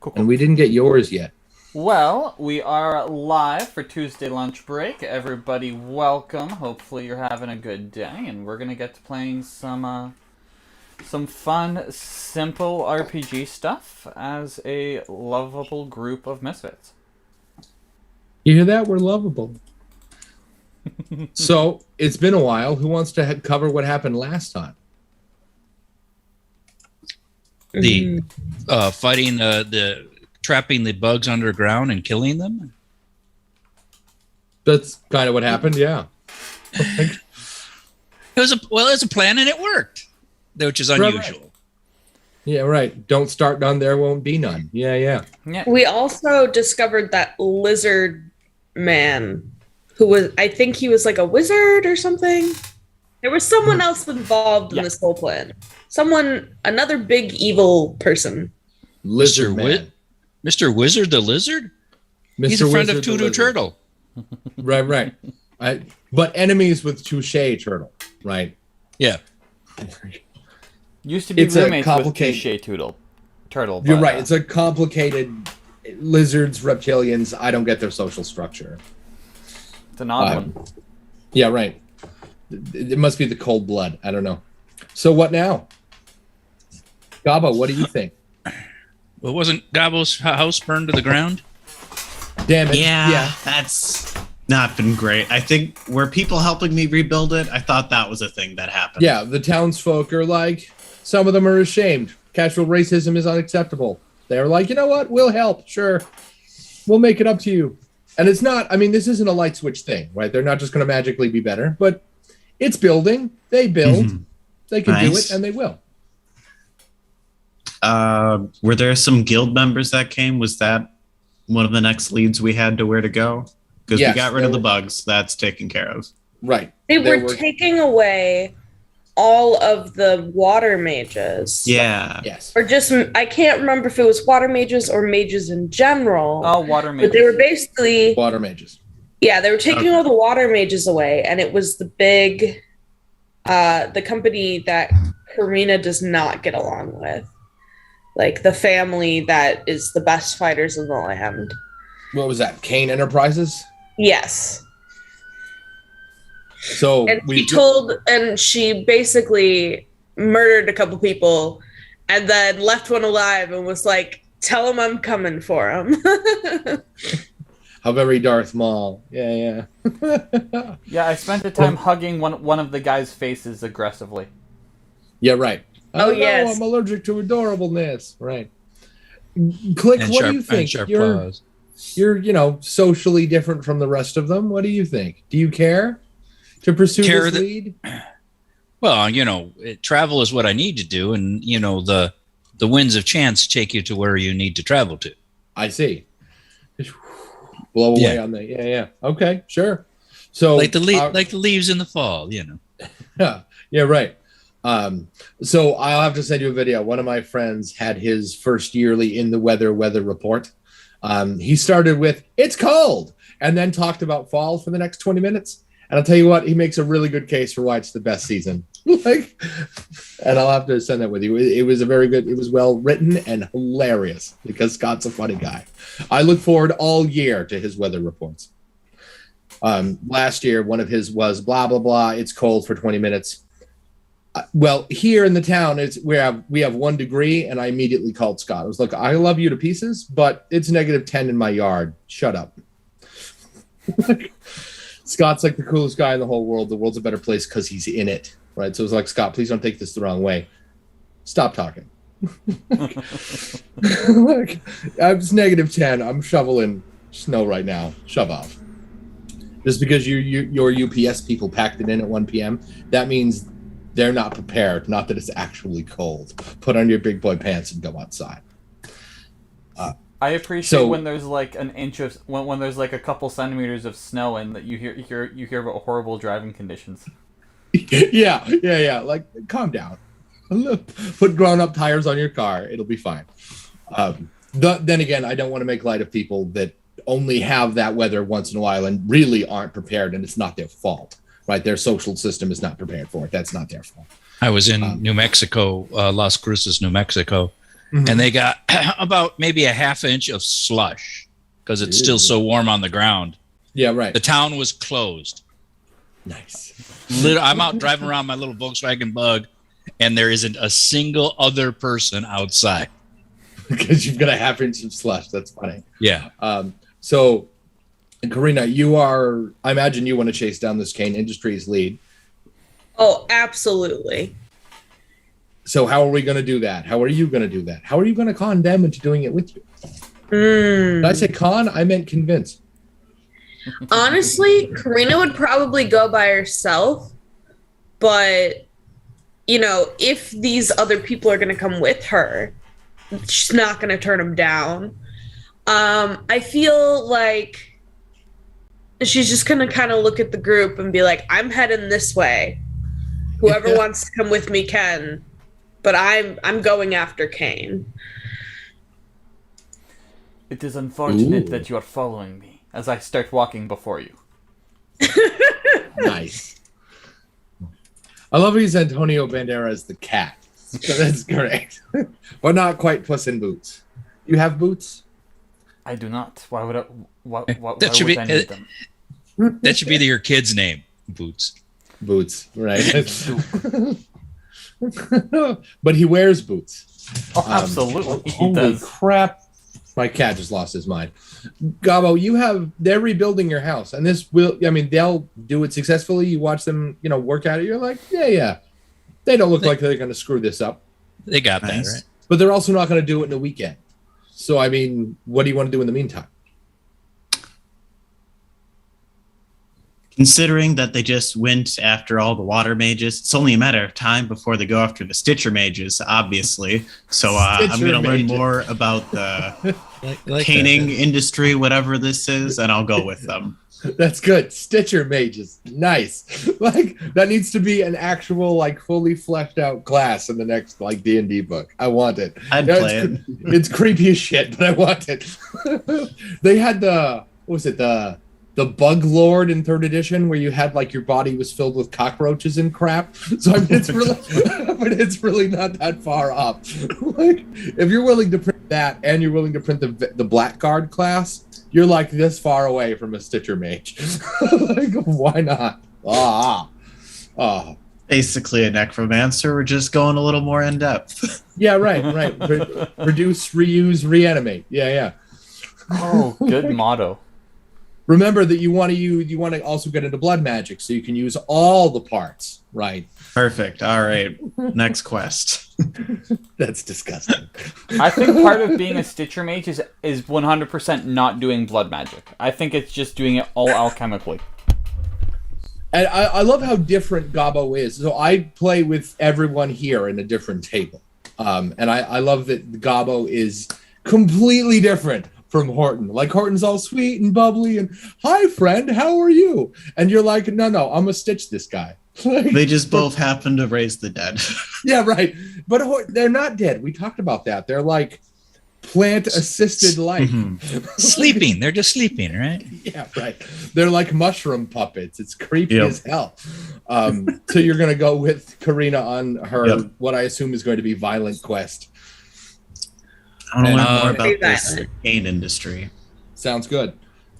Cool. And we didn't get yours yet. Well, we are live for Tuesday lunch break. Everybody, welcome. Hopefully, you're having a good day, and we're gonna get to playing some fun, simple RPG stuff as a lovable group of misfits. You hear that? We're lovable. So it's been a while. Who wants to cover what happened last time? The fighting the trapping the bugs underground and killing them. That's kind of what happened. Yeah. It was a plan and it worked, which is unusual. Right. Yeah, right. Don't start none, there won't be none. Yeah. We also discovered that lizard man who was, I think he was like a wizard or something. There was someone else involved in this whole plan. Another big evil person. Lizard man. Mr. Wizard the Lizard? Mr. He's a friend Wizard of Tutu Turtle. Right. But enemies with Touche Turtle, right? Yeah. Used to be roommates with Touche Turtle. You're right. It's a complicated lizards, reptilians. I don't get their social structure. It's an odd one. Yeah, right. It must be the cold blood. I don't know. So what now? Gobbo, what do you think? Well, wasn't Gobbo's house burned to the ground? Damn it. Yeah, that's not been great. I think, were people helping me rebuild it? I thought that was a thing that happened. Yeah, the townsfolk are like, some of them are ashamed. Casual racism is unacceptable. They're like, you know what? We'll help. Sure. We'll make it up to you. And it's not, I mean, this isn't a light switch thing, right? They're not just going to magically be better, but it's building. They build. Mm-hmm. They can do it, and they will. Were there some guild members that came? Was that one of the next leads we had to where to go? Because we got rid of the bugs. That's taken care of. Right. They were taking away all of the water mages. Yeah. Yes. Or just, I can't remember if it was water mages or mages in general. Oh, water mages. But they were basically... Water mages. Yeah, they were taking all the water mages away, and it was the big... the company that Karina does not get along with. Like, the family that is the best fighters in the land. What was that? Kane Enterprises? Yes. So and she basically murdered a couple people and then left one alive and was like, tell him I'm coming for him. How very Darth Maul. Yeah. Yeah, I spent the time hugging one of the guy's faces aggressively. Yeah, right. Yes. I'm allergic to adorableness. Right. Click, what do you think? You're socially different from the rest of them. What do you think? Do you care to pursue this lead? Well, travel is what I need to do, and the winds of chance take you to where you need to travel to. I see. Blow away on the yeah. Okay, sure. So like the leaves in the fall, Yeah, right. So I'll have to send you a video. One of my friends had his first yearly in the weather report. He started with "It's cold" and then talked about fall for the next 20 minutes. And I'll tell you what, he makes a really good case for why it's the best season. And I'll have to send that with you. It was it was well written and hilarious because Scott's a funny guy. I look forward all year to his weather reports. Last year, one of his was blah, blah, blah. It's cold for 20 minutes. Well, here in the town, we have 1 degree, and I immediately called Scott. I was like, I love you to pieces, but it's -10 in my yard. Shut up. Scott's like the coolest guy in the whole world. The world's a better place because he's in it, right? So it was like, Scott, please don't take this the wrong way. Stop talking. It's -10. I'm shoveling snow right now. Shove off. Just because your UPS people packed it in at 1 p.m., that means they're not prepared. Not that it's actually cold. Put on your big boy pants and go outside. I appreciate when there's like an inch of when there's like a couple centimeters of snow and that you hear about horrible driving conditions. Yeah. Like, calm down. Put grown-up tires on your car. It'll be fine. Then again, I don't want to make light of people that only have that weather once in a while and really aren't prepared, and it's not their fault, right? Their social system is not prepared for it. That's not their fault. I was in New Mexico, Las Cruces, New Mexico, and they got about maybe a half inch of slush because it's still so warm on the ground. Yeah, right. The town was closed. Nice. I'm out driving around my little Volkswagen Bug, and there isn't a single other person outside. Because you've got a half inch of slush. That's funny. Yeah. So, Karina, I imagine you want to chase down this Kane Industries lead. Oh, absolutely. So how are we going to do that? How are you going to do that? How are you going to con them into doing it with you? Did I say con? I meant convince. Honestly, Karina would probably go by herself, but, you know, if these other people are going to come with her, she's not going to turn them down. I feel like she's just going to kind of look at the group and be like, I'm heading this way. Whoever wants to come with me can, but I'm going after Kane. It is unfortunate that you are following me as I start walking before you. Nice. I love he's Antonio Banderas the cat. That's great. But not quite Puss in Boots. You have boots? I do not. Why would I? Why That should would be I need them? that should be your kid's name, Boots. Boots, right? But he wears boots. Oh, absolutely, he Holy does. crap. My cat just lost his mind. Gobbo, they're rebuilding your house, and they'll do it successfully. You watch them, work at it. You're like, yeah. They don't look like they're going to screw this up. They got that, right? But they're also not going to do it in a weekend. So, what do you want to do in the meantime? Considering that they just went after all the water mages, it's only a matter of time before they go after the Stitcher mages, obviously. So I'm going to learn more about the caning industry, whatever this is, and I'll go with them. That's good. Stitcher mages. Nice. That needs to be an actual, fully fleshed out class in the next, D&D book. I want it. I'd play it. It's creepy as shit, but I want it. They had the Bug Lord in 3rd edition, where you had your body was filled with cockroaches and crap. So it's really not that far up. If you're willing to print that and you're willing to print the Blackguard class, you're this far away from a Stitcher mage. Why not? Basically a necromancer. We're just going a little more in depth. Yeah, right. Reduce, reuse, reanimate. Yeah. Oh, good motto. Remember that you want to also get into blood magic, so you can use all the parts, right? Perfect. All right. Next quest. That's disgusting. I think part of being a Stitcher mage is 100% not doing blood magic. I think it's just doing it all alchemically. And I love how different Gobbo is. So I play with everyone here in a different table. And I love that Gobbo is completely different from Horton. Horton's all sweet and bubbly and, hi, friend, how are you? And you're like, no, I'm going to stitch this guy. They just both happen to raise the dead. Yeah, right. But they're not dead. We talked about that. They're plant-assisted life. Mm-hmm. Sleeping. They're just sleeping, right? Yeah, right. They're like mushroom puppets. It's creepy as hell. So you're going to go with Karina on her, what I assume is going to be violent quest. I want to learn more about this cane industry. Sounds good.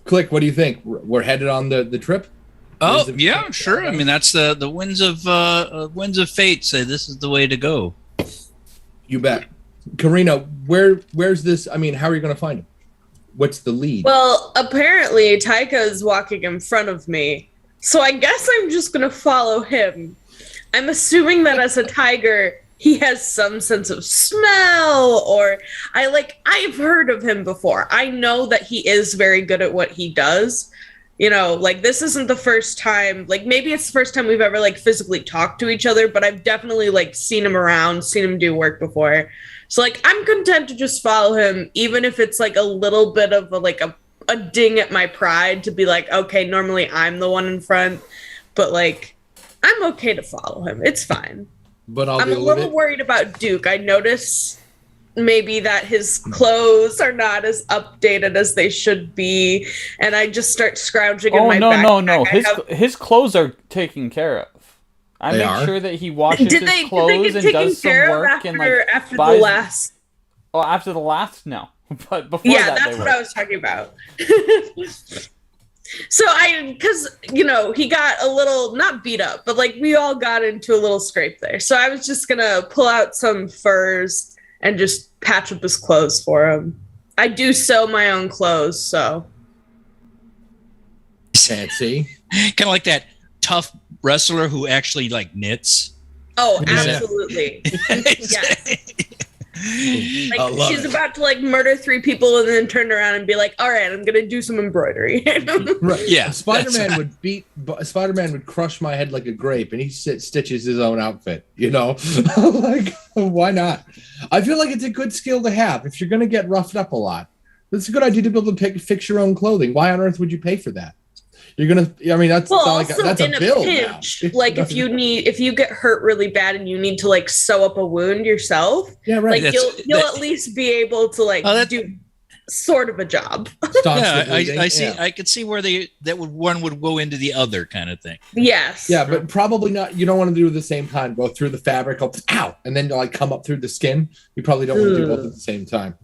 Click, what do you think? We're headed on the trip? Oh, yeah, sure. I mean, that's the winds of fate say this is the way to go. You bet. Karina, where's this? How are you going to find him? What's the lead? Well, apparently Taika is walking in front of me, so I guess I'm just going to follow him. I'm assuming that as a tiger, he has some sense of smell, or I've heard of him before. I know that he is very good at what he does. This isn't the first time, maybe it's the first time we've ever physically talked to each other, but I've definitely seen him around, seen him do work before. So I'm content to just follow him, even if it's a little bit of a ding at my pride to be okay, normally I'm the one in front, but I'm okay to follow him. It's fine. But I'm a little worried about Duke. I notice maybe that his clothes are not as updated as they should be, and I just start scrounging in my backpack. No. His clothes are taken care of. I make sure that he washes his clothes and does some work after the last. Oh, after the last? No. But before Yeah, that, that's what I was talking about. So because, he got a little, not beat up, but like we all got into a little scrape there. So I was just going to pull out some furs and just patch up his clothes for him. I do sew my own clothes, so. Fancy. Kind of like that tough wrestler who actually like knits. Oh, absolutely. Yes. Like she's about to like murder 3 people and then turn around and be like, all right, I'm going to do some embroidery. Right. Yeah. Spider-Man would crush my head like a grape, and he stitches his own outfit, Like, why not? I feel like it's a good skill to have. If you're going to get roughed up a lot, it's a good idea to be able to fix your own clothing. Why on earth would you pay for that? You're gonna. I mean, that's that's a bill. Pinch, like if you get hurt really bad and you need to like sew up a wound yourself. Yeah, right. Like you'll at least be able to like do sort of a job. Yeah, I see. Yeah. I could see where one would go into the other kind of thing. Yes. Yeah, but probably not. You don't want to do it at the same time. Go through the fabric, and then like come up through the skin. You probably don't want to do both at the same time.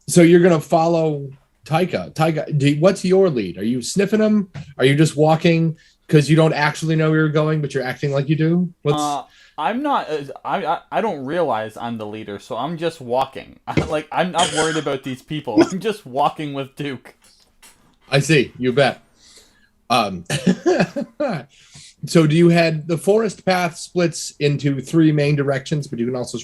So you're gonna follow Taika, what's your lead? Are you sniffing them? Are you just walking because you don't actually know where you're going, but you're acting like you do? I'm not. I don't realize I'm the leader, so I'm just walking. I'm not worried about these people. I'm just walking with Duke. I see. You bet. So do you head? The forest path splits into 3 main directions, but you can also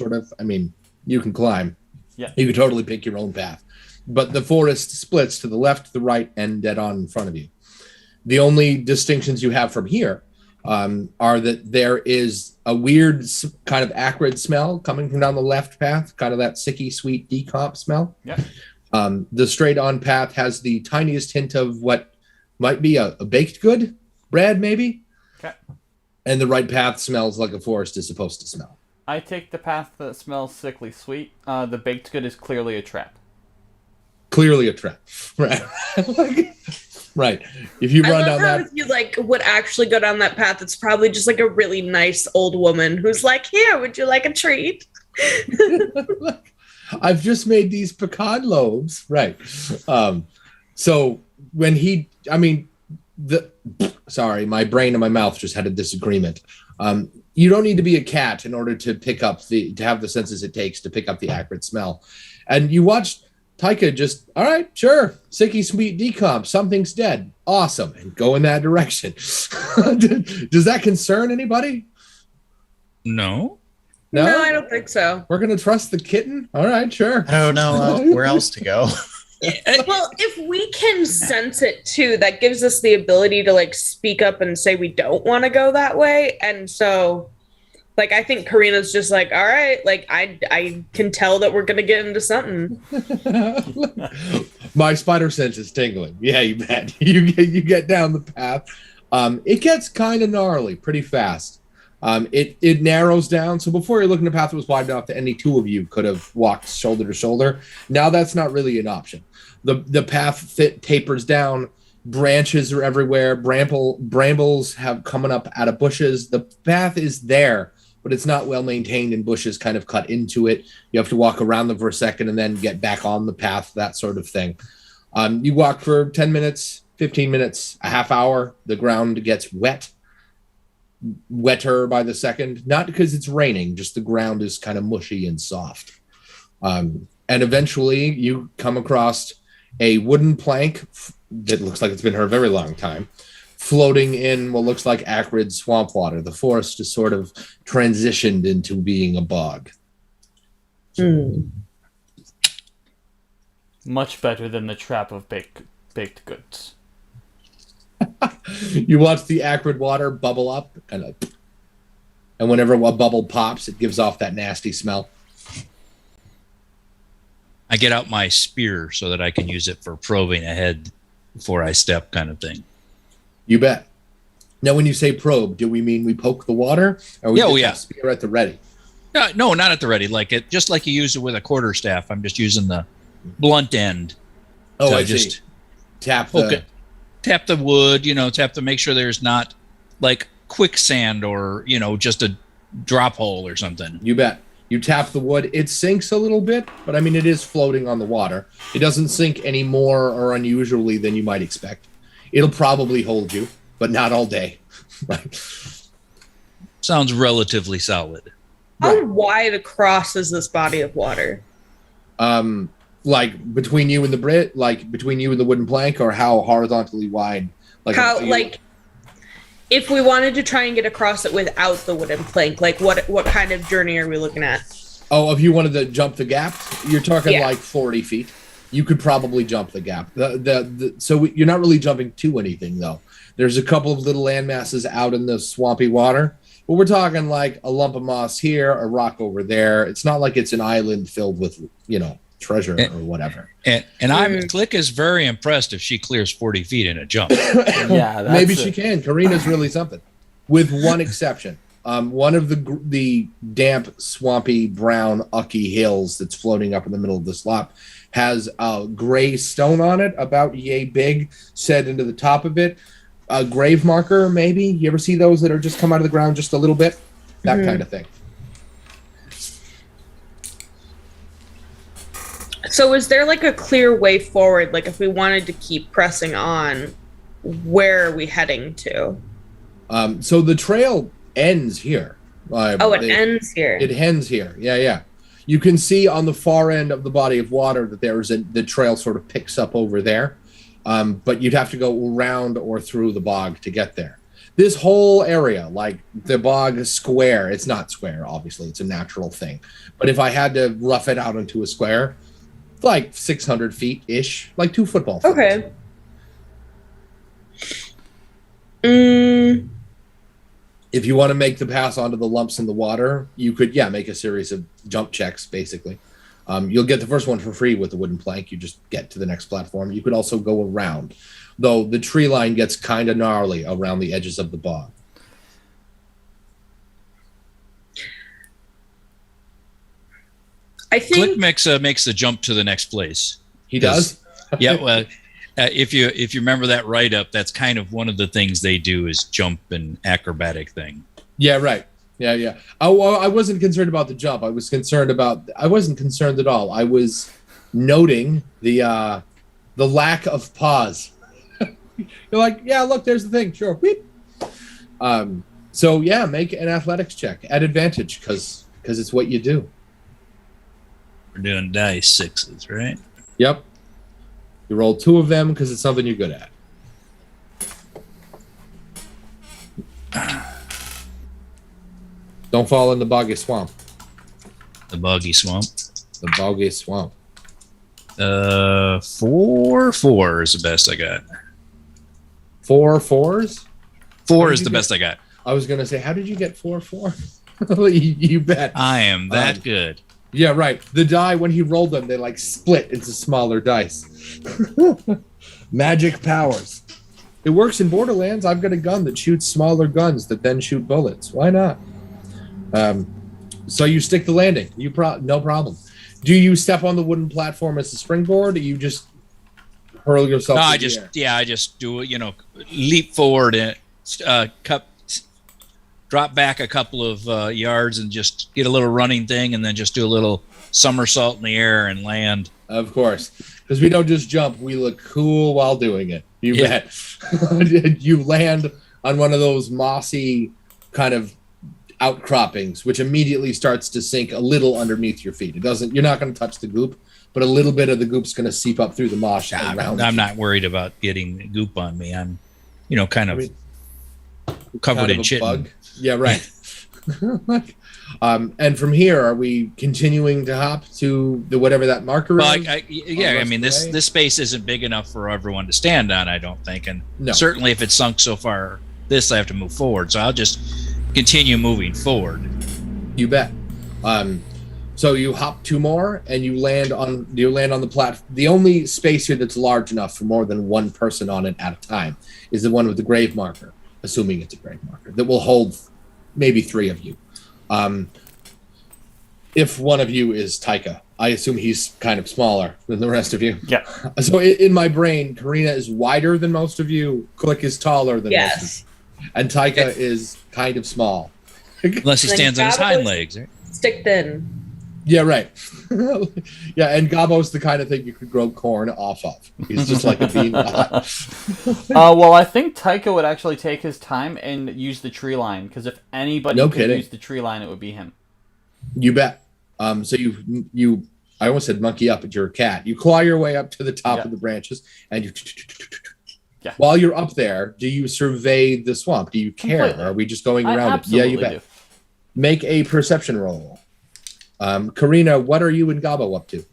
you can climb. Yeah. You can totally pick your own path. But the forest splits to the left, to the right, and dead on in front of you. The only distinctions you have from here are that there is a weird kind of acrid smell coming from down the left path, kind of that sicky, sweet decomp smell. Yeah. The straight-on path has the tiniest hint of what might be a baked good, bread maybe. Okay. And the right path smells like a forest is supposed to smell. I take the path that smells sickly sweet. The baked good is clearly a trap. Clearly a trap, right? Right. If you run down that, if you like would actually go down that path, it's probably just like a really nice old woman who's like, "Here, would you like a treat?" I've just made these pecan loaves, right? So when sorry, my brain and my mouth just had a disagreement. You don't need to be a cat in order to pick up to have the senses it takes to pick up the acrid smell, and you watched Taika just, all right, sure, sicky sweet decomp, something's dead, awesome, and go in that direction. Does that concern anybody? No, I don't think so. We're gonna trust the kitten. All right, sure. I don't know where else to go. Well, if we can sense it too, that gives us the ability to like speak up and say we don't want to go that way, and so. Like, I think Karina's just like, all right, like, I can tell that we're going to get into something. My spider sense is tingling. Yeah, you bet. You get down the path. It gets kind of gnarly pretty fast. It narrows down. So before you're looking at a path that was wide enough that any 2 of you could have walked shoulder to shoulder. Now that's not really an option. The path tapers down. Branches are everywhere. Brambles have coming up out of bushes. The path is there, but it's not well maintained, and bushes kind of cut into it. You have to walk around them for a second and then get back on the path, that sort of thing. You walk for 10 minutes, 15 minutes, a half hour. The ground gets wetter by the second, not because it's raining, just the ground is kind of mushy and soft. And eventually you come across a wooden plank that looks like it's been here a very long time, floating in what looks like acrid swamp water. The forest has sort of transitioned into being a bog. Much better than the trap of baked goods. You watch the acrid water bubble up, and whenever a bubble pops, it gives off that nasty smell. I get out my spear so that I can use it for probing ahead before I step, kind of thing. You bet. Now, when you say probe, do we mean we poke the water, or we have spear at the ready? No, not at the ready. Just like you use it with a quarterstaff. I'm just using the blunt end. Oh, I just tap the wood. Tap to make sure there's not like quicksand or just a drop hole or something. You bet. You tap the wood. It sinks a little bit, but I mean, it is floating on the water. It doesn't sink any more or unusually than you might expect. It'll probably hold you, but not all day. Sounds relatively solid. How wide across is this body of water? Like between you and the Brit, like between you and the wooden plank, or how horizontally wide? Like if we wanted to try and get across it without the wooden plank, like what kind of journey are we looking at? Oh, if you wanted to jump the gap, you're talking like 40 feet. You could probably jump the gap. So you're not really jumping to anything, though. There's a couple of little land masses out in the swampy water, but we're talking like a lump of moss here, a rock over there. It's not like it's an island filled with, treasure or whatever. And Click is very impressed if she clears 40 feet in a jump. Yeah, maybe she can. Karina's really something, with one exception. One of the damp, swampy, brown, ucky hills that's floating up in the middle of the slop has a gray stone on it, about yay big, set into the top of it. A grave marker, maybe. You ever see those that are just come out of the ground just a little bit? That kind of thing. So is there like a clear way forward? Like if we wanted to keep pressing on, where are we heading to? So the trail ends here. It ends here. It ends here. Yeah. You can see on the far end of the body of water that the trail sort of picks up over there. But you'd have to go around or through the bog to get there. This whole area, like the bog is square. It's not square, obviously. It's a natural thing. But if I had to rough it out into a square, like 600 feet-ish, like 2 football fields. Okay. If you want to make the pass onto the lumps in the water, you could, make a series of jump checks, basically. You'll get the first one for free with the wooden plank. You just get to the next platform. You could also go around, though the tree line gets kind of gnarly around the edges of the bog. I think Click makes the jump to the next place. He does? Yeah, well, if you remember that write-up, that's kind of one of the things they do is jump and acrobatic thing. Yeah, right. Yeah. Oh, well, I wasn't concerned about the jump. I wasn't concerned at all. I was noting the lack of pause. You're like, yeah, look, there's the thing. Sure. Weep. So yeah, make an athletics check at advantage because it's what you do. We're doing dice 6s, right? Yep. You roll 2 of them because it's something you're good at. Don't fall in the boggy swamp. The boggy swamp. The boggy swamp. 4 is the best I got. 4 4s? 4 is the best I got. I was gonna say, how did you get 4 4? You bet. I am that good. Yeah, right. The die, when he rolled them, they like split into smaller dice. Magic powers. It works in Borderlands. I've got a gun that shoots smaller guns that then shoot bullets. Why not? So you stick the landing. No problem. Do you step on the wooden platform as a springboard, or you just hurl yourself? No, I just do it. Leap forward and drop back a couple of yards and just get a little running thing, and then just do a little somersault in the air and land. Of course, because we don't just jump; we look cool while doing it. You bet. You land on one of those mossy kind of outcroppings, which immediately starts to sink a little underneath your feet. You're not going to touch the goop, but a little bit of the goop's going to seep up through the moss around. I'm not worried about getting goop on me. I'm, covered in shit. Bug. Yeah, right. And from here, are we continuing to hop to the whatever that marker is? This space isn't big enough for everyone to stand on, I don't think. And certainly if it's sunk so far, I have to move forward. So I'll just continue moving forward. You bet. So you hop 2 more, and you land on the platform. The only space here that's large enough for more than 1 person on it at a time is the one with the grave marker, assuming it's a grave marker, that will hold maybe 3 of you. If one of you is Taika, I assume he's kind of smaller than the rest of you. Yeah. So in my brain, Karina is wider than most of you. Click is taller than most of you. And Taika is kind of small. Unless he stands on his hind legs. Right? Stick thin. Yeah, right. Yeah, and Gobbo's the kind of thing you could grow corn off of. He's just like a bean. Well, I think Taika would actually take his time and use the tree line, because if anybody could use the tree line, it would be him. You bet. So you I almost said monkey up, but you're a cat. You claw your way up to the top of the branches, and you. Yeah. While you're up there, do you survey the swamp? Do you care? Completely. Are we just going around it? Yeah, you bet. Do. Make a perception roll. Karina, what are you and Gobbo up to?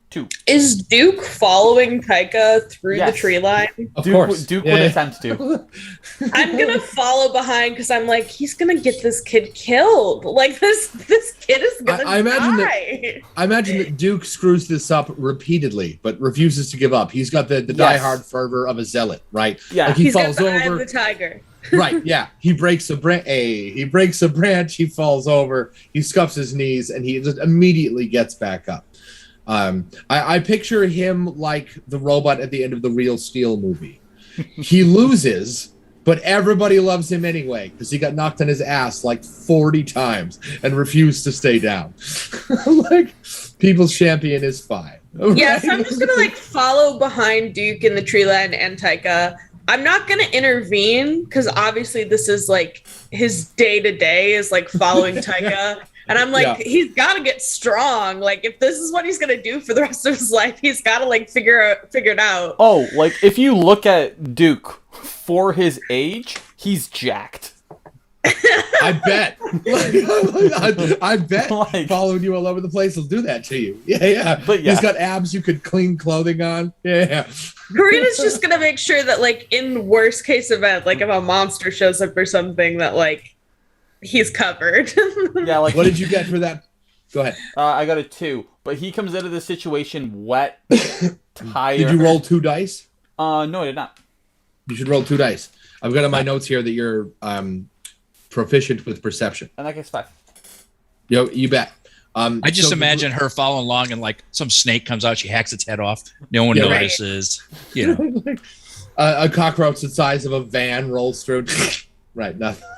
2. Is Duke following Taika through the tree line? Of course. Duke would attempt to. I'm gonna follow behind because I'm like, he's gonna get this kid killed. Like this kid is gonna die. I imagine that Duke screws this up repeatedly, but refuses to give up. He's got the diehard fervor of a zealot, right? Yeah, like he falls over the tiger. Right, yeah. He breaks a branch. He falls over. He scuffs his knees, and he just immediately gets back up. I picture him like the robot at the end of the Real Steel movie. He loses, but everybody loves him anyway because he got knocked on his ass like 40 times and refused to stay down. Like, people's champion is fine. Yeah, right? So I'm just gonna follow behind Duke in the tree line and Taika. I'm not going to intervene because obviously this is his day-to-day is following Taika. And I'm he's got to get strong. If this is what he's going to do for the rest of his life, he's got to figure it out. Oh, if you look at Duke for his age, he's jacked. I bet. I bet following you all over the place will do that to you. Yeah. But he's got abs you could clean clothing on. Yeah. Karina's just gonna make sure that in worst case event, if a monster shows up or something, that he's covered. Yeah. What did you get for that? Go ahead. I got a 2, but he comes out of the situation wet, tired. Did you roll 2 dice? No, I did not. You should roll 2 dice. I've got on my notes here that you're proficient with perception. And that gets 5. You bet. I just imagine her following along and some snake comes out, she hacks its head off. No one notices. Right. You know. A cockroach the size of a van rolls through. Right, nothing.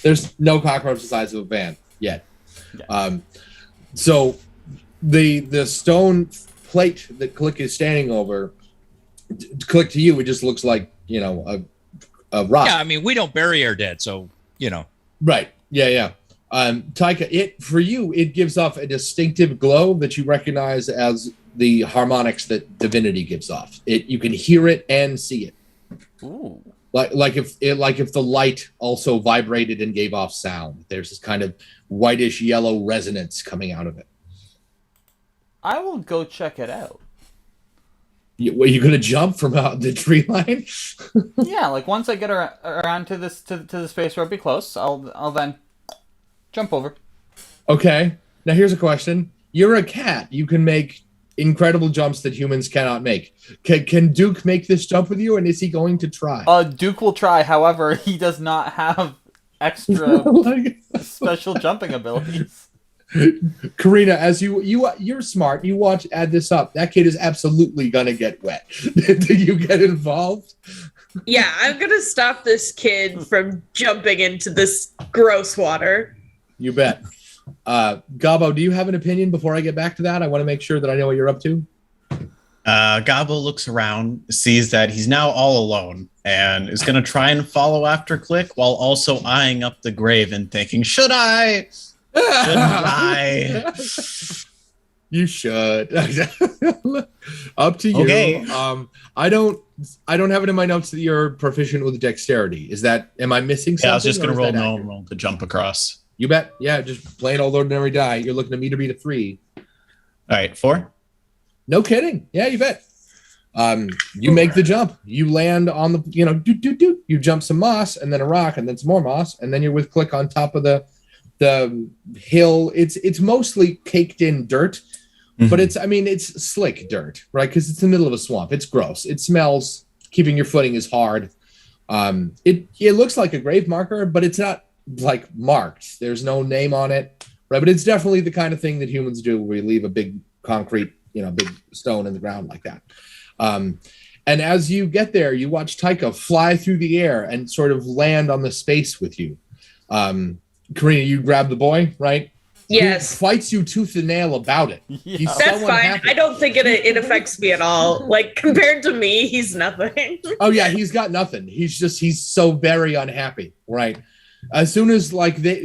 There's no cockroach the size of a van yet. Yeah. So the stone plate that Click is standing over, Click, to you, it just looks like, a rock. Yeah, I mean, we don't bury our dead, so, Right. Yeah. Taika, for you, it gives off a distinctive glow that you recognize as the harmonics that divinity gives off. You can hear it and see it. Ooh. Like if the light also vibrated and gave off sound. There's this kind of whitish yellow resonance coming out of it. I will go check it out. Are you going to jump from the tree line? Yeah, once I get around to the space where I'll be close, I'll then jump over. Okay. Now here's a question. You're a cat. You can make incredible jumps that humans cannot make. Can Duke make this jump with you, and is he going to try? Duke will try. However, he does not have extra special jumping abilities. Karina, as you're smart. You add this up. That kid is absolutely gonna get wet. Do you get involved? Yeah, I'm gonna stop this kid from jumping into this gross water. You bet. Gobbo, do you have an opinion before I get back to that? I want to make sure that I know what you're up to. Gobbo looks around, sees that he's now all alone, and is going to try and follow after Click while also eyeing up the grave and thinking, should I? Shouldn't I? You should. Up to you. Okay. I don't have it in my notes that you're proficient with dexterity. Am I missing something? Yeah, I was just going to roll normal to jump across. You bet. Yeah, just plain old ordinary die. You're looking at me to beat a 3. All right, 4. No kidding. Yeah, you bet. You make the jump. You land on the, you jump some moss and then a rock and then some more moss and then you're with Click on top of the hill. It's mostly caked in dirt, but it's slick dirt, right? Because it's in the middle of a swamp. It's gross. It smells. Keeping your footing is hard. It looks like a grave marker, but it's not marked. There's no name on it, right? But it's definitely the kind of thing that humans do where we leave a big concrete, big stone in the ground like that. And as you get there, you watch Taika fly through the air and sort of land on the space with you. Karina, you grab the boy, right? Yes. Who fights you tooth and nail about it. Yeah. He's That's so fine. unhappy. I don't think it affects me at all. Like, compared to me, he's nothing. Oh yeah, he's got nothing. He's so very unhappy, right? As soon as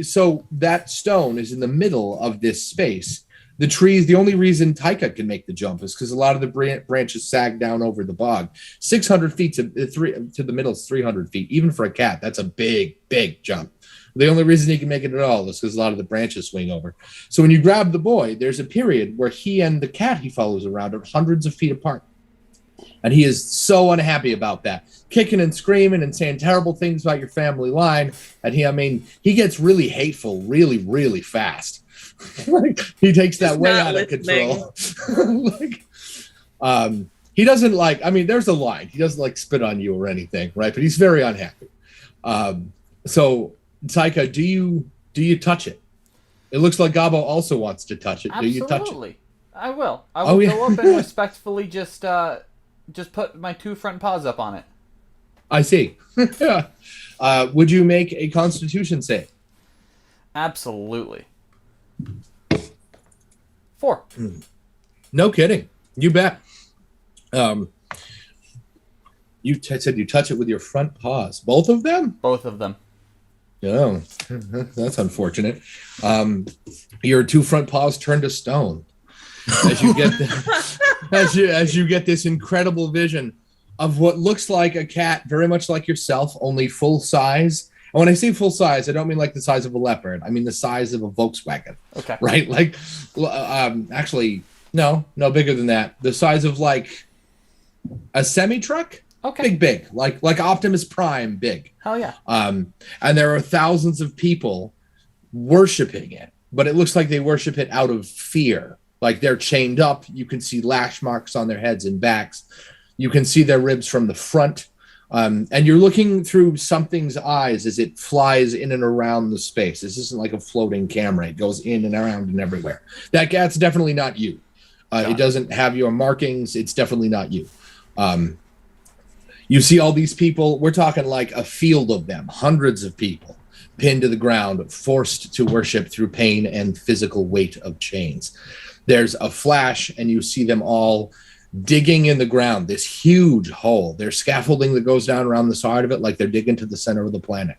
so that stone is in the middle of this space. The trees, the only reason Taika can make the jump is because a lot of the branches sag down over the bog. 600 feet to the middle is 300 feet. Even for a cat, that's a big, big jump. The only reason he can make it at all is because a lot of the branches swing over. So when you grab the boy, there's a period where he and the cat he follows around are hundreds of feet apart. And he is so unhappy about that. Kicking and screaming and saying terrible things about your family line. And he gets really hateful really, really fast. He takes that way out of control. He doesn't there's a line. He doesn't spit on you or anything, right? But he's very unhappy. So Taika, do you touch it? It looks like Gobbo also wants to touch it. Absolutely. Do you touch it? I will. I will go up and respectfully just put my 2 front paws up on it. I see. Would you make a Constitution save? Absolutely. 4. No kidding. You bet. You said you touch it with your front paws. Both of them? Both of them. Oh, that's unfortunate. Your 2 front paws turn to stone as you get as you get this incredible vision of what looks like a cat, very much like yourself, only full size. And when I say full size, I don't mean like the size of a leopard. I mean the size of a Volkswagen. Okay. Right? Actually, no, bigger than that. The size of a semi-truck. Okay. Big. Like Optimus Prime big. Hell yeah. And there are thousands of people worshiping it, but it looks like they worship it out of fear. Like they're chained up. You can see lash marks on their heads and backs. You can see their ribs from the front. And you're looking through something's eyes as it flies in and around the space. This isn't like a floating camera. It goes in and around and everywhere. That cat's definitely not you. It doesn't have your markings. It's definitely not you. You see all these people. We're talking like a field of them, hundreds of people pinned to the ground, forced to worship through pain and physical weight of chains. There's a flash, and you see them all digging in the ground, this huge hole. There's scaffolding that goes down around the side of it like they're digging to the center of the planet.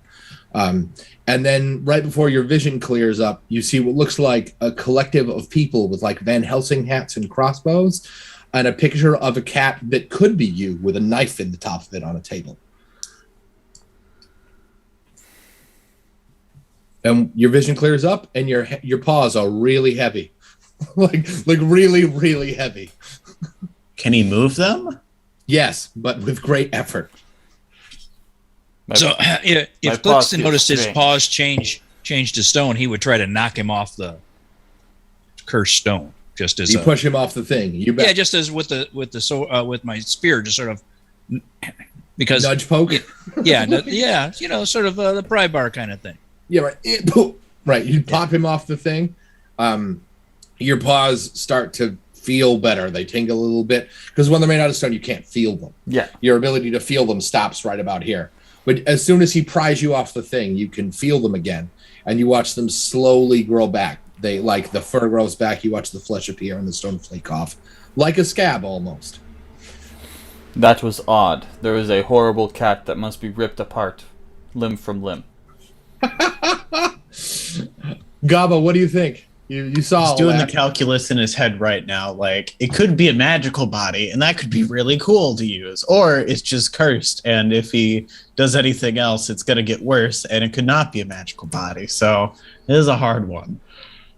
And then right before your vision clears up, you see what looks like a collective of people with Van Helsing hats and crossbows, and a picture of a cat that could be you with a knife in the top of it on a table. And your vision clears up, and your paws are really heavy. like really, really heavy. Can he move them? Yes, but with great effort. So if Clicks noticed his paws change to stone, he would try to knock him off the cursed stone. Just as you push him off the thing. You bet. Yeah, just as with my spear, just sort of because nudge poke. Yeah, sort of the pry bar kind of thing. Yeah, right. Right. You pop him off the thing. Your paws start to feel better. They tingle a little bit because when they're made out of stone, you can't feel them. Yeah. Your ability to feel them stops right about here. But as soon as he pries you off the thing, you can feel them again, and you watch them slowly grow back. They the fur grows back. You watch the flesh appear and the stone flake off, like a scab almost. That was odd. There is a horrible cat that must be ripped apart, limb from limb. Gobbo, what do you think? You saw. He's doing the calculus in his head right now. It could be a magical body, and that could be really cool to use, or it's just cursed. And if he does anything else, it's going to get worse, and it could not be a magical body. So it is a hard one.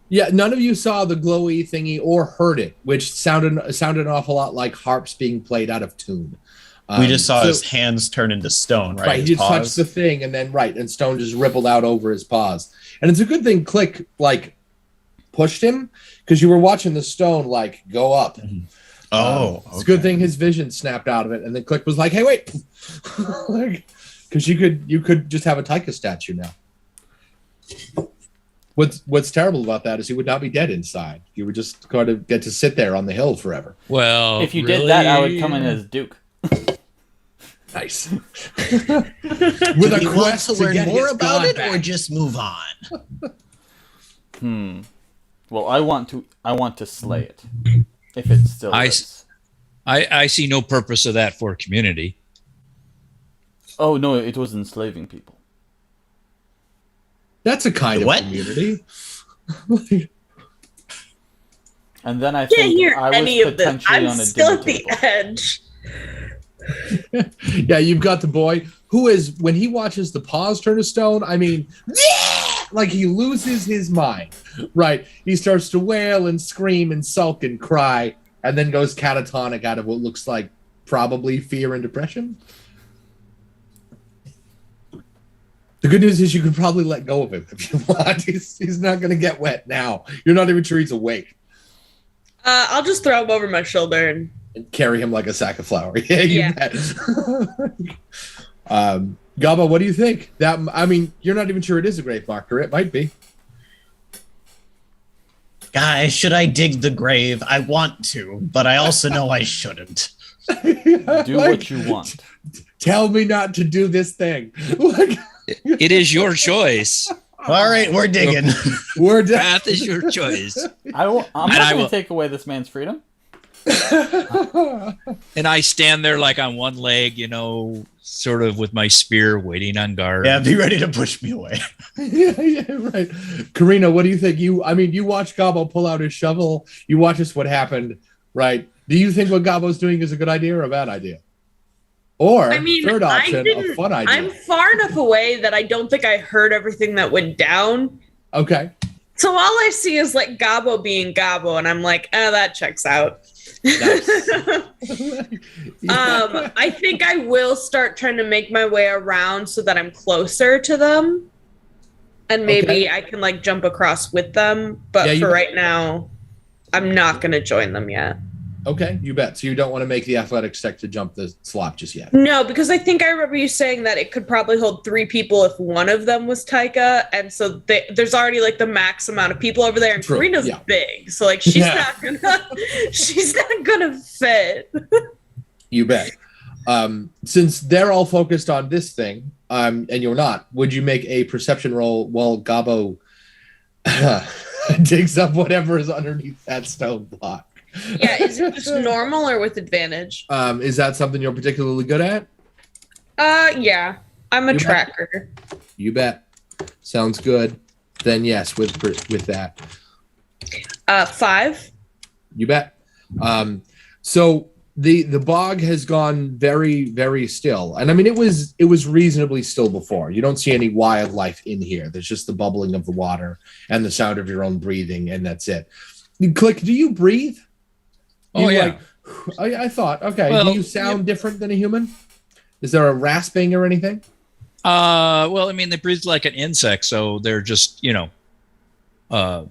Yeah, none of you saw the glowy thingy or heard it, which sounded an awful lot like harps being played out of tune. We just saw his hands turn into stone, right? Right, he just touched the thing, and then and stone just rippled out over his paws. And it's a good thing Click pushed him, because you were watching the stone go up. Mm-hmm. It's a good thing his vision snapped out of it, and then Click was like, "Hey, wait," because you could just have a Taika statue now. What's terrible about that is he would not be dead inside. You would just kind of get to sit there on the hill forever. Well, if you did that, I would come in as Duke. Nice. With a quest to learn more about it, or just move on. Well, I want to slay it. If it still is. I see no purpose of that for a community. Oh no, it was enslaving people. That's a kind of community. And then I think I was potentially on a still at the table. edge. Yeah, you've got the boy who is, when he watches the paws turn to stone, I mean, like he loses his mind, right? He starts to wail and scream and sulk and cry, and then goes catatonic out of what looks like probably fear and depression. The good news is you can probably let go of him if you want. He's not going to get wet now. You're not even sure he's awake. I'll just throw him over my shoulder and carry him like a sack of flour. Yeah. Bet. Gobbo, what do you think? You're not even sure it is a grave marker. It might be. Guys, should I dig the grave? I want to, but I also know I shouldn't. Do what you want. Tell me not to do this thing. It is your choice. All right, we're digging. Path is your choice. I'm not going to take away this man's freedom. And I stand there like on one leg, sort of with my spear waiting on guard. Yeah, be ready to push me away. yeah, right. Karina, what do you think? You watch Gobbo pull out his shovel. You watch us what happened, right? Do you think what Gobbo's doing is a good idea or a bad idea? Or third option, a fun idea. I'm far enough away that I don't think I heard everything that went down. Okay. So all I see is like Gobbo being Gobbo, and I'm like, that checks out. Nice. I think I will start trying to make my way around so that I'm closer to them, and maybe I can like jump across with them. But for right now, I'm not going to join them yet. Okay, you bet. So you don't want to make the athletics check to jump the slop just yet? No, because I think I remember you saying that it could probably hold 3 people if one of them was Taika, and so there's already like the max amount of people over there, and Karina's big, so like she's not gonna fit. You bet. Since they're all focused on this thing, and you're not, would you make a perception roll while Gobbo digs up whatever is underneath that stone block? Yeah, is it just normal or with advantage? Is that something you're particularly good at? Yeah. I'm a tracker. You bet. Sounds good. Then yes, with that. 5. You bet. So the bog has gone very, very still. And I mean it was reasonably still before. You don't see any wildlife in here. There's just the bubbling of the water and the sound of your own breathing, and that's it. Click, do you breathe? I thought, okay. Well, do you sound different than a human? Is there a rasping or anything? Well, I mean, they breathe like an insect, so they're just, not.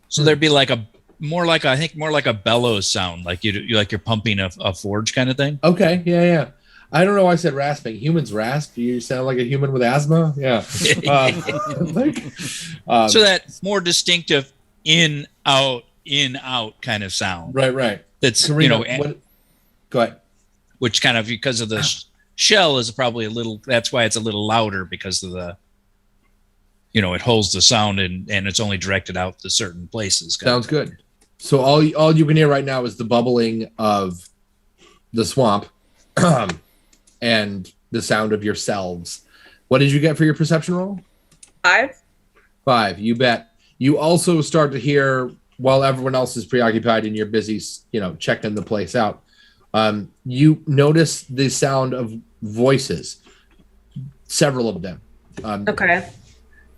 So there'd be like more like a bellows sound, like you're pumping a forge kind of thing. Okay, yeah. I don't know why I said rasping. Humans rasp. You sound like a human with asthma. Yeah. So that more distinctive in out kind of sound. Right. That's Karina, go ahead. Which kind of, because of the shell is probably a little. That's why it's a little louder, because of the. It holds the sound and it's only directed out to certain places. Sounds good. So all you can hear right now is the bubbling of the swamp, and the sound of yourselves. What did you get for your perception roll? 5. You bet. You also start to hear, while everyone else is preoccupied and you're busy, checking the place out, you notice the sound of voices, several of them. Okay.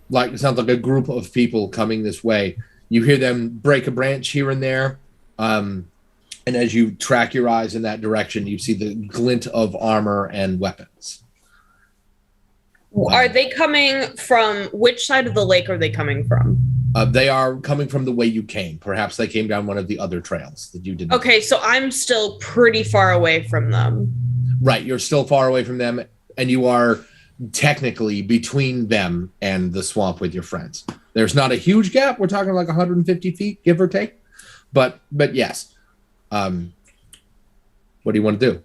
Like it sounds like a group of people coming this way. You hear them break a branch here and there, and as you track your eyes in that direction, you see the glint of armor and weapons. Are they coming from which side of the lake? Are they coming from? They are coming from the way you came. Perhaps they came down one of the other trails that you didn't. Okay, so I'm still pretty far away from them. Right, you're still far away from them, and you are technically between them and the swamp with your friends. There's not a huge gap. We're talking like 150 feet, give or take. But yes. What do you want to do?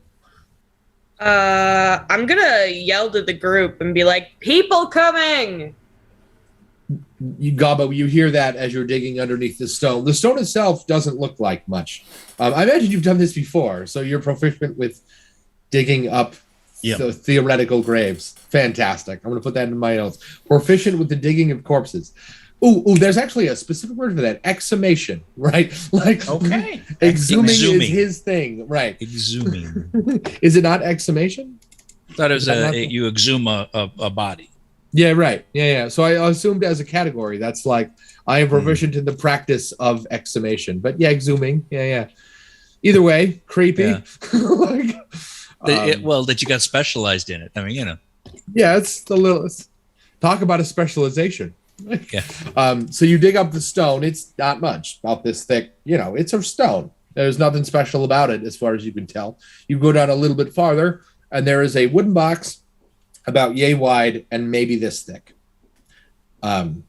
I'm gonna yell to the group and be like, "People coming!" Gobbo, you hear that as you're digging underneath the stone. The stone itself doesn't look like much. I imagine you've done this before, so you're proficient with digging up the theoretical graves. Fantastic. I'm going to put that in my notes. Proficient with the digging of corpses. Ooh, there's actually a specific word for that. Exhumation, right? Like, okay. Exhuming is his thing, right? Exhuming. Is it not exhumation? I thought it was you exhume a body. Yeah, right. Yeah. So I assumed as a category, that's like, I am proficient in the practice of exhumation. But yeah, exhuming. Yeah. Either way, creepy. Yeah. Like, that you got specialized in it. I mean, Yeah, it's talk about a specialization. Yeah. So you dig up the stone. It's not much, about this thick. It's a stone. There's nothing special about it as far as you can tell. You go down a little bit farther, and there is a wooden box about yay wide and maybe this thick. And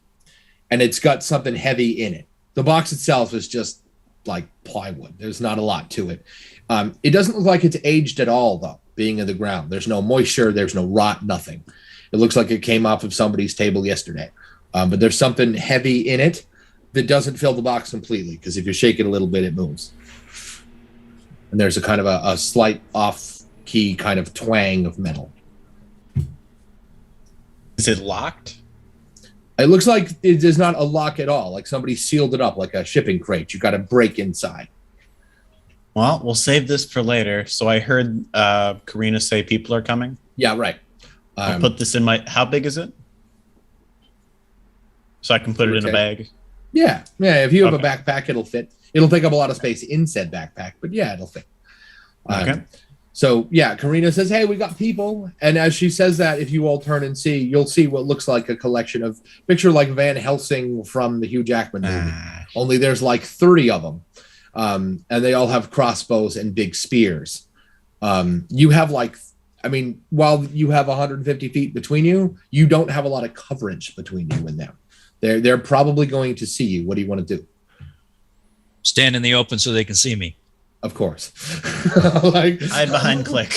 it's got something heavy in it. The box itself is just like plywood. There's not a lot to it. It doesn't look like it's aged at all, though, being in the ground. There's no moisture. There's no rot, nothing. It looks like it came off of somebody's table yesterday. But there's something heavy in it that doesn't fill the box completely, because if you shake it a little bit, it moves. And there's a kind of a slight off-key kind of twang of metal. Is it locked? It looks like it is not a lock at all. Like somebody sealed it up like a shipping crate. You got to break inside. Well, we'll save this for later. So I heard Karina say people are coming. Yeah, right. I'll put this in my... How big is it? So I can put it in a bag? Yeah. If you have a backpack, it'll fit. It'll take up a lot of space in said backpack, but yeah, it'll fit. Okay. So, yeah, Karina says, hey, we got people. And as she says that, if you all turn and see, you'll see what looks like a collection of, picture like Van Helsing from the Hugh Jackman movie. Only there's like 30 of them. And they all have crossbows and big spears. You have while you have 150 feet between you, you don't have a lot of coverage between you and them. They're probably going to see you. What do you want to do? Stand in the open so they can see me. Of course. Hide behind Click.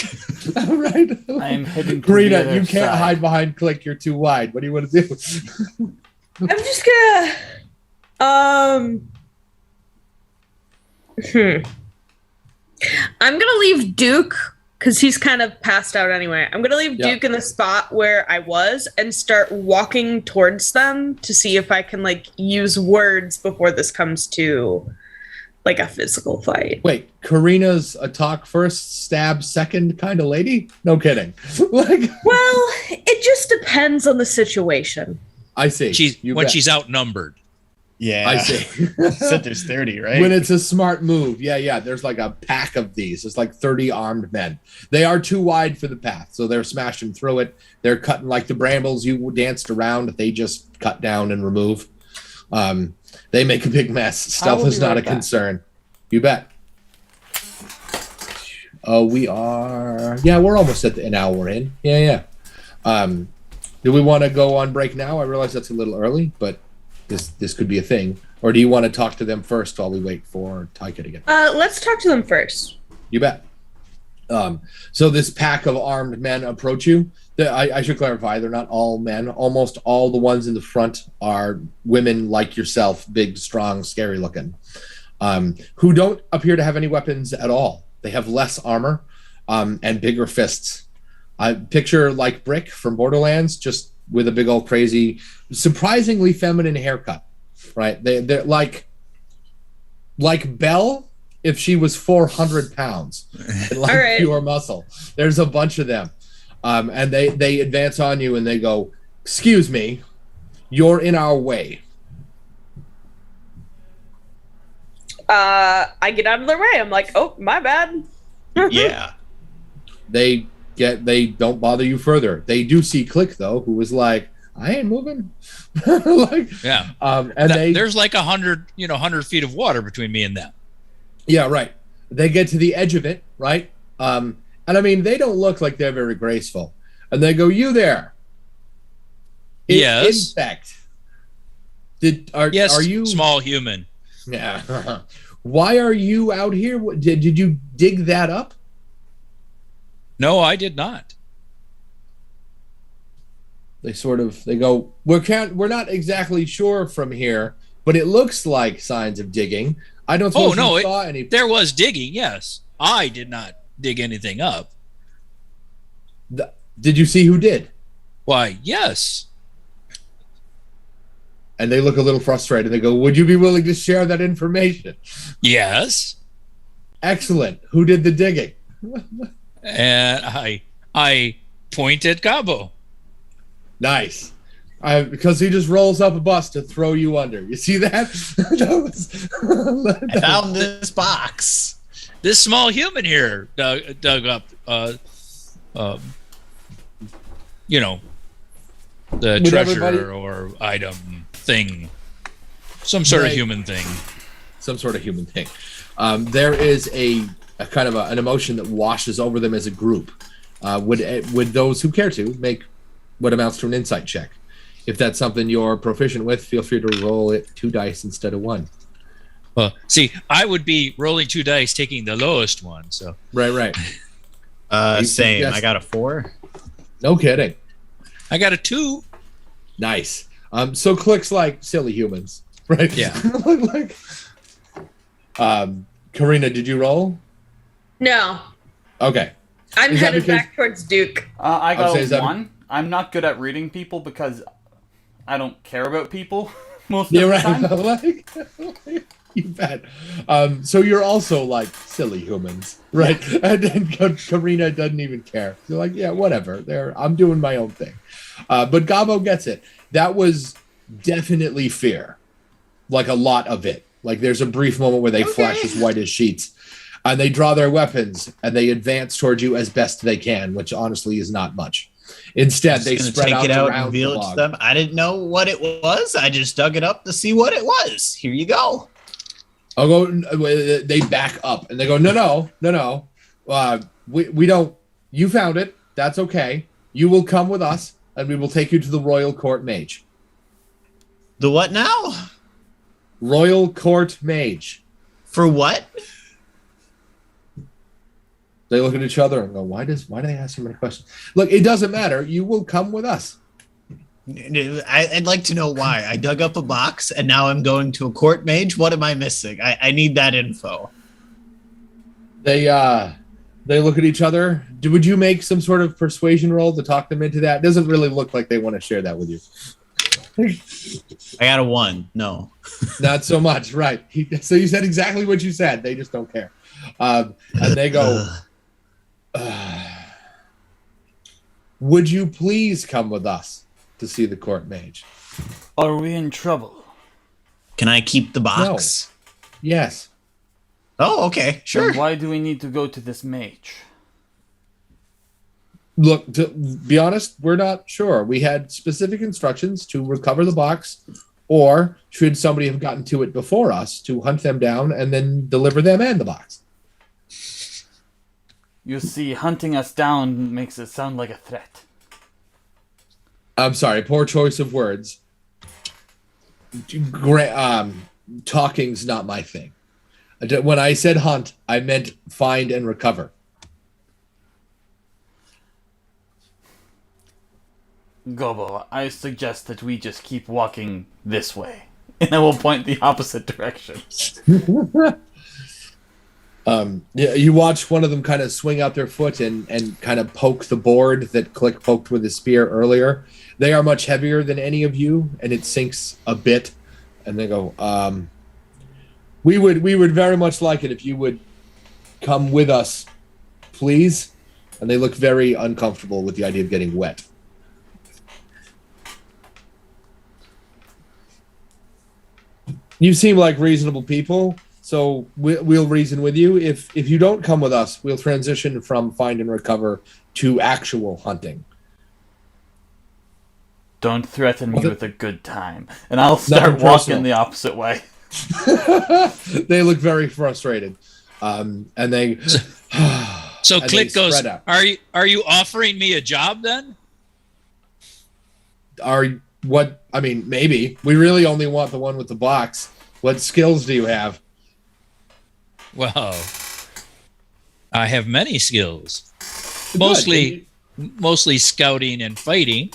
Right. I'm hidden. Karina, you can't hide behind Click. You're too wide. What do you want to do? I'm just gonna I'm gonna leave Duke, because he's kind of passed out anyway. I'm gonna leave Duke in the spot where I was and start walking towards them to see if I can use words before this comes to a physical fight. Wait, Karina's a talk first, stab second kind of lady? No kidding. Well, it just depends on the situation. I see. She's outnumbered. Yeah. I see. Said there's 30, right? When it's a smart move. Yeah. There's like a pack of these. It's like 30 armed men. They are too wide for the path, so they're smashing through it. They're cutting like the brambles you danced around. They just cut down and remove. They make a big mess. Stealth is not a concern. You bet. Oh, we are... Yeah, we're almost at an hour in. Yeah. Do we want to go on break now? I realize that's a little early, but this could be a thing. Or do you want to talk to them first while we wait for Taika to get back? Let's talk to them first. You bet. So this pack of armed men approach you. I should clarify, they're not all men. Almost all the ones in the front are women like yourself, big, strong, scary looking, who don't appear to have any weapons at all. They have less armor and bigger fists. I picture like Brick from Borderlands, just with a big old crazy, surprisingly feminine haircut, right? They're like Belle if she was 400 pounds, and pure muscle. There's a bunch of them. And they advance on you and they go, excuse me, you're in our way. I get out of their way. I'm like, oh, my bad. Yeah. They don't bother you further. They do see Click though, who was like, I ain't moving. Yeah. And there's like 100 feet of water between me and them. Yeah, right. They get to the edge of it, right? And I mean, they don't look like they're very graceful. And they go, you there. Yes. Insect. Are you small human? Yeah. Why are you out here? Did you dig that up? No, I did not. They go, we're not exactly sure from here, but it looks like signs of digging. I don't suppose you saw any. There was digging, yes. I did not dig anything up. Did you see who did? Why, yes. And they look a little frustrated. They go, would you be willing to share that information? Yes. Excellent. Who did the digging? And I point at Gobbo. Nice. Because he just rolls up a bus to throw you under. You see that? I found this box. This small human here dug up, the treasure or item thing, some sort of human thing. Some sort of human thing. There is a kind of an emotion that washes over them as a group. Would those who care to make what amounts to an insight check? If that's something you're proficient with, feel free to roll it 2 dice instead of 1. Well, see, I would be rolling 2 dice, taking the lowest one. So right. Same. I got a 4. No kidding. I got a 2. Nice. So clicks like silly humans, right? Yeah. Karina, did you roll? No. Okay. I'm headed back towards Duke. I got 1. I'm not good at reading people because I don't care about people most of the time. You bet. So you're also like silly humans, right? And then Karina doesn't even care. You're like, yeah, whatever. I'm doing my own thing. But Gobbo gets it. That was definitely fear. Like a lot of it. Like there's a brief moment where they flash as white as sheets. And they draw their weapons and they advance towards you as best they can, which honestly is not much. Instead, they spread take out it out around and reveal it to them. I didn't know what it was. I just dug it up to see what it was. Here you go. They back up and they go, no. We don't. You found it. That's okay. You will come with us and we will take you to the Royal Court Mage. The what now? Royal Court Mage. For what? They look at each other and go, why do they ask so many questions? Look, it doesn't matter. You will come with us. I'd like to know why. I dug up a box and now I'm going to a court mage. What am I missing? I need that info. They look at each other. Would you make some sort of persuasion roll to talk them into that? It doesn't really look like they want to share that with you. I got a 1. No. Not so much. Right. So you said exactly what you said. They just don't care. And they go, would you please come with us to see the court mage? Are we in trouble? Can I keep the box? No. Yes. Oh, okay. Sure. Then why do we need to go to this mage? Look, to be honest, we're not sure. We had specific instructions to recover the box, or should somebody have gotten to it before us, to hunt them down and then deliver them and the box. You see, hunting us down makes it sound like a threat. I'm sorry, poor choice of words. Talking's not my thing. When I said hunt, I meant find and recover. Gobbo, I suggest that we just keep walking this way. And I will point the opposite direction. You watch one of them kind of swing out their foot and kind of poke the board that Click poked with his spear earlier. They are much heavier than any of you, and it sinks a bit. And they go, we would very much like it if you would come with us, please. And they look very uncomfortable with the idea of getting wet. You seem like reasonable people. So we'll reason with you. If you don't come with us, we'll transition from find and recover to actual hunting. Don't threaten me with a good time. And I'll start walking the opposite way. They look very frustrated. And they... So and Click goes, are you offering me a job then? Maybe. We really only want the one with the box. What skills do you have? Well, I have many skills. mostly scouting and fighting.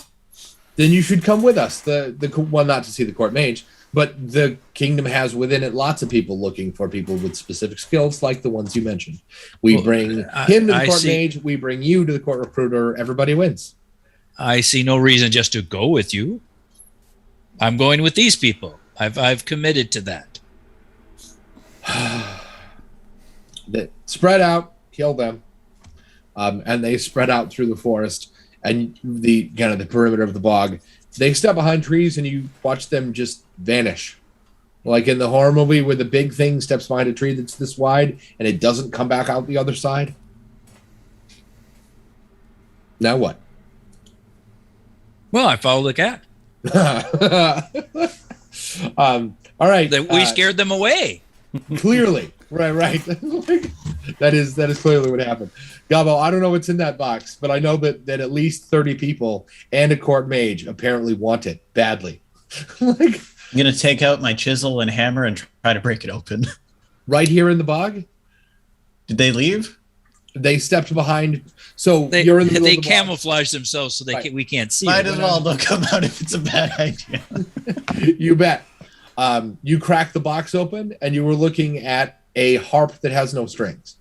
Then you should come with us. Well, not to see the court mage, but the kingdom has within it lots of people looking for people with specific skills like the ones you mentioned. We bring him to the court mage. We bring you to the court recruiter. Everybody wins. I see no reason just to go with you. I'm going with these people. I've committed to that. Spread out, kill them, and they spread out through the forest and the perimeter of the bog. They step behind trees, and you watch them just vanish, like in the horror movie where the big thing steps behind a tree that's this wide and it doesn't come back out the other side. Now what? Well, I follow the cat. All right. We scared them away. Clearly. Right. That is clearly what happened. Gobbo, I don't know what's in that box, but I know that at least 30 people and a court mage apparently want it badly. I'm going to take out my chisel and hammer and try to break it open. Right here in the bog? Did they leave? They stepped behind. So you're in the middle of the camouflage themselves so we can't see. Might as well they'll come out if it's a bad idea. You bet. You crack the box open, and you were looking at a harp that has no strings.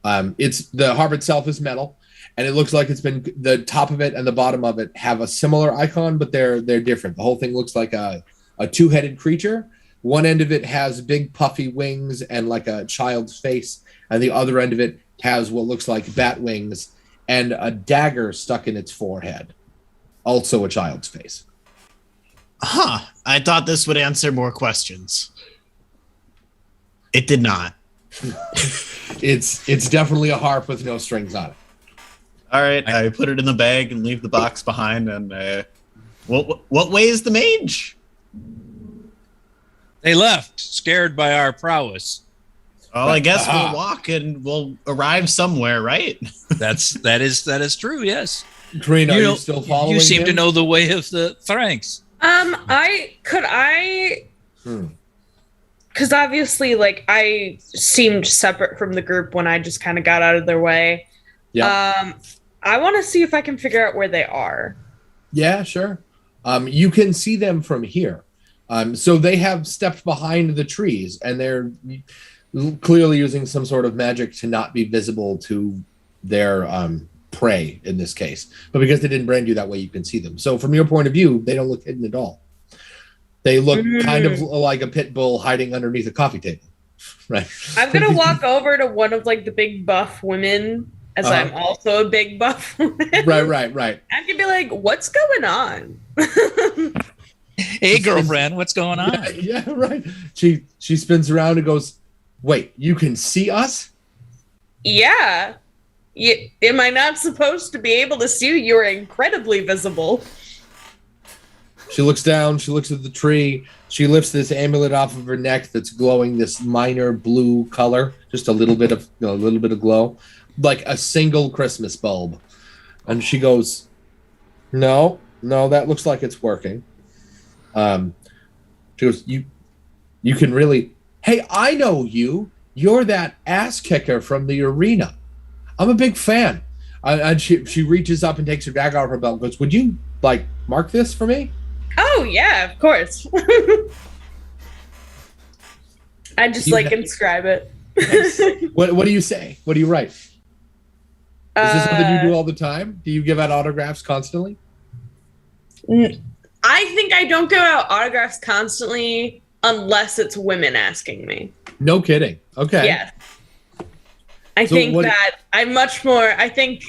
The harp itself is metal, and it looks like it's been the top of it and the bottom of it have a similar icon, but they're different. The whole thing looks like a two-headed creature. One end of it has big puffy wings and like a child's face, and the other end of it has what looks like bat wings and a dagger stuck in its forehead, also a child's face. Huh. I thought this would answer more questions. It did not. It's definitely a harp with no strings on it. All right, I put it in the bag and leave the box behind. And what way is the mage? They left, scared by our prowess. Well, I guess we'll walk and we'll arrive somewhere, right? That is true. Yes. Karina, are you still following? You seem to know the way of the Franks. Because obviously, like, I seemed separate from the group when I just kind of got out of their way. Yeah. I want to see if I can figure out where they are. Yeah, sure. You can see them from here. So they have stepped behind the trees, and they're clearly using some sort of magic to not be visible to their prey in this case. But because they didn't brand you that way, you can see them. So from your point of view, they don't look hidden at all. They look kind of like a pit bull hiding underneath a coffee table. Right. I'm going to walk over to one of like the big buff women, as I'm also a big buff woman. Right. I could be like, what's going on? Hey, girlfriend, what's going on? Yeah, right. She spins around and goes, wait, you can see us? Yeah. Am I not supposed to be able to see you? You're incredibly visible. She looks down. She looks at the tree. She lifts this amulet off of her neck that's glowing this minor blue color, just a little bit of glow, like a single Christmas bulb. And she goes, "No, that looks like it's working." She goes, "You can really? Hey, I know you. You're that ass kicker from the arena. I'm a big fan." And she reaches up and takes her dagger out of her belt and goes, "Would you like mark this for me?" Oh yeah, of course. I just inscribe it. What do you say? What do you write? Is this something you do all the time? Do you give out autographs constantly? I think I don't give out autographs constantly unless it's women asking me. No kidding. Okay. Yeah. I think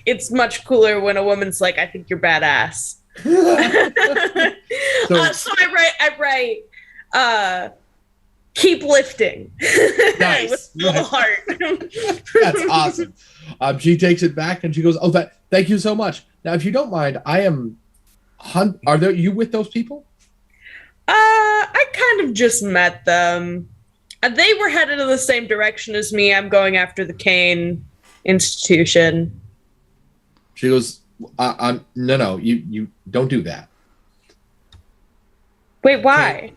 it's much cooler when a woman's like, "I think you're badass." So I write, keep lifting. Nice. With a little heart. That's awesome. She takes it back and she goes, thank you so much. Now, if you don't mind, are you with those people? I kind of just met them. They were headed in the same direction as me. I'm going after the Kane institution. She goes, no, you don't do that. Wait, why?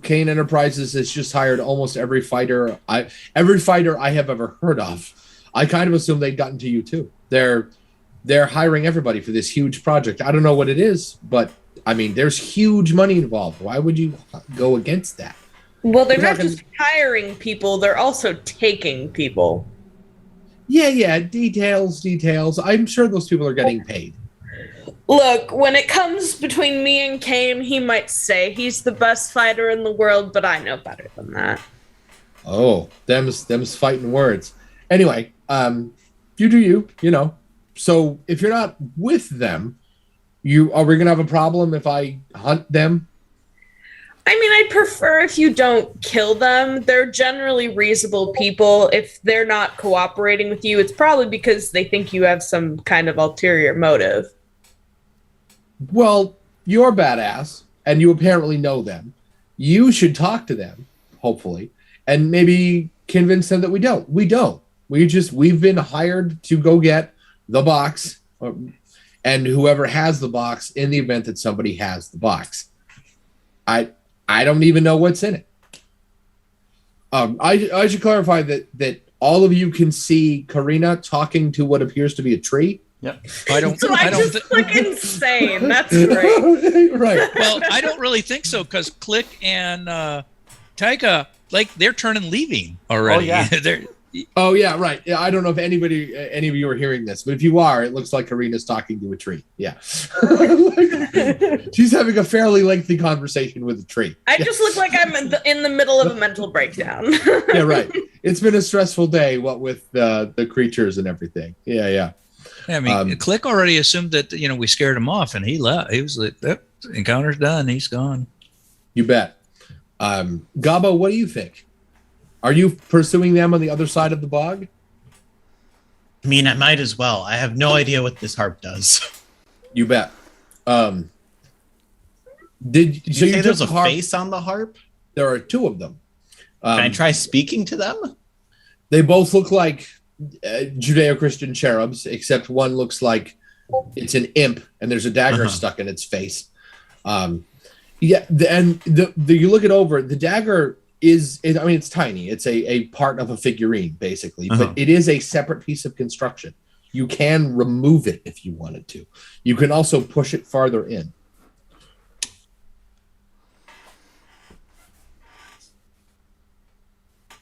Kane Enterprises has just hired almost every fighter I have ever heard of. I kind of assumed they'd gotten to you too. They're hiring everybody for this huge project. I don't know what it is, but I mean, there's huge money involved. Why would you go against that? Well, they're not just hiring people, they're also taking people. Yeah, details. I'm sure those people are getting paid. Look, when it comes between me and Kane, he might say he's the best fighter in the world, but I know better than that. Oh, them's fighting words. Anyway, you do you know. So if you're not with them, are we gonna have a problem if I hunt them? I mean, I'd prefer if you don't kill them. They're generally reasonable people. If they're not cooperating with you, it's probably because they think you have some kind of ulterior motive. Well, you're badass, and you apparently know them. You should talk to them, hopefully, and maybe convince them that we don't. We don't. We've been hired to go get the box, and whoever has the box in the event that somebody has the box. I don't even know what's in it. I should clarify that all of you can see Karina talking to what appears to be a tree. Yep. I just look insane. That's great. Right. Well, I don't really think so because Click and Taika, like, they're turning leaving already. Oh, yeah. Oh, yeah, right. Yeah, I don't know if any of you are hearing this, but if you are, it looks like Karina's talking to a tree. Yeah. She's having a fairly lengthy conversation with a tree. I just look like I'm in the middle of a mental breakdown. Yeah, right. It's been a stressful day, what with the creatures and everything. Yeah. I mean, Click already assumed that, we scared him off, and he left. He was like, encounter's done. He's gone. You bet. Gobbo, what do you think? Are you pursuing them on the other side of the bog? I mean, I might as well. I have no idea what this harp does. You bet. Did you say there's a face on the harp? There are two of them. Can I try speaking to them? They both look like Judeo-Christian cherubs, except one looks like it's an imp, and there's a dagger stuck in its face. You look it over. The dagger it's tiny. It's a part of a figurine, basically, but it is a separate piece of construction. You can remove it if you wanted to. You can also push it farther in.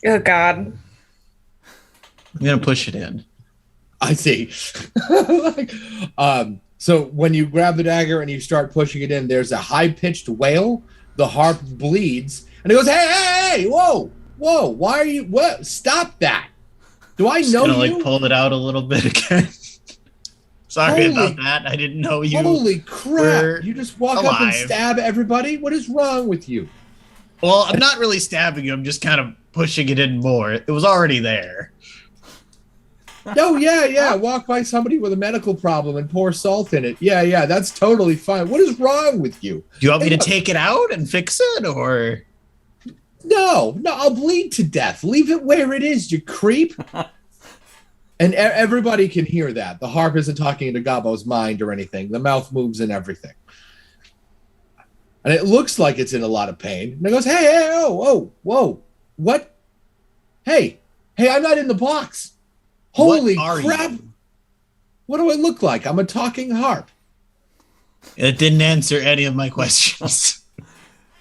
Oh, God. I'm going to push it in. I see. So when you grab the dagger and you start pushing it in, there's a high-pitched wail. The harp bleeds. And it goes, hey, whoa, why are you, what? Stop that. Do I know you? Like pull it out a little bit again. Sorry about that. I didn't know you. Holy crap. You just walk up and stab everybody? What is wrong with you? Well, I'm not really stabbing you. I'm just kind of pushing it in more. It was already there. No, yeah. Walk by somebody with a medical problem and pour salt in it. Yeah, that's totally fine. What is wrong with you? Do you want me to take it out and fix it, or? No, I'll bleed to death. Leave it where it is, you creep. And everybody can hear that. The harp isn't talking into Gobbo's mind or anything. The mouth moves and everything. And it looks like it's in a lot of pain. And it goes, hey, whoa, what? Hey, I'm not in the box. Holy crap. You? What do I look like? I'm a talking harp. It didn't answer any of my questions.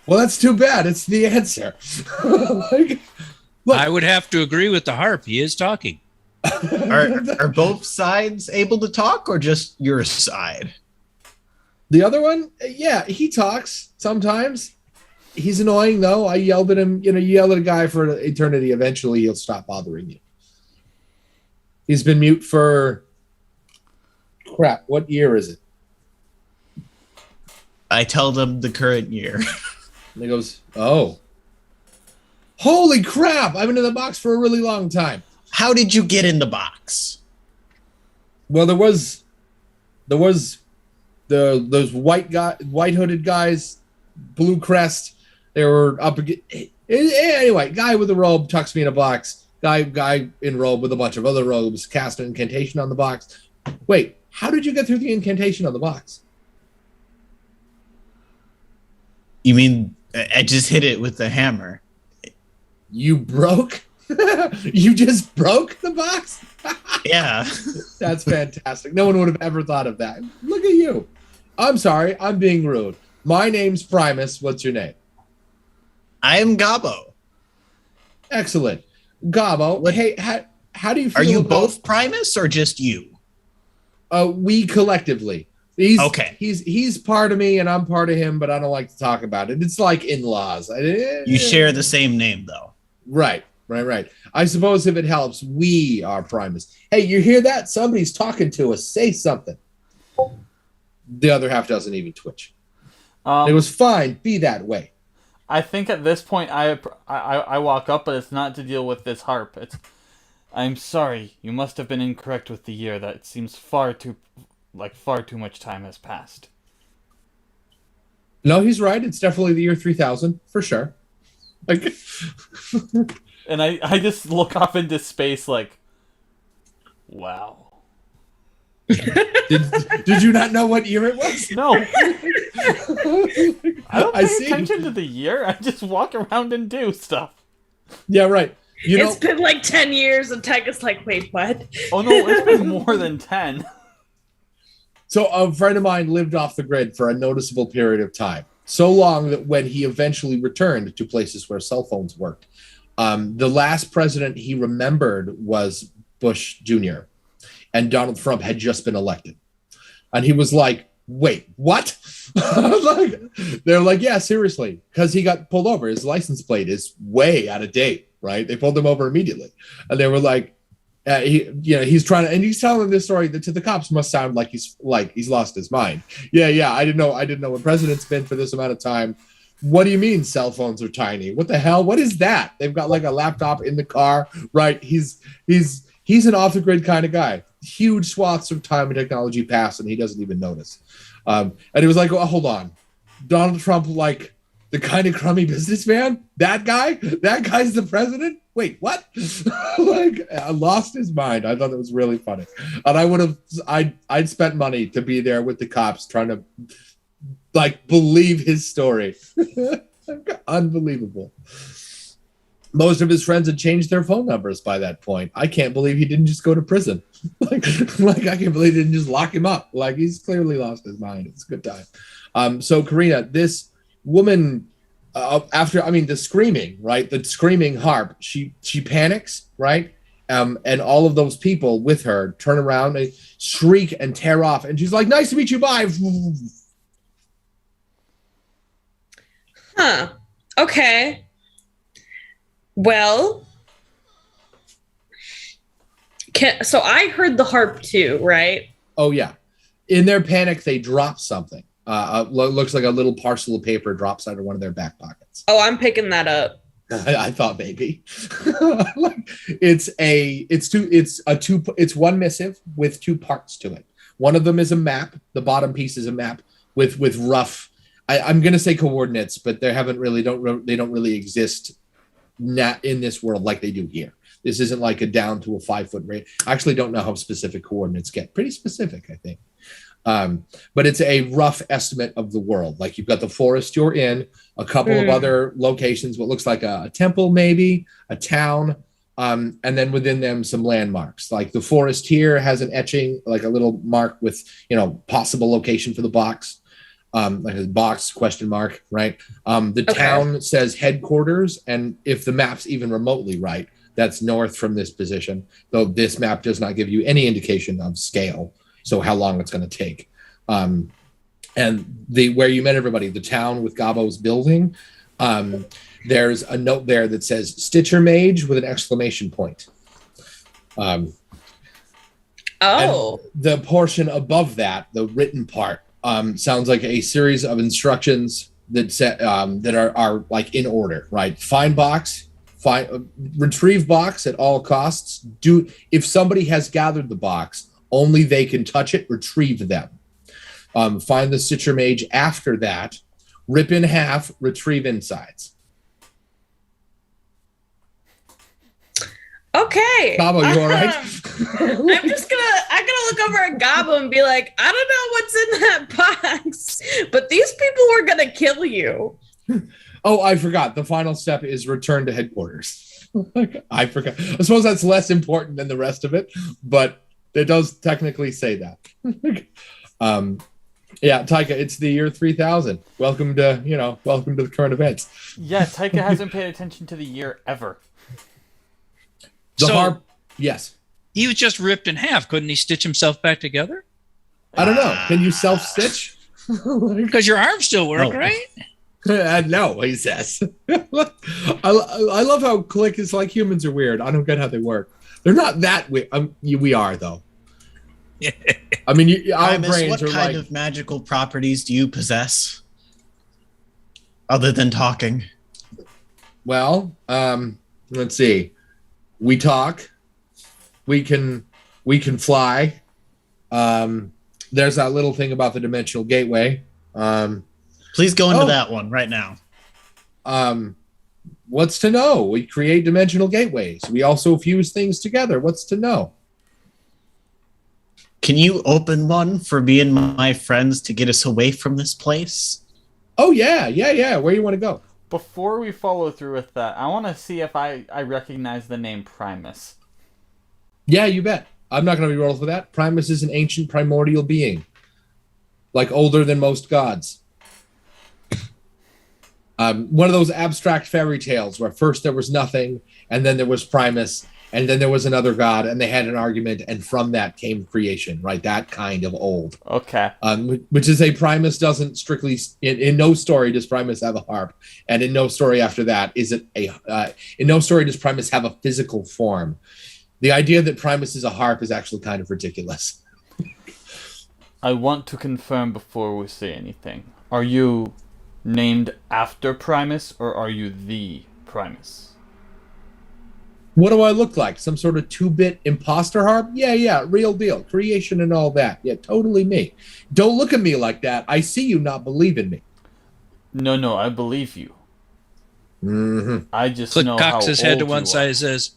Well, that's too bad. It's the answer. Look, I would have to agree with the harp. He is talking. Are both sides able to talk, or just your side? The other one? Yeah, he talks sometimes. He's annoying, though. I yelled at him. You yell at a guy for an eternity. Eventually, he'll stop bothering you. He's been mute for... Crap, what year is it? I tell them the current year. And he goes, oh. Holy crap! I've been in the box for a really long time. How did you get in the box? Well, there was those white hooded guys, blue crest. They were up against. Anyway, guy with a robe tucks me in a box. Guy in robe with a bunch of other robes cast an incantation on the box. Wait, how did you get through the incantation on the box? You mean I just hit it with the hammer? You broke You just broke the box? Yeah. That's fantastic. No one would have ever thought of that. Look at you. I'm sorry. I'm being rude. My name's Primus. What's your name? I am Gobbo. Excellent. Gobbo, hey, how do you feel Are you about... both Primus or just you? We collectively. Okay. He's part of me and I'm part of him, but I don't like to talk about it. It's like in-laws. You share the same name, though. Right. I suppose if it helps, we are Primus. Hey, you hear that? Somebody's talking to us. Say something. The other half doesn't even twitch. It was fine. Be that way. I think at this point I walk up, but it's not to deal with this harp. I'm sorry. You must have been incorrect with the year. That seems far too much time has passed. No, he's right. It's definitely the year 3000 for sure. Like, and I just look off into space like, wow. Did you not know what year it was? No. I don't pay attention to the year. I just walk around and do stuff. Yeah, right. It's been like 10 years and Taika's like, wait, what? Oh no, it's been more than 10. So a friend of mine lived off the grid for a noticeable period of time. So long that when he eventually returned to places where cell phones worked, the last president he remembered was Bush Jr. And Donald Trump had just been elected. And he was like, wait, what? They're like, yeah, seriously. Because he got pulled over. His license plate is way out of date, right? They pulled him over immediately. And they were like, he's trying to, and he's telling this story that to the cops must sound like he's lost his mind. Yeah, I didn't know what president's been for this amount of time. What do you mean cell phones are tiny? What the hell? What is that? They've got like a laptop in the car, right? He's an off the grid kind of guy. Huge swaths of time and technology pass, and he doesn't even notice. And it was like, oh, hold on, Donald Trump, like the kind of crummy businessman. That guy's the president. Wait, what? Like, I lost his mind. I thought it was really funny, and I'd spent money to be there with the cops trying to like believe his story. Unbelievable. Most of his friends had changed their phone numbers by that point. I can't believe he didn't just go to prison. like I can't believe he didn't just lock him up. Like, he's clearly lost his mind. It's a good time. So Karina, this woman, the screaming, right? The screaming harp, she panics, right? And all of those people with her turn around and shriek and tear off. And she's like, nice to meet you, bye. Huh. Okay. Well, so I heard the harp too, right? Oh, yeah. In their panic, they drop something. Looks like a little parcel of paper drops out of one of their back pockets. Oh, I'm picking that up. I thought maybe. It's one missive with two parts to it. One of them is a map. The bottom piece is a map with rough. I'm gonna say coordinates, but they don't really exist in this world like they do here. This isn't like a down to a 5 foot radius. I actually don't know how specific coordinates get. Pretty specific, I think. But it's a rough estimate of the world. Like, you've got the forest you're in, a couple of other locations, what looks like a temple, maybe a town, and then within them some landmarks. Like the forest here has an etching, like a little mark with possible location for the box. Like a box question mark, right? The town says headquarters, and if the map's even remotely right, that's north from this position, though this map does not give you any indication of scale, so how long it's going to take. And where you met everybody, the town with Gobbo's building, there's a note there that says Stitcher Mage with an exclamation point. The portion above that, the written part, sounds like a series of instructions that are like in order, right? Find box, retrieve box at all costs. If somebody has gathered the box, only they can touch it. Retrieve them. Find the Stitcher Mage after that. Rip in half. Retrieve insides. Okay. Gobbo, you all right? I gotta look over at Gobbo and be like, I don't know what's in that box, but these people were gonna kill you. Oh, I forgot. The final step is return to headquarters. I forgot. I suppose that's less important than the rest of it, but it does technically say that. Yeah, Taika, it's the year 3000. Welcome to the current events. Yeah, Taika hasn't paid attention to the year ever. The harp, yes. He was just ripped in half. Couldn't he stitch himself back together? I don't know. Can you self-stitch? Because your arms still work, right? No, he says. I love how Click is like humans are weird. I don't get how they work. They're not that weird. We are, though. I mean, our brains what are kind of magical properties do you possess? Other than talking? Well, let's see. We talk. We can fly. There's that little thing about the dimensional gateway. Please go into that one right now. What's to know? We create dimensional gateways. We also fuse things together. What's to know? Can you open one for me and my friends to get us away from this place? Oh, yeah. Where you want to go? Before we follow through with that, I want to see if I recognize the name Primus. Yeah, you bet. I'm not going to be rolling for that. Primus is an ancient primordial being. Like older than most gods. One of those abstract fairy tales where first there was nothing, and then there was Primus, and then there was another god, and they had an argument, and from that came creation, right? That kind of old. Okay. Which is a Primus doesn't strictly, in no story does Primus have a harp, and in no story after that is it in no story does Primus have a physical form. The idea that Primus is a harp is actually kind of ridiculous. I want to confirm before we say anything. Are you named after Primus, or are you the Primus? What do I look like? Some sort of 2-bit imposter harp? Yeah, real deal. Creation and all that. Yeah, totally me. Don't look at me like that. I see you not believe in me. No, I believe you. Mm-hmm. I just Click know cocks how his head old to one you side are. and says,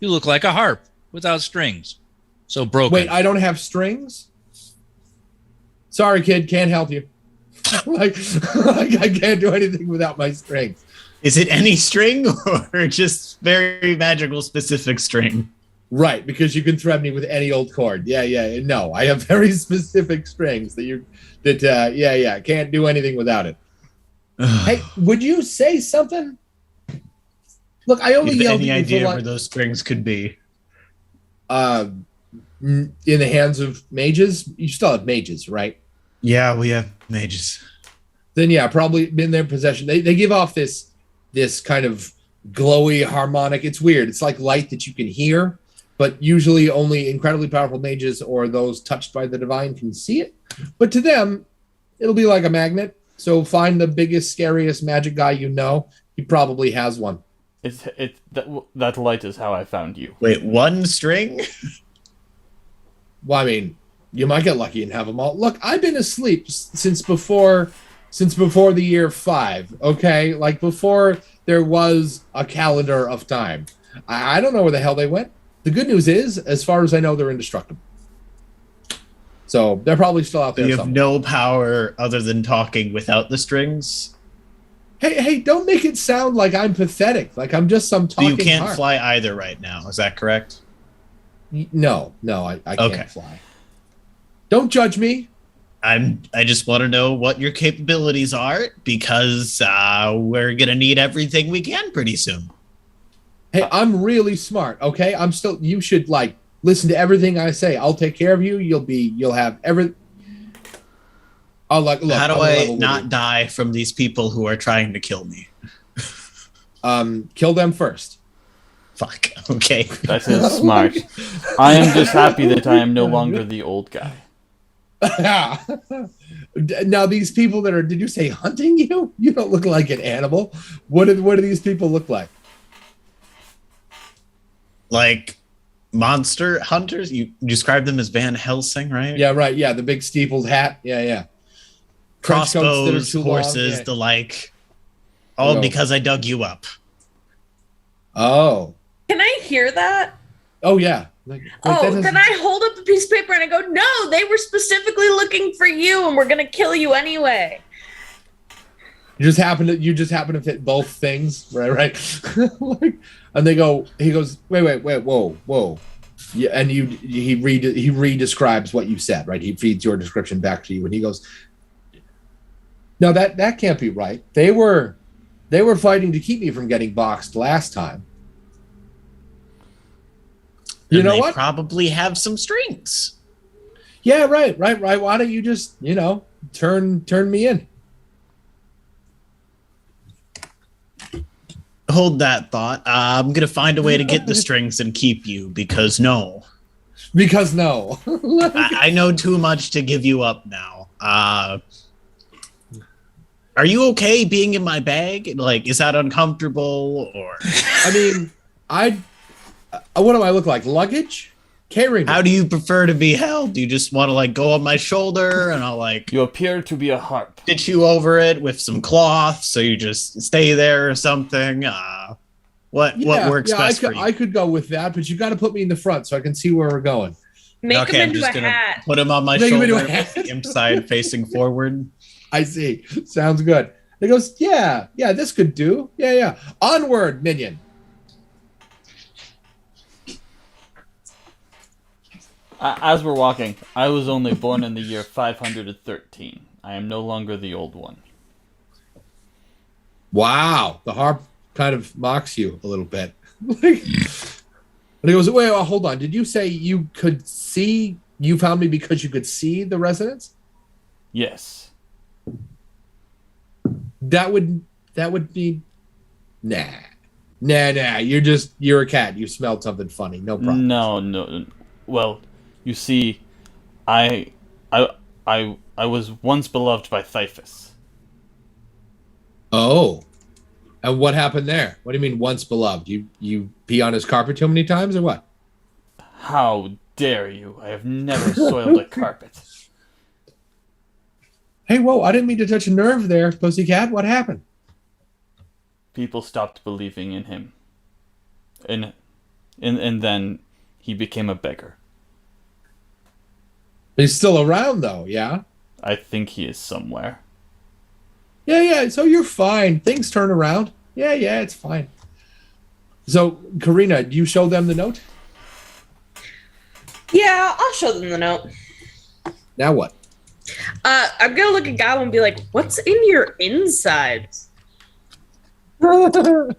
"You look like a harp without strings. So broken." Wait, I don't have strings? Sorry, kid, can't help you. like, I can't do anything without my strings. Is it any string or just very magical specific string? Right, because you can thread me with any old chord. Yeah. No, I have very specific strings that can't do anything without it. Hey, would you say something? Look, I only yelled any at you idea for where those strings could be? in the hands of mages. You still have mages, right? Yeah, we have mages. Then yeah, probably in their possession. They give off this kind of glowy harmonic. It's weird. It's like light that you can hear, but usually only incredibly powerful mages or those touched by the divine can see it. But to them, it'll be like a magnet. So find the biggest, scariest magic guy you know. He probably has one. That light is how I found you. Wait, one string? Well, I mean, you might get lucky and have them all. Look, I've been asleep since before the year 5, okay? Like before there was a calendar of time. I don't know where the hell they went. The good news is, as far as I know, they're indestructible. So they're probably still out there You have somewhere. no power other than talking without the strings? Hey, don't make it sound like I'm pathetic. Like I'm just some So talking you can't harp. fly either right now, is that correct? No, I Okay. can't fly. Don't judge me. I just want to know what your capabilities are because we're gonna need everything we can pretty soon. Hey, I'm really smart, okay? You should like listen to everything I say. I'll take care of you. You'll have every. I'll look. How do I'm I level with not you. die from these people who are trying to kill me? Kill them first. Fuck. Okay. That is smart. I am just happy that I am no longer the old guy. Now these people that are, did you say hunting you? You don't look like an animal. What do these people look like? Like monster hunters? You described them as Van Helsing, right? Yeah, right. Yeah, the big steepled hat. Yeah. Trench coats that are Crossbows, too long. horses, Yeah. the like. All No. because I dug you up. Oh. Can I hear that? Oh yeah. Like, that doesn't- Then I hold up the piece of paper and I go, no, they were specifically looking for you and we're going to kill you anyway. You just happen to fit both things, right? Like, and he goes, wait, whoa. Yeah, and he re-describes what you said, right? He feeds your description back to you, and he goes, no, that can't be right. They were fighting to keep me from getting boxed last time. You know what? Probably have some strings. Yeah, right. Why don't you just, turn me in? Hold that thought. I'm gonna find a way to get the strings and keep you because no. I know too much to give you up now. Are you okay being in my bag? Like, is that uncomfortable or? I mean, what do I look like? Luggage? Carrying? How do you prefer to be held? Do you just want to like go on my shoulder and I'll like? You appear to be a harp. Stitch you over it with some cloth, so you just stay there or something. What works best for you? I could go with that, but you got to put me in the front so I can see where we're going. Make him into a hat. Put him on my shoulder, with the imp side facing forward. I see. Sounds good. He goes, yeah, this could do. Yeah. Onward, minion. As we're walking, I was only born in the year 513. I am no longer the old one. Wow. The harp kind of mocks you a little bit. And he goes, wait, hold on. Did you say you found me because you could see the residents? Yes. That would be nah. You're a cat. You smelled something funny. No problem. No. Well, you see, I was once beloved by Thyphus. Oh. And what happened there? What do you mean once beloved? You pee on his carpet too many times or what? How dare you? I have never soiled a carpet. Hey, whoa, I didn't mean to touch a nerve there, pussycat. What happened? People stopped believing in him. And then he became a beggar. He's still around, though, yeah? I think he is somewhere. Yeah, so you're fine. Things turn around. Yeah, it's fine. So, Karina, do you show them the note? Yeah, I'll show them the note. Now what? I'm gonna look at Gobbo and be like, what's in your insides? I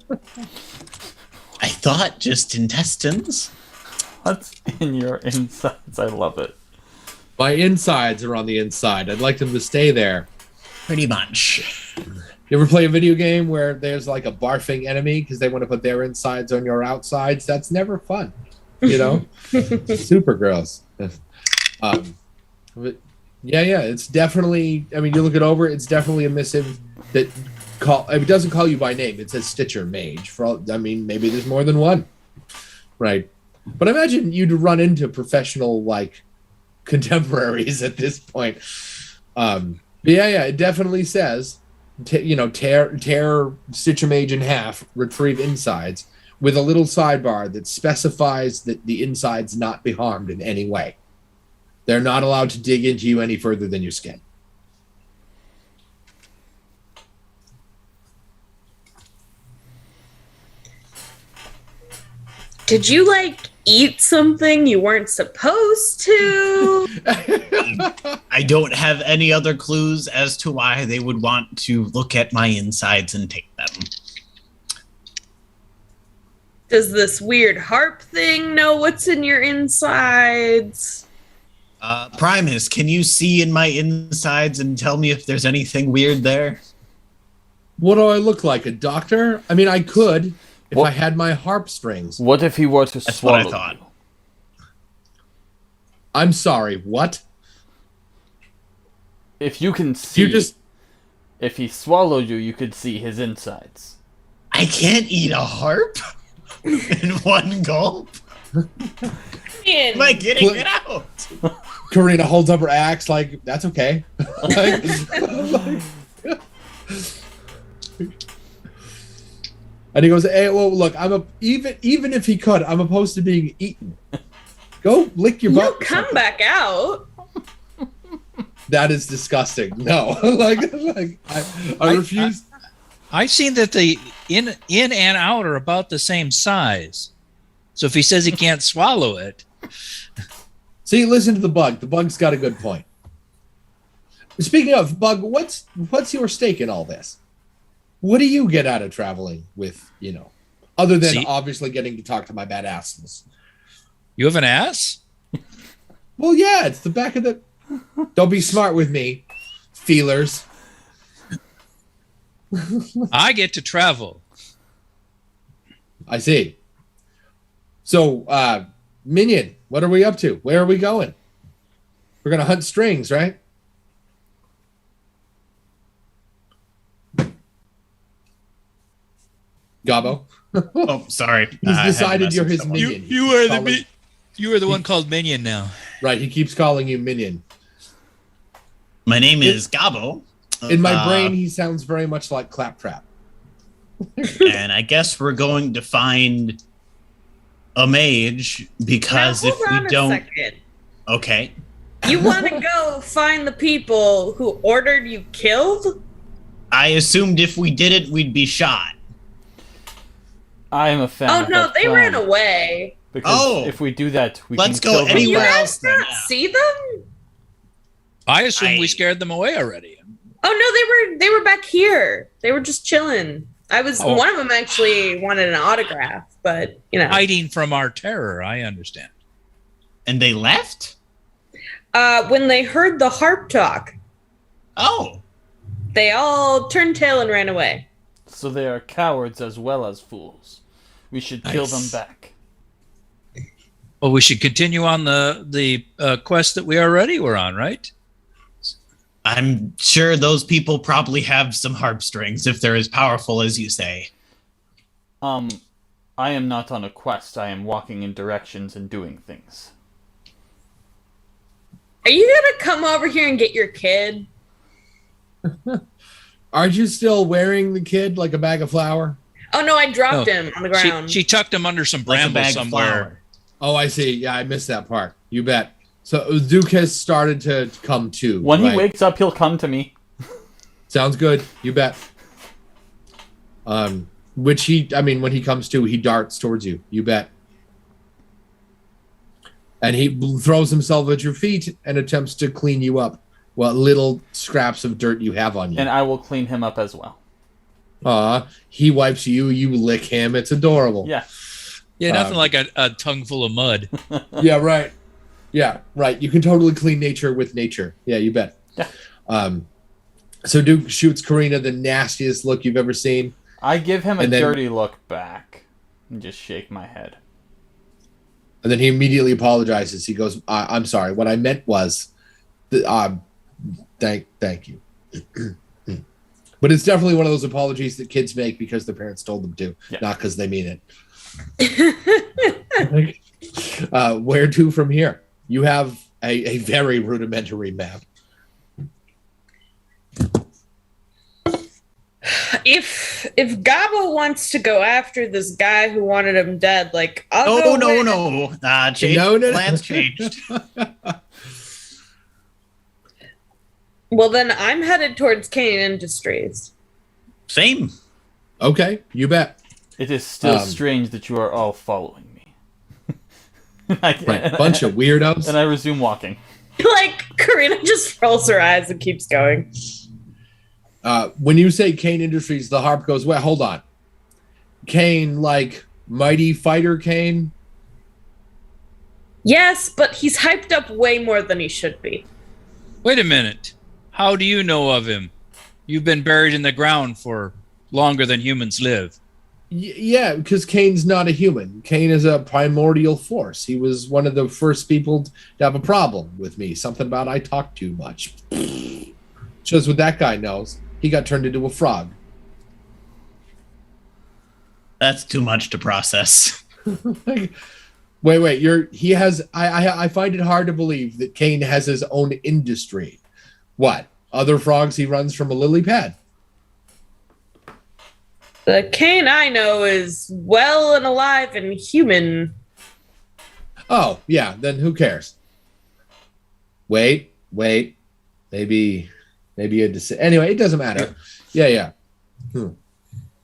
thought just intestines. What's in your insides? I love it. My insides are on the inside. I'd like them to stay there. Pretty much. You ever play a video game where there's like a barfing enemy because they want to put their insides on your outsides? That's never fun. Super gross. But yeah, it's definitely, I mean, you look it over, it's definitely a missive that it doesn't call you by name. It says Stitcher Mage. Maybe there's more than one. Right. But imagine you'd run into professional, like, contemporaries at this point. Yeah, it definitely says, tear Stitcher Mage in half, retrieve insides, with a little sidebar that specifies that the insides not be harmed in any way. They're not allowed to dig into you any further than your skin. Did you, eat something you weren't supposed to? I don't have any other clues as to why they would want to look at my insides and take them. Does this weird harp thing know what's in your insides? Primus, can you see in my insides and tell me if there's anything weird there? What do I look like, a doctor? I mean, I could if I had my harp strings. What if he were to swallow what I thought. you? I'm sorry, what? If you can see... If he swallowed you, you could see his insides. I can't eat a harp in one gulp? Am I getting it out? Karina holds up her axe like, that's okay. And he goes, hey, well, look, even if he could, I'm opposed to being eaten. Go lick your butt. You come back out. That is disgusting. No, I refuse. I've seen that the in and out are about the same size. So if he says he can't swallow it. See, listen to the bug. The bug's got a good point. Speaking of bug, what's your stake in all this? What do you get out of traveling with, other than obviously getting to talk to my badasses? You have an ass? Well, yeah, it's the back of the. Don't be smart with me, feelers. I get to travel. I see. So, Minion, what are we up to? Where are we going? We're going to hunt strings, right? Gobbo? Oh, sorry. He's decided you're his minion. You are the one called Minion now. Right, he keeps calling you Minion. My name is Gobbo. In my brain, he sounds very much like Claptrap. And I guess we're going to find a mage because now, if we don't... Second. Okay. You want to go find the people who ordered you killed? I assumed if we did it, we'd be shot. I am a fan. Oh of no, that they plan, ran away. Because if we do that, we Let's can go kill them. anywhere You else guys not now. see them? I assume we scared them away already. Oh no, they were back here. They were just chilling. One of them actually wanted an autograph, but Hiding from our terror, I understand. And they left? When they heard the harp talk, Oh. they all turned tail and ran away. So they are cowards as well as fools. We should kill them back. Well, we should continue on the quest that we already were on, right? I'm sure those people probably have some harp strings if they're as powerful as you say. I am not on a quest. I am walking in directions and doing things. Are you gonna come over here and get your kid? Aren't you still wearing the kid like a bag of flour? Oh no, I dropped him on the ground. She tucked him under some Like a brambles bag of somewhere. flour. Oh, I see. Yeah, I missed that part. You bet. So Duke has started to come to. When he right? wakes up, he'll come to me. Sounds good. You bet. When he comes to, he darts towards you. You bet. And he throws himself at your feet and attempts to clean you up. What little scraps of dirt you have on you. And I will clean him up as well. He wipes you, you lick him. It's adorable. Yeah. Yeah, nothing like a tongue full of mud. Yeah, right. Yeah, right. You can totally clean nature with nature. Yeah, you bet. Yeah. So Duke shoots Karina the nastiest look you've ever seen. I give him a And then- dirty look back and just shake my head. And then he immediately apologizes. He goes, I'm sorry. What I meant was, thank you. But it's definitely one of those apologies that kids make because their parents told them to, not because they mean it. Where to from here? You have a very rudimentary map. If Gobbo wants to go after this guy who wanted him dead, I'll go with- No. Plans changed. Well, then I'm headed towards Kane Industries. Same. Okay, you bet. It is still strange that you are all following me. Right, bunch of weirdos. And I resume walking. Karina just rolls her eyes and keeps going. When you say Kane Industries, the harp goes, well, hold on. Kane, like Mighty Fighter Kane? Yes, but he's hyped up way more than he should be. Wait a minute. How do you know of him? You've been buried in the ground for longer than humans live. Yeah, because Kane's not a human. Kane is a primordial force. He was one of the first people to have a problem with me. Something about I talk too much. Shows what that guy knows. He got turned into a frog. That's too much to process. Wait. I find it hard to believe that Kane has his own industry. What? Other frogs he runs from a lily pad? The Kane I know is well and alive and human. Oh, yeah, then who cares? Wait. Maybe anyway, it doesn't matter. Yeah.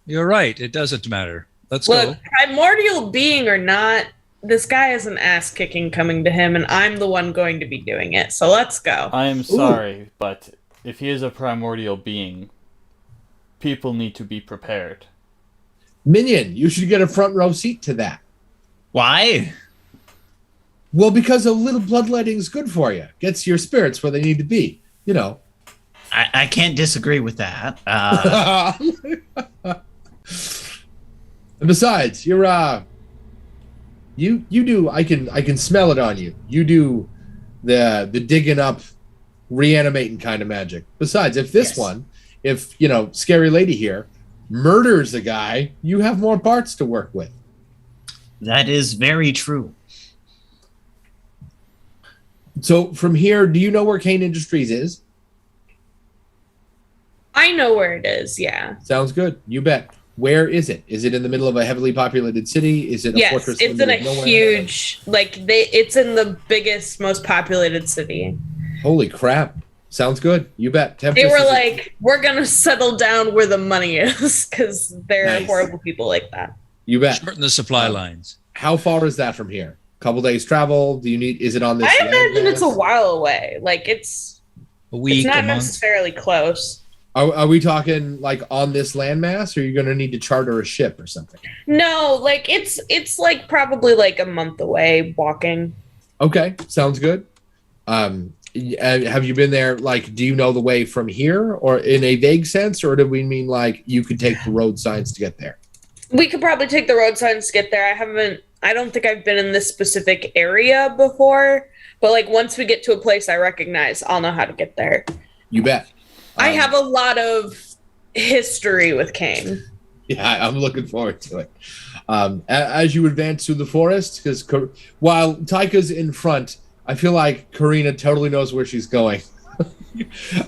You're right. It doesn't matter. Let's Look, go. primordial being or not, this guy has an ass kicking coming to him, and I'm the one going to be doing it. So let's go. I am sorry, but if he is a primordial being, people need to be prepared. Minion, you should get a front row seat to that. Why? Well, because a little bloodletting is good for you. Gets your spirits where they need to be. You know. I can't disagree with that. And besides, you're you do. I can smell it on you. You do the digging up, reanimating kind of magic. Besides, if this one, Scary Lady here murders a guy, you have more parts to work with. That is very true. So from here, do you know where Kane Industries is? I know where it is, yeah. Sounds good. You bet. Where is it? Is it in the middle of a heavily populated city? Is it a fortress? Yes, it's in a huge, it's in the biggest, most populated city. Holy crap. Sounds good. You bet. They were like, we're going to settle down where the money is, because there are horrible people like that. You bet. Shorten the supply lines. How far is that from here? Couple days travel? Is it on this? I imagine it's a while away. Like, it's a week, it's not a month. necessarily close. Are we talking like on this landmass, or are you going to need to charter a ship or something? No, like it's like probably like a month away walking. Okay, sounds good. Have you been there? Like, do you know the way from here, or in a vague sense, or do we mean like you could take the road signs to get there? We could probably take the road signs to get there. I don't think I've been in this specific area before, but like once we get to a place I recognize, I'll know how to get there. You bet. I have a lot of history with Kane. Yeah, I'm looking forward to it. As you advance through the forest, because while Taika's in front, I feel like Karina totally knows where she's going.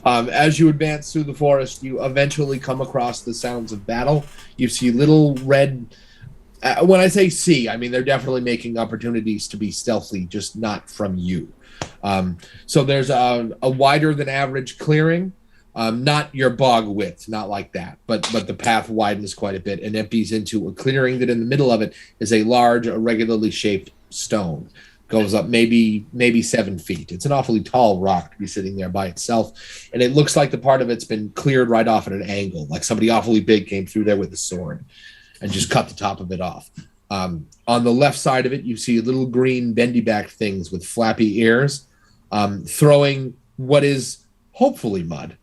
As you advance through the forest, you eventually come across the sounds of battle. You see little red... when I say see, I mean they're definitely making opportunities to be stealthy, just not from you. So there's a wider than average clearing. Not your bog width, not like that, but the path widens quite a bit and empties into a clearing that in the middle of it is a large, irregularly shaped stone. Goes up maybe 7 feet. It's an awfully tall rock to be sitting there by itself, and it looks like the part of it's been cleared right off at an angle, like somebody awfully big came through there with a sword and just cut the top of it off. On the left side of it, you see little green bendy-backed things with flappy ears throwing what is hopefully mud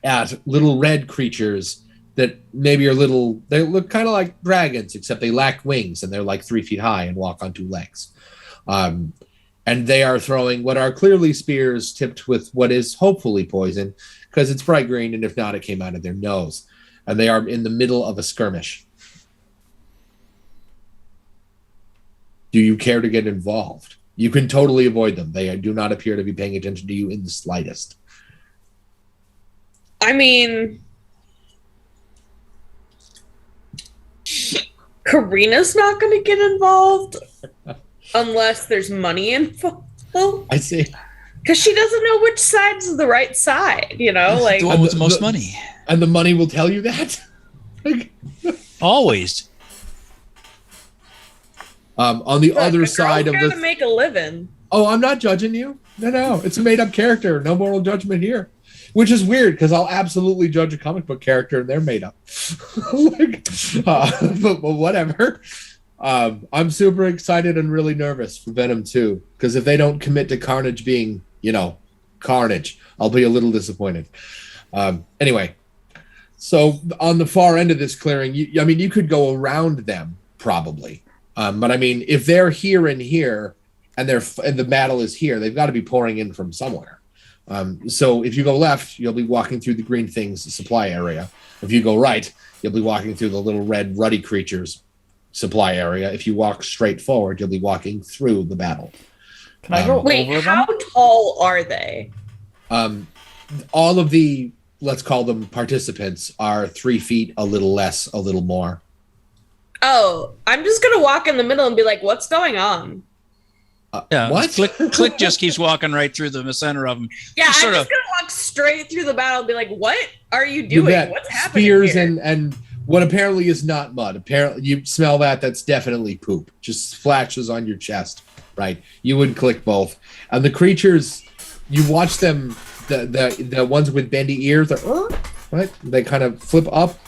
at little red creatures that maybe they look kind of like dragons, except they lack wings and they're like 3 feet high and walk on 2 legs. And they are throwing what are clearly spears tipped with what is hopefully poison, because it's bright green, and if not, it came out of their nose. And they are in the middle of a skirmish. Do you care to get involved? You can totally avoid them. They do not appear to be paying attention to you in the slightest. I mean, Karina's not going to get involved unless there's money involved. I see. Because she doesn't know which side's the right side, like The one with the most money. And the money will tell you that? Always. On the other side of to make a living. Oh, I'm not judging you. No. It's a made-up character. No moral judgment here. Which is weird, because I'll absolutely judge a comic book character and they're made up. But whatever. I'm super excited and really nervous for Venom 2, because if they don't commit to Carnage being, Carnage, I'll be a little disappointed. Anyway, so on the far end of this clearing, you could go around them, probably. But I mean, if they're here and here, and the battle is here, they've got to be pouring in from somewhere. So if you go left, you'll be walking through the green things supply area. If you go right, you'll be walking through the little red ruddy creatures supply area. If you walk straight forward, you'll be walking through the battle. Can I go wait, over how them? tall are they? All of the, let's call them participants, are 3 feet, a little less, a little more. Oh, I'm just going to walk in the middle and be like, what's going on? Yeah. What? Click just keeps walking right through the center of them. Yeah, Just I'm just gonna walk straight through the battle and be like, "What are you doing? What's happening Spears here?" and what apparently is not mud. Apparently, you smell that. That's definitely poop. Just splashes on your chest. Right. You would click both. And the creatures, you watch them. The ones with bendy ears, right? They kind of flip up.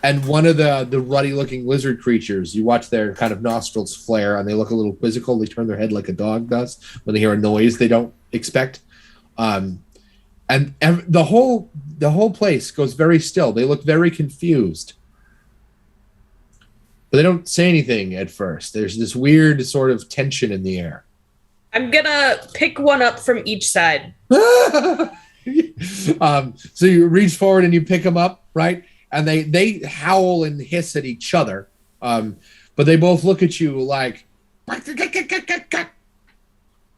And one of the ruddy-looking lizard creatures, you watch their kind of nostrils flare, and they look a little quizzical. They turn their head like a dog does when they hear a noise they don't expect. And the whole place goes very still. They look very confused, but they don't say anything at first. There's this weird sort of tension in the air. I'm gonna pick one up from each side. So you reach forward and you pick them up, right? And they howl and hiss at each other, but they both look at you like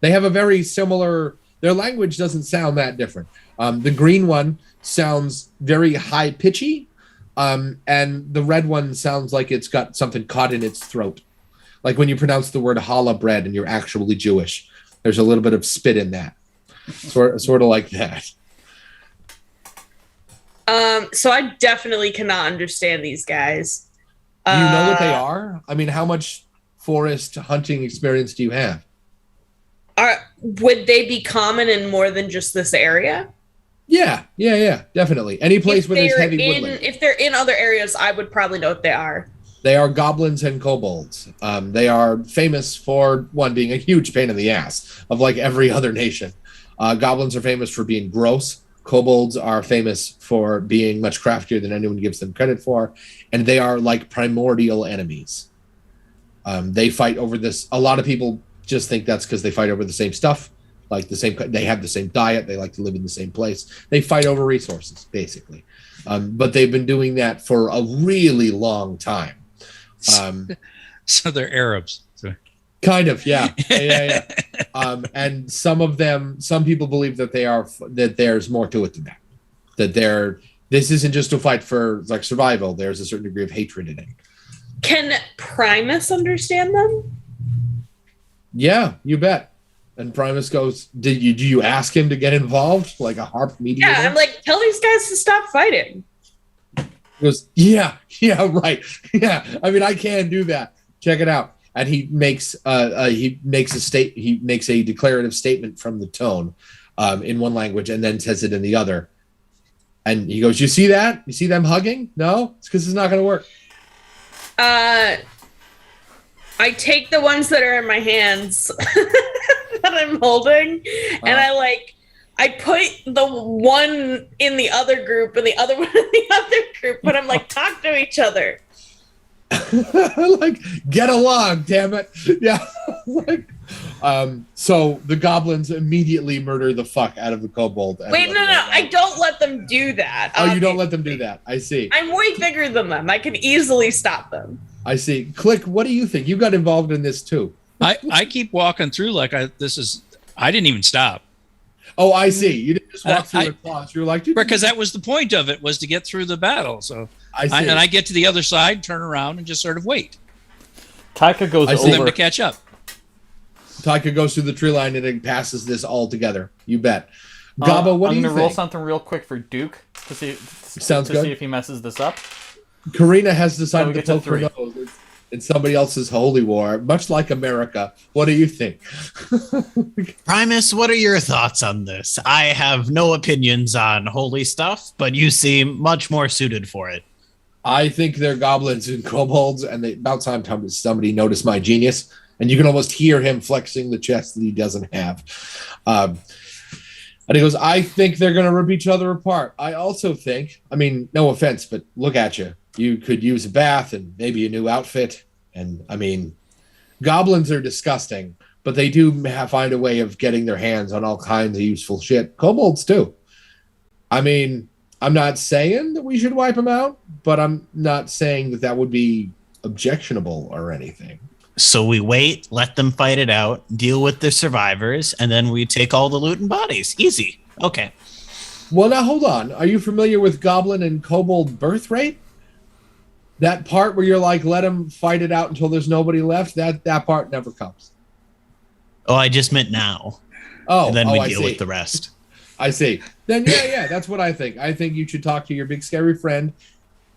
they have a very similar. Their language doesn't sound that different. The green one sounds very high pitchy, and the red one sounds like it's got something caught in its throat, like when you pronounce the word challah bread and you're actually Jewish. There's a little bit of spit in that, sort of like that. So I definitely cannot understand these guys. Do you know what they are? I mean, how much forest hunting experience do you have? Would they be common in more than just this area? Yeah, definitely. Any place where there's heavy woodland. If they're in other areas, I would probably know what they are. They are goblins and kobolds. They are famous for, one, being a huge pain in the ass of like every other nation. Goblins are famous for being gross. Kobolds are famous for being much craftier than anyone gives them credit for. And they are like primordial enemies. They fight over this. A lot of people just think that's because they fight over the same stuff. Like they have the same diet. They like to live in the same place. They fight over resources, basically. But they've been doing that for a really long time. So they're Arabs. Kind of, yeah. And some people believe that there's more to it than that. This isn't just a fight for like survival. There's a certain degree of hatred in it. Can Primus understand them? Yeah, you bet. And Primus goes, do you ask him to get involved? Like a harp mediator? Yeah, I'm like, tell these guys to stop fighting. He goes, yeah, right. Yeah, I mean, I can do that. Check it out. And he makes a declarative statement from the tone in one language and then says it in the other. And he goes, you see that? You see them hugging? No? It's because it's not going to work. I take the ones that are in my hands that I'm holding, and I put the one in the other group and the other one in the other group, but I'm like, talk to each other. Like, get along, damn it. Yeah. So the goblins immediately murder the fuck out of the kobold. Wait, no, I don't let them do that. Oh, you don't let them do that. I see. I'm way bigger than them. I can easily stop them. I see. Click, what do you think? You got involved in this too. I keep walking through like I didn't even stop. Oh, I see. You didn't just walk through the claws. You were like, because that was the point of it, was to get through the battle. So I see. And I get to the other side, turn around, and just sort of wait. Taika goes for them to catch up. Taika goes through the tree line and it passes this all together. You bet. Gobbo, what do you think? I'm going to roll something real quick for Duke to see if he messes this up. Karina has decided to poke her nose in somebody else's holy war, much like America. What do you think? Primus, what are your thoughts on this? I have no opinions on holy stuff, but you seem much more suited for it. I think they're goblins and kobolds, and about time somebody noticed my genius. And you can almost hear him flexing the chest that he doesn't have. And he goes, I think they're going to rip each other apart. I also think, I mean, no offense, but look at you. You could use a bath and maybe a new outfit. And, I mean, goblins are disgusting, but they do find a way of getting their hands on all kinds of useful shit. Kobolds, too. I mean, I'm not saying that we should wipe them out, but I'm not saying that would be objectionable or anything. So we wait, let them fight it out, deal with the survivors, and then we take all the loot and bodies. Easy. Okay. Well, now hold on. Are you familiar with goblin and kobold birth rate? That part where you're like, let them fight it out until there's nobody left, that part never comes. Oh, I just meant now. Oh, and then we I deal see. with the rest. I see. Then yeah, that's what I think. I think you should talk to your big scary friend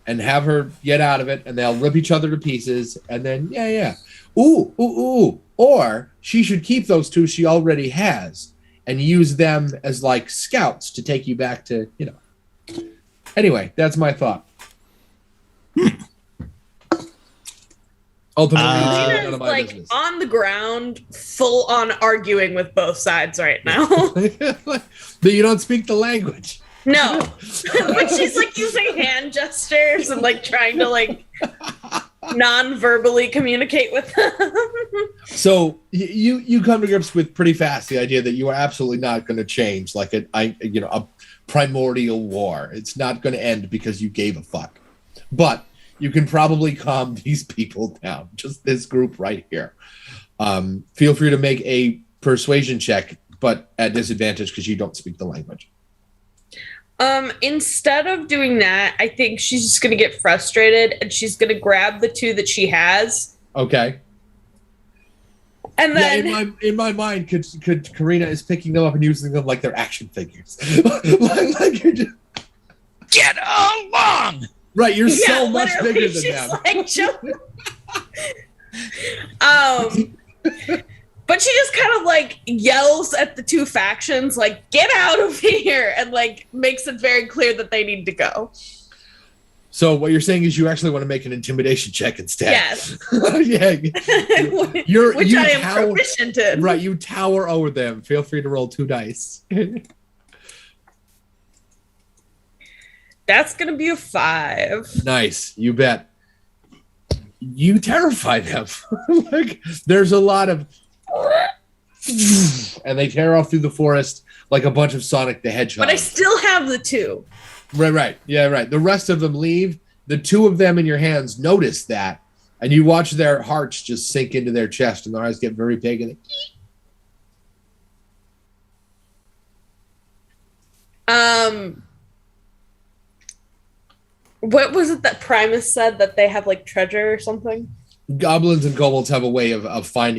and have her get out of it, and they'll rip each other to pieces, and then yeah. Ooh. Or she should keep those two she already has and use them as like scouts to take you back to, Anyway, that's my thought. Ultimately, it's none of my business. On the ground, full on arguing with both sides right now. But you don't speak the language. No. But she's like using hand gestures and like trying to like non-verbally communicate with them. So you come to grips with pretty fast the idea that you are absolutely not going to change like a primordial war. It's not going to end because you gave a fuck. But you can probably calm these people down. Just this group right here. Feel free to make a persuasion check, but at disadvantage because you don't speak the language. Instead of doing that, I think she's just gonna get frustrated and she's gonna grab the two that she has. Okay. And then in my mind, could Karina is picking them up and using them like they're action figures. like you're just... Get along! Right, you're so much bigger than them. But she just kind of like yells at the two factions, like, get out of here, and like makes it very clear that they need to go. So what you're saying is you actually want to make an intimidation check instead. Yes. Yeah. Which I am proficient in. Right, you tower over them. Feel free to roll 2 dice. That's gonna be a 5. Nice, you bet. You terrify them. Like there's a lot of and they tear off through the forest like a bunch of Sonic the Hedgehog. But I still have the 2. Right. Yeah, right. The rest of them leave. The 2 of them in your hands notice that, and you watch their hearts just sink into their chest, and their eyes get very big. And what was it that Primus said that they have like treasure or something? goblins and kobolds have a way of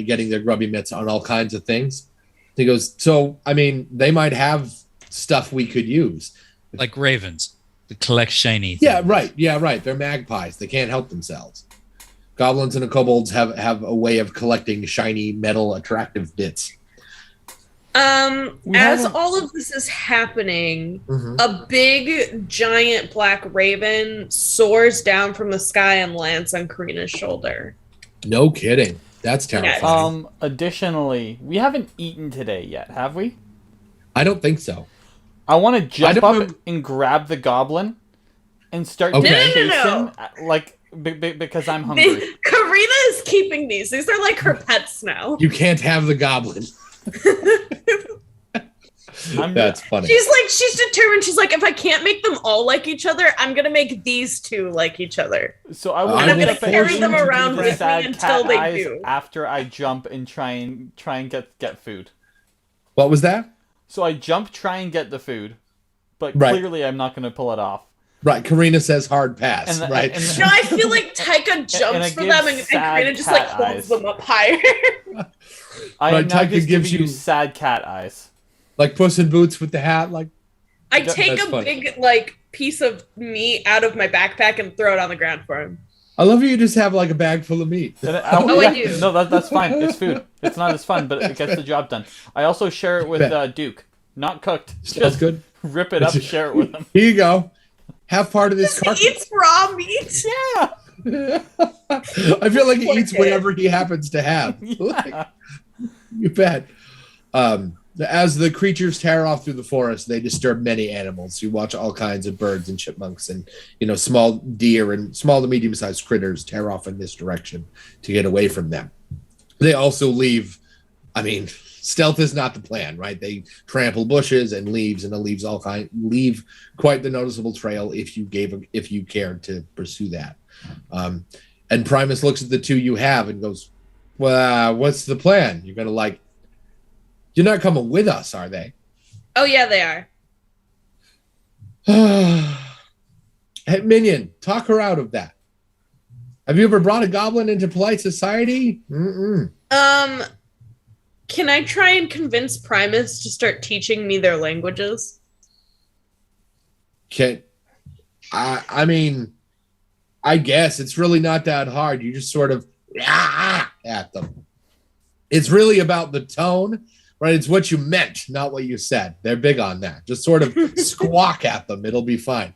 getting their grubby mitts on all kinds of things. He goes, so, I mean, they might have stuff we could use. Like ravens, to collect shiny things. Yeah, right. They're magpies. They can't help themselves. Goblins and kobolds have a way of collecting shiny, metal, attractive bits. As all of this is happening, a big, giant black raven soars down from the sky and lands on Karina's shoulder. No kidding. That's terrifying. Additionally, we haven't eaten today yet, have we? I don't think so. I want to jump up and grab the goblin and start chasing, like, because I'm hungry. Karina is keeping these. These are like her pets now. You can't have the goblin. That's funny. She's determined. She's like, if I can't make them all like each other, I'm gonna make these two like each other. So I will. And I'm gonna carry them around with me until they do. After I jump and try and get food. What was that? So I jump, try and get the food, but clearly I'm not gonna pull it off. Right, Karina says hard pass. No, I feel like Taika jumps for them and Karina just like holds them up higher. I am now just giving you sad cat eyes. Like Puss in Boots with the hat. Like I take a big like piece of meat out of my backpack and throw it on the ground for him. I love you just have like a bag full of meat. I do. No, that's fine. It's food. It's not as fun, but it gets the job done. I also share it with Duke. Not cooked. That's good. Rip it up and share it with him. Here you go. Have part of this carcass. He eats raw meat. Yeah. I feel like he eats whatever he happens to have. Like, you bet. As the creatures tear off through the forest, they disturb many animals. You watch all kinds of birds and chipmunks and, small deer and small to medium-sized critters tear off in this direction to get away from them. They also leave, stealth is not the plan, right? They trample bushes and leaves, and leave quite the noticeable trail if you cared to pursue that. And Primus looks at the two you have and goes, well, what's the plan? You're going to you're not coming with us, are they? Oh, yeah, they are. Hey, Minion, talk her out of that. Have you ever brought a goblin into polite society? Can Can I try and convince Primus to start teaching me their languages? Okay. I mean, I guess it's really not that hard. You just sort of at them. It's really about the tone, right? It's what you meant, not what you said. They're big on that. Just sort of squawk at them. It'll be fine.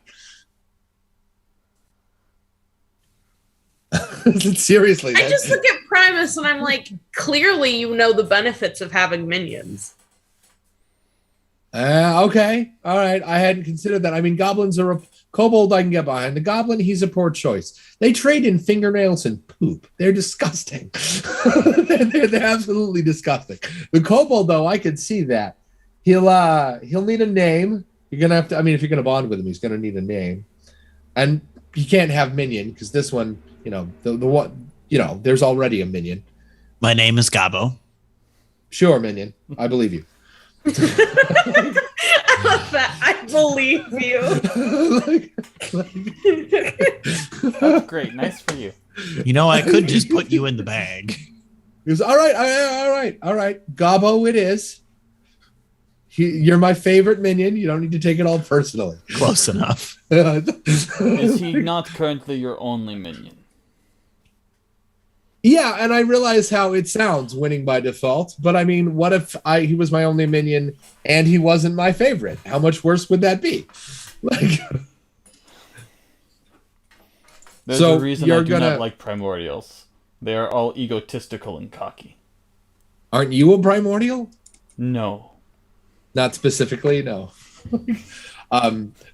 Seriously. I just look at Primus and I'm like, clearly you know the benefits of having minions. Okay. All right. I hadn't considered that. I mean, goblins are a kobold I can get behind. The goblin, he's a poor choice. They trade in fingernails and poop. They're disgusting. they're absolutely disgusting. The kobold, though, I could see that. He'll need a name. You're gonna have to. I mean, if you're gonna bond with him, he's gonna need a name. And you can't have minion because this one, the one, there's already a minion. My name is Gobbo. Sure, minion. I believe you. I love that. I believe you. That's great. Nice for you. I could just put you in the bag. He goes, all right. Gobbo it is. You're my favorite minion. You don't need to take it all personally. Close enough. Is he not currently your only minion? Yeah, and I realize how it sounds winning by default, but I mean, what if he was my only minion and he wasn't my favorite? How much worse would that be? There's a reason I do not like primordials. They are all egotistical and cocky. Aren't you a primordial? No. Not specifically, no.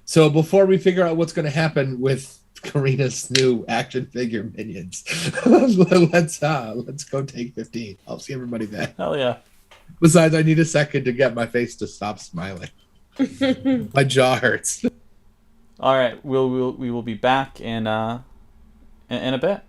So before we figure out what's going to happen with Karina's new action figure minions, let's go take 15. I'll see everybody there. Hell yeah. Besides, I need a second to get my face to stop smiling. My jaw hurts. All right, we will be back in a bit.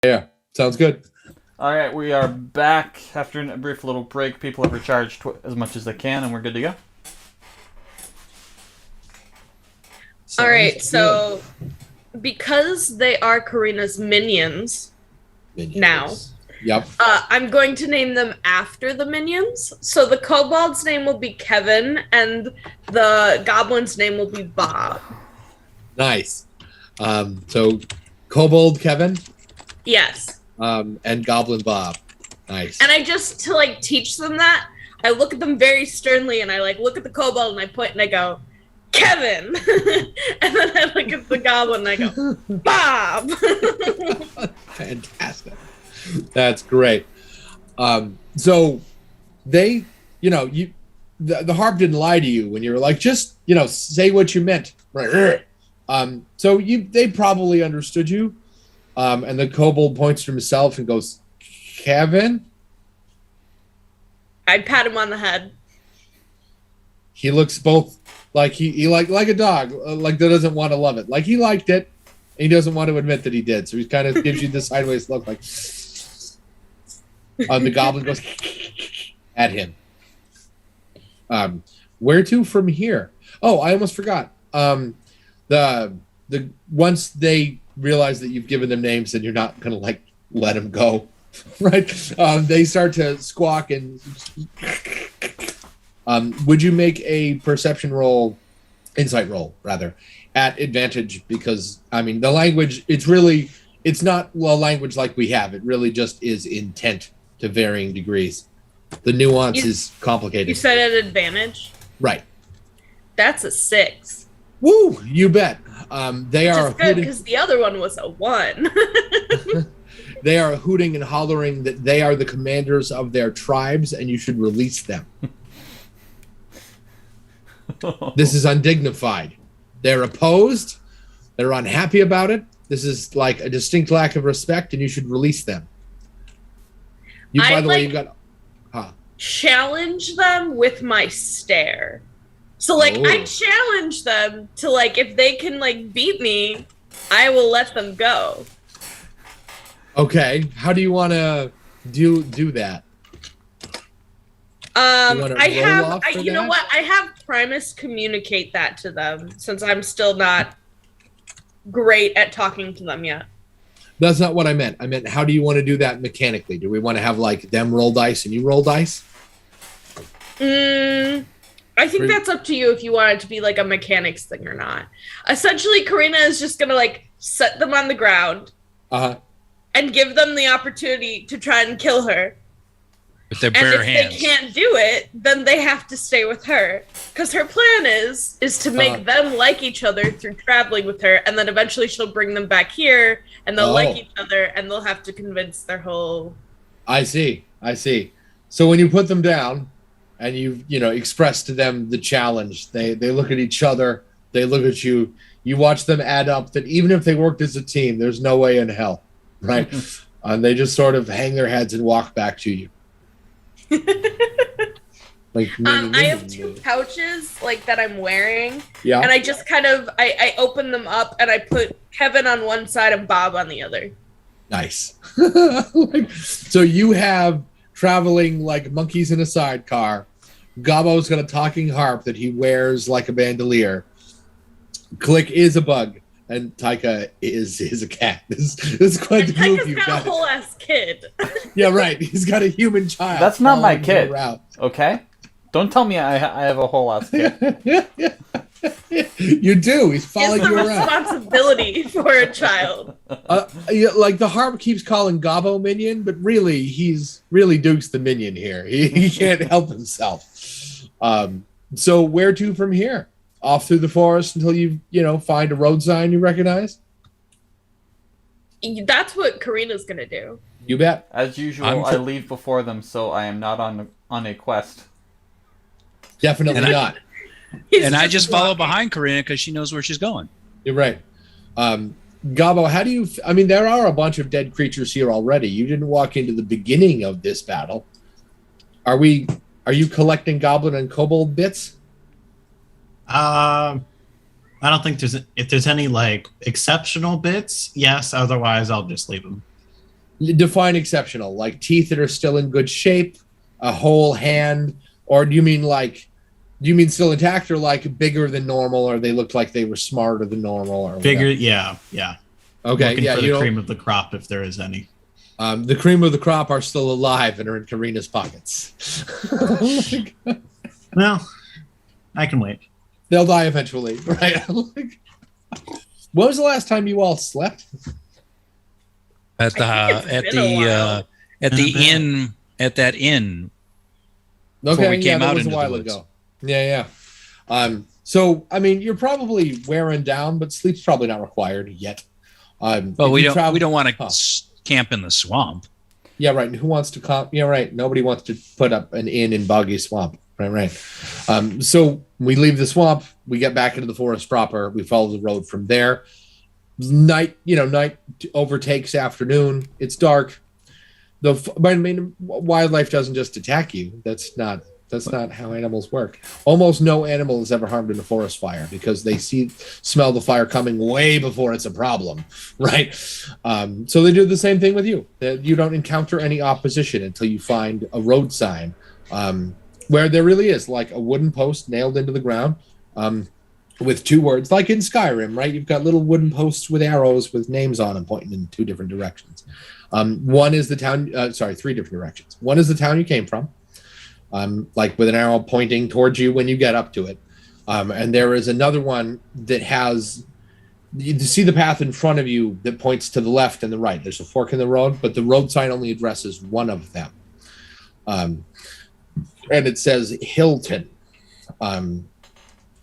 Yeah, sounds good. All right, we are back after a brief little break. People have recharged as much as they can, and we're good to go. All right, so because they are Karina's minions now, yep. I'm going to name them after the minions. So the kobold's name will be Kevin, and the goblin's name will be Bob. Nice. So Kobold Kevin. Yes. And Goblin Bob. Nice. And I just, to like teach them that, I look at them very sternly, and I like look at the kobold, and I point, and I go, Kevin. And then I look at the goblin, and I go, Bob. Fantastic. That's great. So they, the harp didn't lie to you when you were like, just, say what you meant. Right. So they probably understood you. And the kobold points to himself and goes, Kevin? I pat him on the head. He looks both like he like a dog, like that doesn't want to love it. Like he liked it, and he doesn't want to admit that he did. So he kind of gives you the sideways look like the goblin goes at him. Where to from here? Oh, I almost forgot. The once they realize that you've given them names and you're not gonna like let them go, right? They start to squawk and would you make a perception roll, insight roll rather, at advantage? Because I mean the language, it's not a language like we have. It really just is intent to varying degrees. The nuance is complicated. You said at advantage? Right. That's a 6. Woo! You bet. They are good because the other one was a 1. They are hooting and hollering that they are the commanders of their tribes and you should release them. This is undignified. They're opposed. They're unhappy about it. This is like a distinct lack of respect and you should release them. By the way, you've got... challenge them with my stare. So, I challenge them to, if they can, beat me, I will let them go. Okay. How do you want to do that? You know what? I have Primus communicate that to them, since I'm still not great at talking to them yet. That's not what I meant. I meant, how do you want to do that mechanically? Do we want to have, them roll dice and you roll dice? I think that's up to you if you want it to be a mechanics thing or not. Essentially, Karina is just going to set them on the ground and give them the opportunity to try and kill her. With their bare hands. And if they can't do it, then they have to stay with her. Because her plan is to make them like each other through traveling with her, and then eventually she'll bring them back here, and they'll like each other, and they'll have to convince their whole... I see. So when you put them down, and you express to them the challenge, they look at each other, they look at you, you watch them add up that even if they worked as a team, there's no way in hell, right? And they just sort of hang their heads and walk back to you. I have 2 pouches that I'm wearing, yeah, and I just I open them up and I put Kevin on one side and Bob on the other. Nice. So you have traveling like monkeys in a sidecar. Gobbo's got a talking harp that he wears like a bandolier. Click is a bug, and Taika is a cat. This is quite the group you've got. A whole ass kid. Yeah, right. He's got a human child. That's not my kid. Okay, don't tell me I have a whole ass kid. You do. He's following you around. Responsibility for a child. The harp keeps calling Gobbo minion, but really, he's really Duke's the minion here. He can't help himself. So where to from here? Off through the forest until you find a road sign you recognize? That's what Karina's gonna do. You bet. As usual, I leave before them, so I am not on a quest. Definitely not. And I just follow behind Karina because she knows where she's going. You're right. Gobbo, how do you... I mean, there are a bunch of dead creatures here already. You didn't walk into the beginning of this battle. Are you collecting goblin and kobold bits? I don't think if there's any exceptional bits, yes. Otherwise, I'll just leave them. Define exceptional, like teeth that are still in good shape, a whole hand, or do you mean still intact, or like bigger than normal, or they looked like they were smarter than normal, or Bigger, whatever? yeah. Okay, Looking yeah, for the cream of the crop if there is any. The cream of the crop are still alive and are in Karina's pockets. Well, I can wait. They'll die eventually, right? When was the last time you all slept? At that inn. Okay, we came that out was a into while the woods. ago. Yeah. So I mean, you're probably wearing down, but sleep's probably not required yet. Well, we don't want to camp in the swamp. Yeah, right. And who wants to camp? Yeah, right. Nobody wants to put up an inn in boggy swamp. Right. So we leave the swamp. We get back into the forest proper. We follow the road from there. Night overtakes afternoon. It's dark. Wildlife doesn't just attack you. That's not how animals work. Almost no animal is ever harmed in a forest fire because they smell the fire coming way before it's a problem, right? So they do the same thing with you. You don't encounter any opposition until you find a road sign where there really is like a wooden post nailed into the ground with two words, like in Skyrim, right? You've got little wooden posts with arrows with names on them pointing in two different directions. One is the town, three different directions. One is the town you came from, like with an arrow pointing towards you when you get up to it. And there is another one that has, you see the path in front of you that points to the left and the right. There's a fork in the road, but the road sign only addresses one of them. And it says Hilton.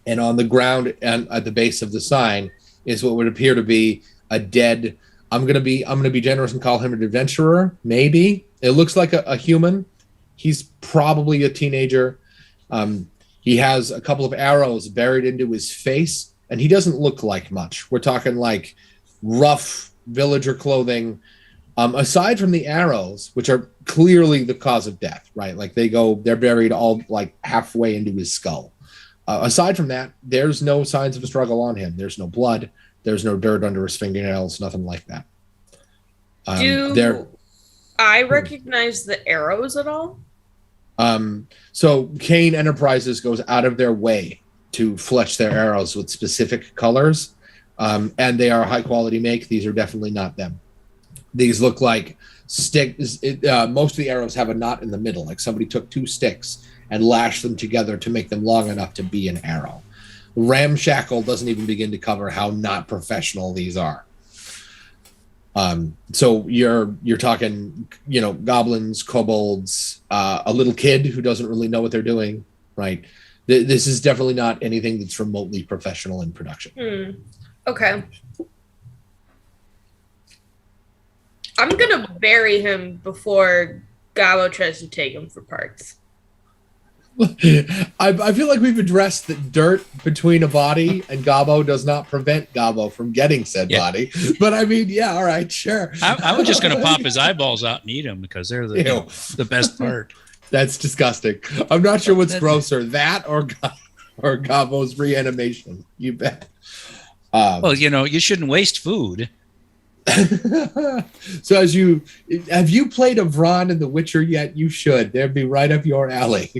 And on the ground and at the base of the sign is what would appear to be a dead. I'm gonna be generous and call him an adventurer. Maybe it looks like a human. He's probably a teenager. He has a couple of arrows buried into his face, and he doesn't look like much. We're talking like rough villager clothing. Aside from the arrows, which are clearly the cause of death, right? Like they're buried all like halfway into his skull. Aside from that, there's no signs of a struggle on him. There's no blood. There's no dirt under his fingernails. Nothing like that. Do I recognize the arrows at all? So Kane Enterprises goes out of their way to fletch their arrows with specific colors, and they are high quality make. These are definitely not them. These look like sticks. Most of the arrows have a knot in the middle, like somebody took two sticks and lashed them together to make them long enough to be an arrow. Ramshackle doesn't even begin to cover how not professional these are. So you're talking, goblins, kobolds, a little kid who doesn't really know what they're doing, right? This is definitely not anything that's remotely professional in production. Okay. I'm gonna bury him before Gobbo tries to take him for parts. I feel like we've addressed that dirt between a body and Gobbo does not prevent Gobbo from getting said body. But I mean, yeah, all right, sure. I was just going to pop his eyeballs out and eat them because they're the best part. That's disgusting. I'm not sure what's grosser, that or Gobbo's reanimation. You bet. Well, you shouldn't waste food. So have you played a Vron in The Witcher yet? You should. They'd be right up your alley.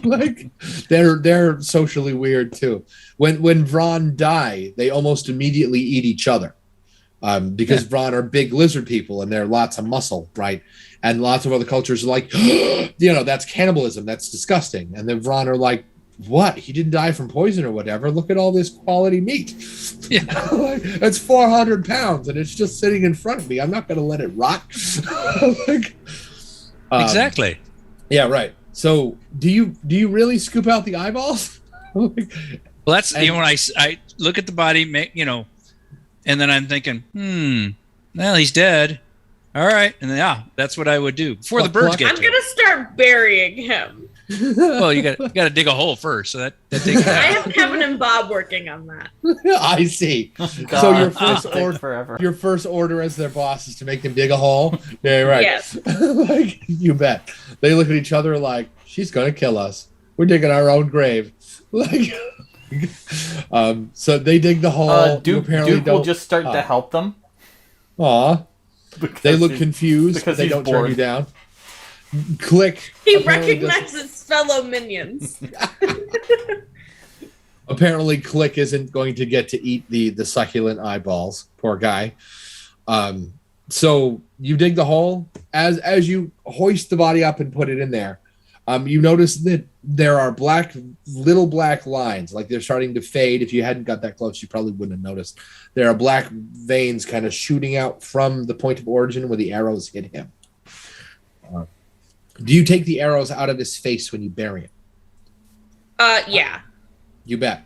Like they're socially weird too. When Vron die, they almost immediately eat each other. Because Vron are big lizard people and they're lots of muscle, right? And lots of other cultures are like, that's cannibalism, that's disgusting. And then Vron are like, what? He didn't die from poison or whatever. Look at all this quality meat. Yeah. That's 400 pounds and it's just sitting in front of me. I'm not going to let it rot. Exactly. Yeah, right. So do you really scoop out the eyeballs? Well, that's, when I look at the body, and then I'm thinking, well, he's dead. All right. And that's what I would do before the birds get to him. I'm going to start burying him. Well, you got to dig a hole first, so that takes I have Kevin and Bob working on that. I see. God, so your first order as their boss is to make them dig a hole. Yeah, right. Yes. Like, you bet. They look at each other like, she's gonna kill us. We're digging our own grave. Like, so they dig the hole. Duke will just start to help them. Aw. They look confused, but they don't turn you down. Click. He recognizes fellow minions. Apparently, Click isn't going to get to eat the succulent eyeballs. Poor guy. So you dig the hole. As you hoist the body up and put it in there, you notice that there are little black lines, like they're starting to fade. If you hadn't got that close, you probably wouldn't have noticed. There are black veins kind of shooting out from the point of origin where the arrows hit him. Do you take the arrows out of his face when you bury him? Yeah. You bet.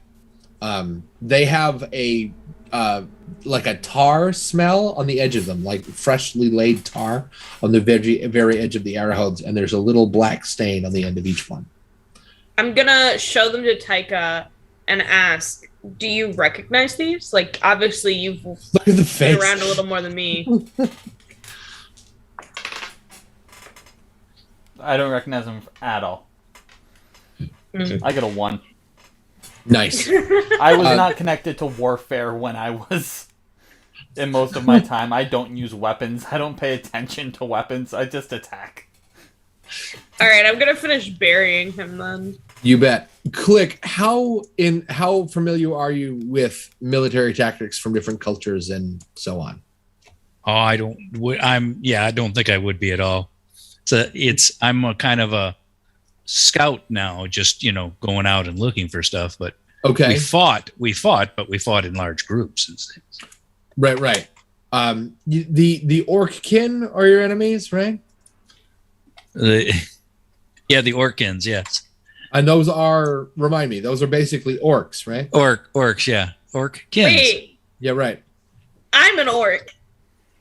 They have a like a tar smell on the edge of them, like freshly laid tar on the very edge of the arrowheads, and there's a little black stain on the end of each one. I'm gonna show them to Taika and ask, do you recognize these? Like, obviously you've Look at the face. been around a little more than me. I don't recognize them at all. I get a 1. Nice. I was not connected to warfare when I was in most of my time. I don't use weapons. I don't pay attention to weapons. I just attack. All right, I'm gonna finish burying him then. You bet. Click. How familiar are you with military tactics from different cultures and so on? Oh, I don't think I would be at all. I'm a kind of a scout now, just going out and looking for stuff. But okay, we fought, but we fought in large groups and things. Right. The orc kin are your enemies, right? The Orkins, yes. And those are, remind me, those are basically orcs, right? Orcs, yeah. Orc kins. Wait, Yeah, right. I'm an orc.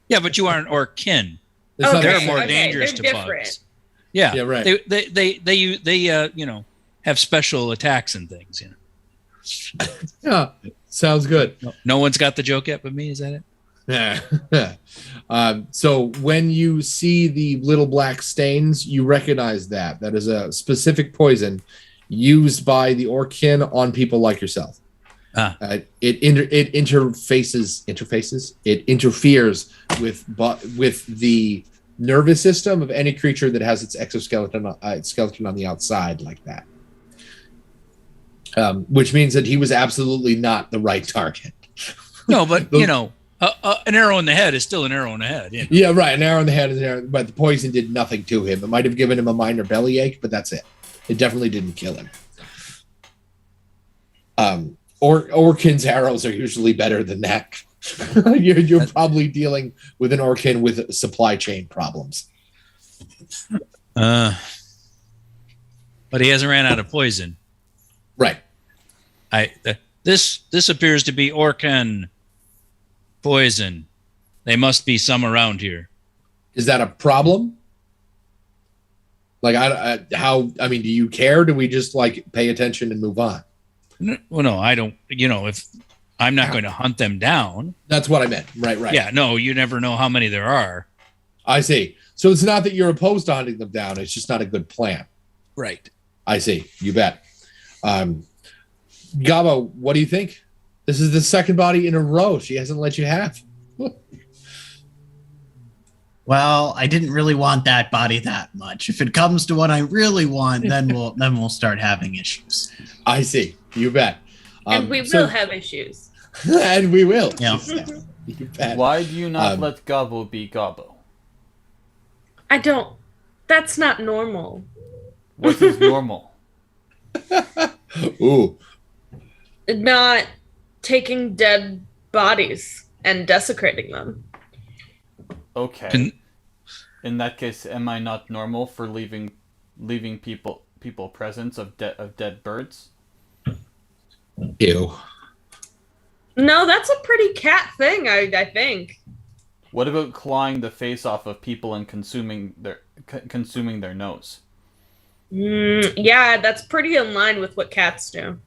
Yeah, but you aren't orc kin. It's not They're the more same. dangerous they're to different. bugs. Yeah, Yeah, right. They have special attacks and things. Yeah, sounds good. No one's got the joke yet but me. Is that it? Yeah. So when you see the little black stains, you recognize that is a specific poison used by the Orkin on people like yourself. It interferes with the nervous system of any creature that has its skeleton on the outside like that. Which means that he was absolutely not the right target. No, but an arrow in the head is still an arrow in the head. Yeah, right. An arrow in the head is an arrow, but the poison did nothing to him. It might have given him a minor bellyache, but that's it. It definitely didn't kill him. Orkin's arrows are usually better than that. You're probably dealing with an Orkin with supply chain problems. But he hasn't ran out of poison. Right. This appears to be Orkin poison. They must be some around here. Is that a problem? Like, do you care? Do we just pay attention and move on? No, I don't. If I'm not going to hunt them down. That's what I meant. Right. Yeah, no, you never know how many there are. I see. So it's not that you're opposed to hunting them down. It's just not a good plan. Right. I see. You bet. Gobbo, what do you think? This is the second body in a row she hasn't let you have. Well, I didn't really want that body that much. If it comes to what I really want, then we'll start having issues. I see. You bet. And we will have issues. And we will. Yeah. You bet. Why do you not let Gobbo be Gobbo? I don't. That's not normal. What is normal? Ooh. Not taking dead bodies and desecrating them. Okay. In that case, am I not normal for leaving people presents of dead birds? Ew. No, that's a pretty cat thing, I think. What about clawing the face off of people and consuming their nose? Yeah, that's pretty in line with what cats do.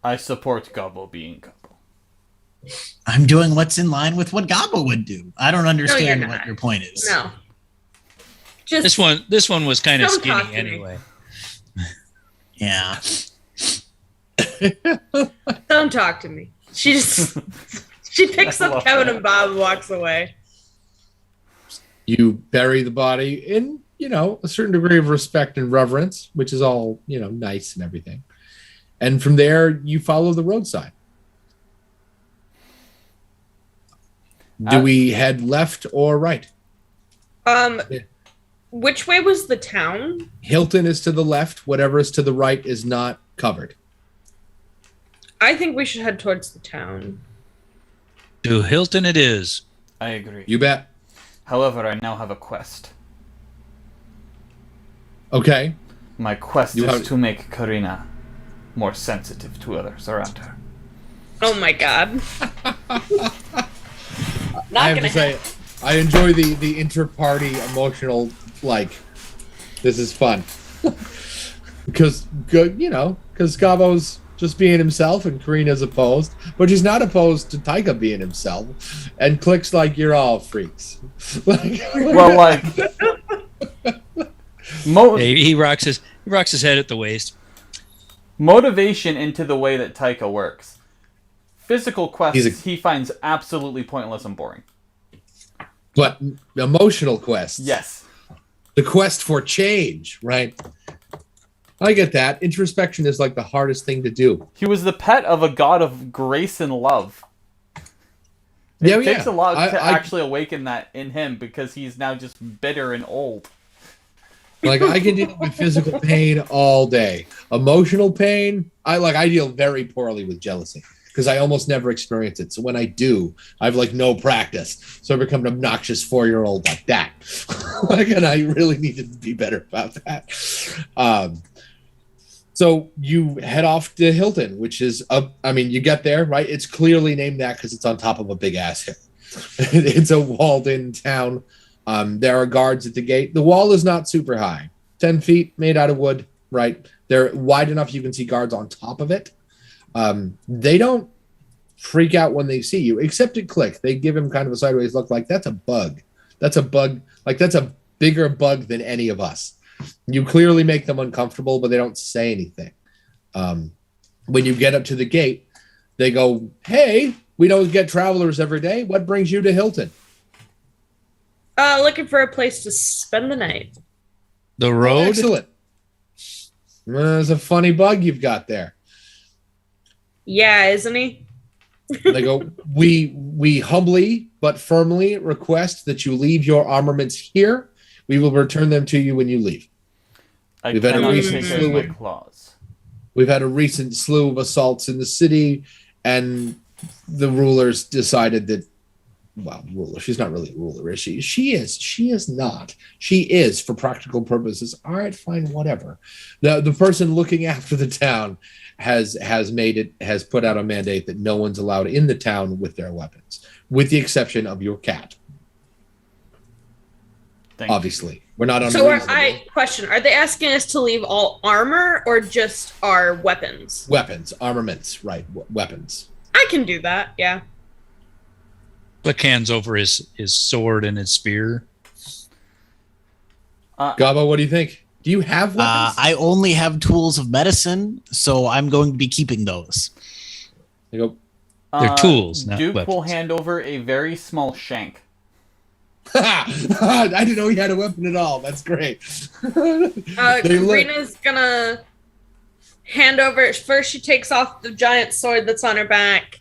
I support Gobbo being Gobbo. I'm doing what's in line with what Gobbo would do. I don't understand what your point is. No. Just This one was kind of don't talk skinny to me. anyway. Yeah. don't talk to me. She picks up Kevin and Bob and walks away. You bury the body in, a certain degree of respect and reverence, which is all, nice and everything. And from there, you follow the roadside. Do we head left or right? Which way was the town? Hilton is to the left. Whatever is to the right is not covered. I think we should head towards the town. To Hilton it is. I agree. You bet. However, I now have a quest. Okay. My quest is to make Karina more sensitive to others around her. Oh my god. I have to say, I enjoy the inter-party emotional, this is fun. Because Gobbo's just being himself and Karina's opposed, but she's not opposed to Taika being himself, and Click's like, you're all freaks. He rocks his head at the waist. Motivation into the way that Taika works. Physical quests he finds absolutely pointless and boring. But emotional quests. Yes. The quest for change, right? I get that. Introspection is the hardest thing to do. He was the pet of a god of grace and love. It takes a lot to actually awaken that in him because he's now just bitter and old. I can deal with physical pain all day. Emotional pain, I deal very poorly with jealousy because I almost never experience it. So when I do, I have no practice. So I become an obnoxious 4-year-old like that. And I really needed to be better about that. So you head off to Hilton, which is you get there, right? It's clearly named that because it's on top of a big ass hill. It's a walled-in town. There are guards at the gate. The wall is not super high, 10 feet, made out of wood, right? They're wide enough you can see guards on top of it. They don't freak out when they see you, except at Click. They give him kind of a sideways look like, that's a bug. That's a bug. That's a bigger bug than any of us. You clearly make them uncomfortable, but they don't say anything. When you get up to the gate, they go, hey, we don't get travelers every day. What brings you to Hilton? Looking for a place to spend the night. The road? Excellent. There's a funny bug you've got there. Yeah, isn't he? They go, we humbly but firmly request that you leave your armaments here. We will return them to you when you leave. We've had a recent slew of assaults in the city, and the rulers decided that, ruler, she's not really a ruler, is she? She is not. She is, for practical purposes. All right, fine, whatever. The person looking after the town has put out a mandate that no one's allowed in the town with their weapons, with the exception of your cat. Obviously, we're not on. So, question: are they asking us to leave all armor or just our weapons? Weapons, armaments, right? Weapons. I can do that. Yeah. Click hands over his sword and his spear. Gobbo, what do you think? Do you have weapons? I only have tools of medicine, so I'm going to be keeping those. They're tools, not Duke weapons. will hand over a very small shank. I didn't know he had a weapon at all. That's great. Karina's gonna hand over. First, she takes off the giant sword that's on her back.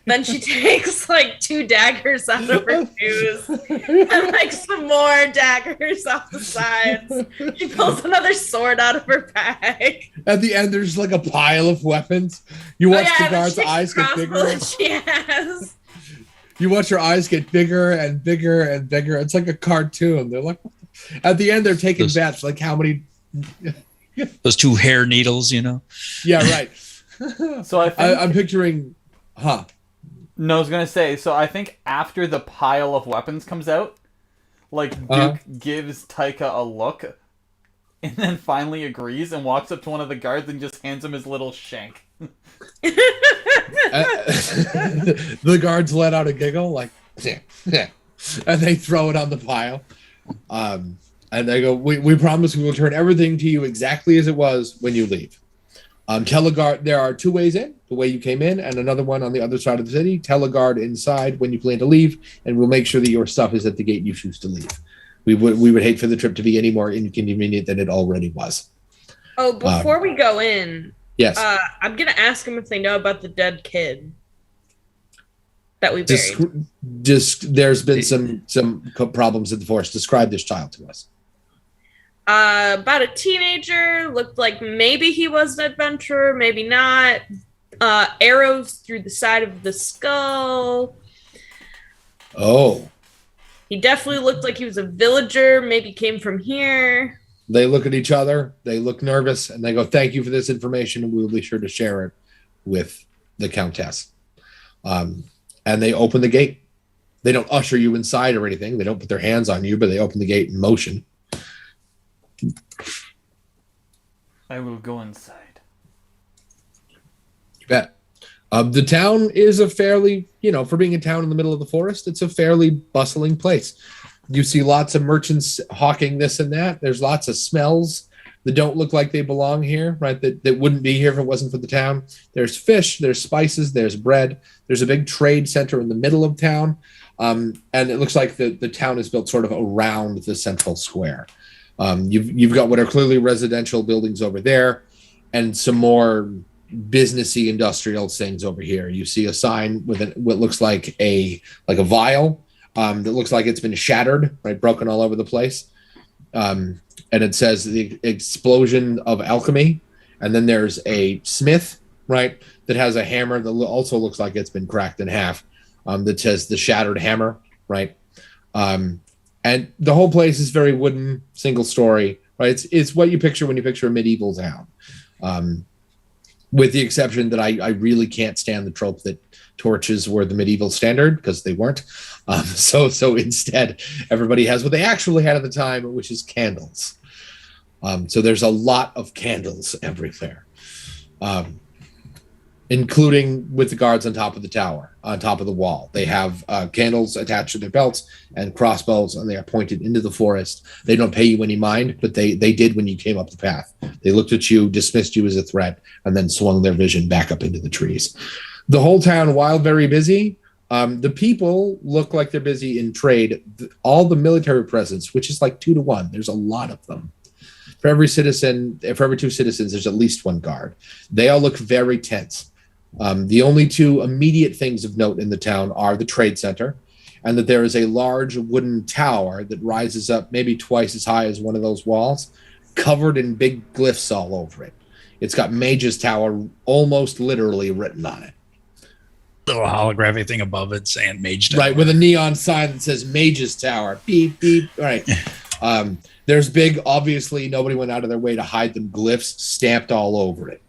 Then she takes 2 daggers out of her shoes and some more daggers off the sides. She pulls another sword out of her bag. At the end, there's a pile of weapons. You watch the guard's eyes get bigger. She has. You watch her eyes get bigger and bigger and bigger. It's like a cartoon. They're at the end, they're taking bets. How many? Those 2 hair needles, Yeah, right. So I'm picturing, No, I was gonna say. So I think after the pile of weapons comes out, Duke gives Taika a look, and then finally agrees and walks up to one of the guards and just hands him his little shank. The guards let out a giggle, and they throw it on the pile. And they go, we promise we will turn everything to you exactly as it was when you leave. Tell a guard, there are 2 ways in, the way you came in and another one on the other side of the city. Tell a guard inside when you plan to leave, and we'll make sure that your stuff is at the gate you choose to leave. We would hate for the trip to be any more inconvenient than it already was. Oh, before we go in, yes, I'm gonna ask them if they know about the dead kid that we buried. There's been some problems in the forest. Describe this child to us. About a teenager, looked like maybe he was an adventurer, maybe not. Arrows through the side of the skull. Oh. He definitely looked like he was a villager, maybe came from here. They look at each other, they look nervous, and they go, "Thank you for this information, and we will be sure to share it with the Countess." And they open the gate. They don't usher you inside or anything. They don't put their hands on you, but they open the gate in motion. I will go inside. You bet. The town is a fairly, for being a town in the middle of the forest, it's a fairly bustling place. You see lots of merchants hawking this and that. There's lots of smells that don't look like they belong here, right? That wouldn't be here if it wasn't for the town. There's fish, there's spices, there's bread. There's a big trade center in the middle of town. And it looks like the town is built sort of around the central square. You've got what are clearly residential buildings over there and some more businessy industrial things over here. You see a sign with what looks like a vial that looks like it's been shattered, right, broken all over the place. And it says the explosion of alchemy. And then there's a smith, right, that has a hammer that also looks like it's been cracked in half. That says the shattered hammer, right? And the whole place is very wooden, single story, right? It's what you picture when you picture a medieval town. With the exception that I really can't stand the trope that torches were the medieval standard, because they weren't. So instead, everybody has what they actually had at the time, which is candles. So there's a lot of candles everywhere, including with the guards on top of the tower, on top of the wall. They have candles attached to their belts and crossbows, and they are pointed into the forest. They don't pay you any mind, but they did when you came up the path. They looked at you, dismissed you as a threat, and then swung their vision back up into the trees. The whole town, while very busy, the people look like they're busy in trade. All the military presence, which is like 2 to 1, there's a lot of them. For every 2 citizens, there's at least 1 guard. They all look very tense. The only 2 immediate things of note in the town are the trade center, and that there is a large wooden tower that rises up maybe twice as high as one of those walls, covered in big glyphs all over it. It's got Mage's Tower almost literally written on it. Little holographic thing above it saying Mage Tower. Right, with a neon sign that says Mage's Tower. Beep, beep. All right. There's big, obviously, nobody went out of their way to hide them, glyphs stamped all over it.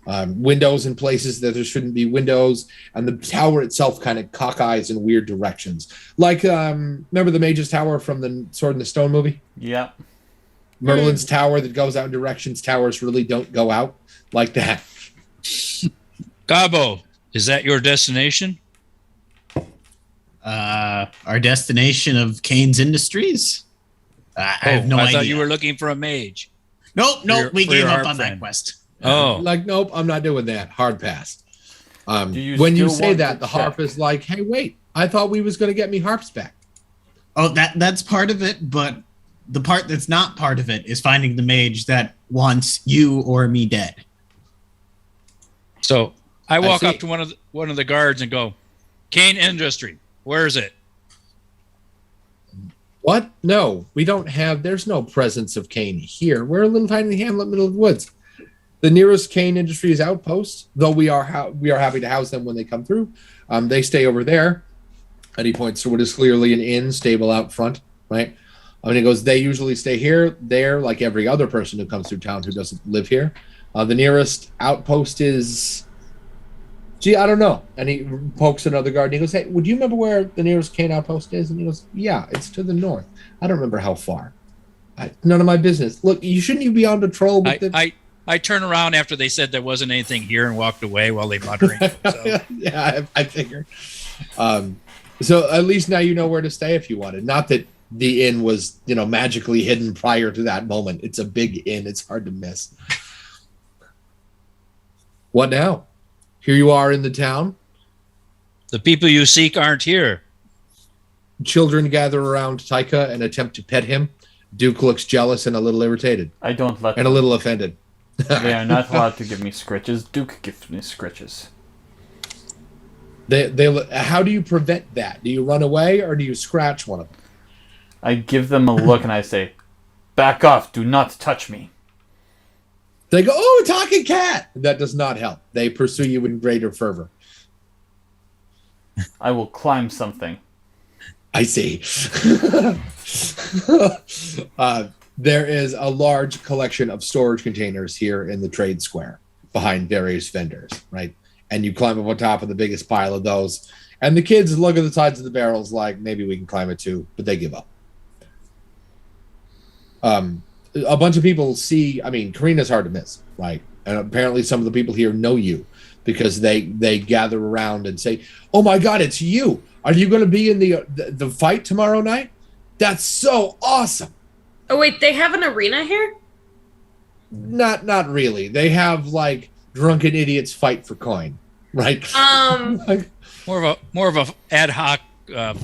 Windows in places that there shouldn't be windows, and the tower itself kind of cockeyes in weird directions. Like, remember the Mage's Tower from the Sword in the Stone movie? Yep. Merlin's tower that goes out in directions towers really don't go out like that. Gobbo, is that your destination? Our destination of Kane's Industries? I have no idea. I thought you were looking for a mage. Nope, we gave up on that quest. Nope, I'm not doing that. Hard pass. When you say that, the harp is like, hey, wait, I thought we was going to get me harps back. Oh, that's part of it, but the part that's not part of it is finding the mage that wants you or me dead. So I walk up to one of the guards and go, Kane Industry, where is it? What? No, we don't have. There's no presence of Kane here. We're a little tiny hamlet, middle of the woods. The nearest Kane Industries outpost, though we are happy to house them when they come through. They stay over there. And he points to what is clearly an inn stable out front, right? And he goes, they usually stay here, there, like every other person who comes through town who doesn't live here. The nearest outpost is, I don't know. And he pokes another guard and he goes, hey, would you remember where the nearest Kane outpost is? And he goes, yeah, it's to the north. I don't remember how far. None of my business. Look, you shouldn't be on patrol with I turn around after they said there wasn't anything here and walked away while they muttering. So. Yeah, I figured. So at least now you know where to stay if you wanted. Not that the inn was, magically hidden prior to that moment. It's a big inn. It's hard to miss. What now? Here you are in the town. The people you seek aren't here. children gather around Taika and attempt to pet him. Duke looks jealous and a little irritated. I don't let and them. a little offended. They are not allowed to give me scritches. Duke gives me scritches. How do you prevent that? Do you run away or do you scratch one of them? I give them a look and I say, "Back off! Do not touch me." They go, "Oh, a talking cat!" That does not help. They pursue you in greater fervor. I will climb something. I see. There is a large collection of storage containers here in the trade square behind various vendors, right? And you climb up on top of the biggest pile of those. And the kids look at the sides of the barrels like, maybe we can climb it too, but they give up. A bunch of people see, Karina's hard to miss, right? And apparently some of the people here know you because they gather around and say, "Oh my God, it's you. Are you going to be in the fight tomorrow night? That's so awesome." Oh wait, they have an arena here? Not really. They have like drunken idiots fight for coin, right? More of a ad hoc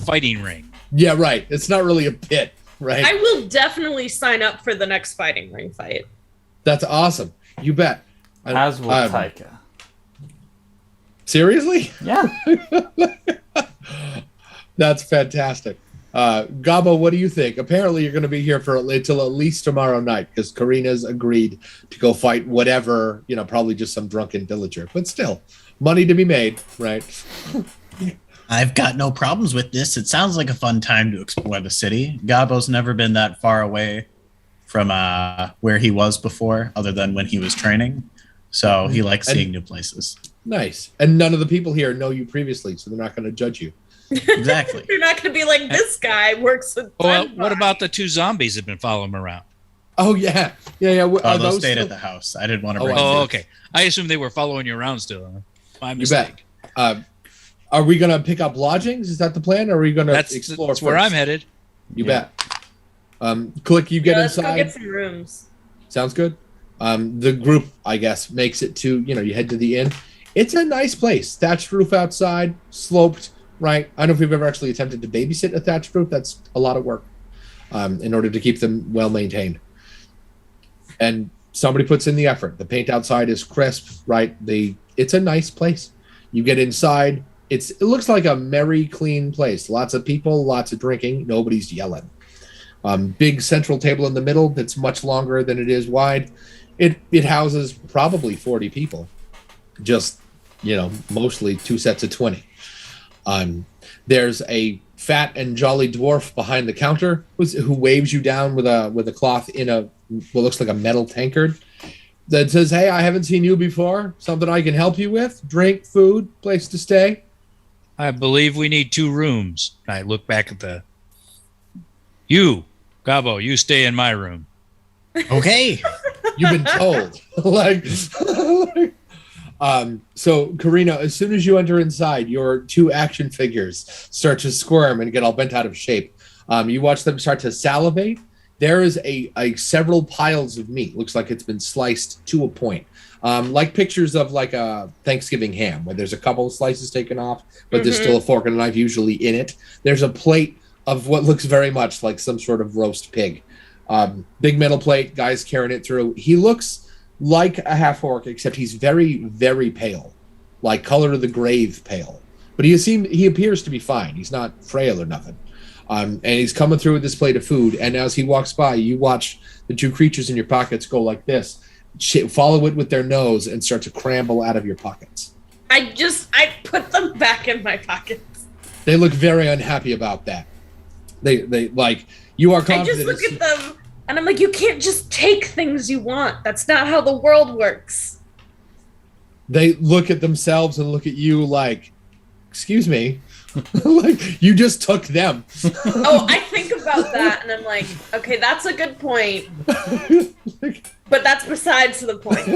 fighting ring. Yeah, right. It's not really a pit, right? I will definitely sign up for the next fighting ring fight. That's awesome. You bet. As will Taika. Seriously? Yeah. That's fantastic. Gobbo, what do you think? Apparently you're going to be here until at least tomorrow night because Karina's agreed to go fight whatever, probably just some drunken villager. But still, money to be made, right? I've got no problems with this. It sounds like a fun time to explore the city. Gobbo's never been that far away from where he was before, other than when he was training. So he likes seeing new places. Nice. And none of the people here know you previously, so they're not going to judge you. Exactly. You're not going to be like, this guy works with. Well, what about the two zombies that have been following him around? Oh, yeah. Those stayed at the house. I didn't want to bring them. Oh, okay. I assume they were following you around still. My mistake. You bet. Are we going to pick up lodgings? Is that the plan? Or are we going to explore That's where I'm headed. You bet. Click, you get let's inside. Let's go get some rooms. Sounds good. The group, I guess, makes it to, you head to the inn. It's a nice place. Thatched roof outside, sloped, right? I don't know if we've ever actually attempted to babysit a thatched roof. That's a lot of work in order to keep them well maintained. And somebody puts in the effort. The paint outside is crisp, right? It's a nice place. You get inside. It looks like a merry, clean place. Lots of people, lots of drinking. Nobody's yelling. Big central table in the middle that's much longer than it is wide. It houses probably 40 people. Just, mostly 2 sets of 20. There's a fat and jolly dwarf behind the counter who waves you down with a cloth in what looks like a metal tankard that says, "Hey, I haven't seen you before. Something I can help you with? Drink, food, place to stay?" I believe we need 2 rooms. I look back at you, Gobbo, you stay in my room. Okay. You've been told. So Karina, as soon as you enter inside, your 2 action figures start to squirm and get all bent out of shape. You watch them start to salivate. There is a several piles of meat. Looks like it's been sliced to a point. Like pictures of like a Thanksgiving ham, where there's a couple of slices taken off, but there's still a fork and a knife usually in it. There's a plate of what looks very much like some sort of roast pig. Big metal plate, guys carrying it through. He looks like a half-orc, except he's very, very pale, like color of the grave pale. But he appears to be fine. He's not frail or nothing. And he's coming through with this plate of food. And as he walks by, you watch the 2 creatures in your pockets go like this, follow it with their nose, and start to cramble out of your pockets. I put them back in my pockets. They look very unhappy about that. They like, you are confident. I just look at them. And I'm like, you can't just take things you want. That's not how the world works. They look at themselves and look at you like, excuse me, like you just took them. Oh, I think about that and I'm like, okay, that's a good point. But that's besides the point.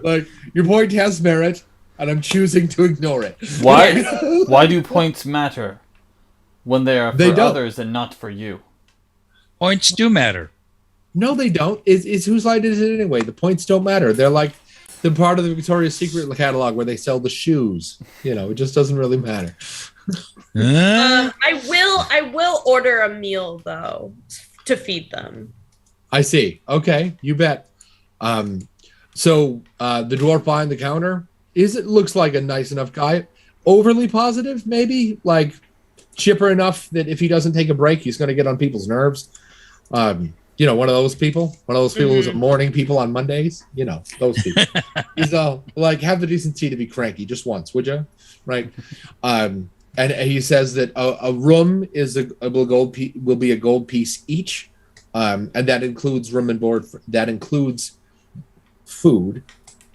Like, your point has merit, and I'm choosing to ignore it. Why do points matter when they are for others and not for you? Points do matter. No, they don't. It's whose line is it anyway? The points don't matter. They're like the part of the Victoria's Secret catalog where they sell the shoes. It just doesn't really matter. I will order a meal though to feed them. I see. Okay, you bet. So the dwarf behind the counter looks like a nice enough guy. Overly positive, maybe, like chipper enough that if he doesn't take a break, he's going to get on people's nerves. You know, one of those people who's morning people on Mondays. You know, those people. He's like, have the decency to be cranky just once, would you? Right. And he says that a room will be a gold piece each, and that includes room and board. That includes food,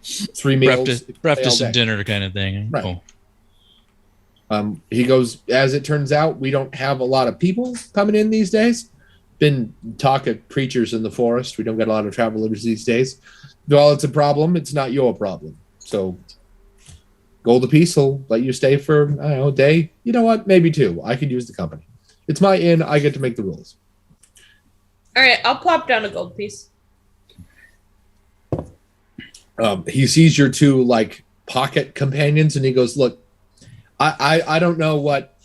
3 meals, breakfast and dinner kind of thing. Right. Cool. He goes, as it turns out, we don't have a lot of people coming in these days. Been talk of creatures in the forest. We don't get a lot of travelers these days. Well, it's a problem. It's not your problem. So gold apiece will let you stay for, I don't know, a day. You know what? Maybe 2. I could use the company. It's my inn. I get to make the rules. All right, I'll plop down a gold piece. He sees your 2 like pocket companions, and he goes, "Look, I don't know what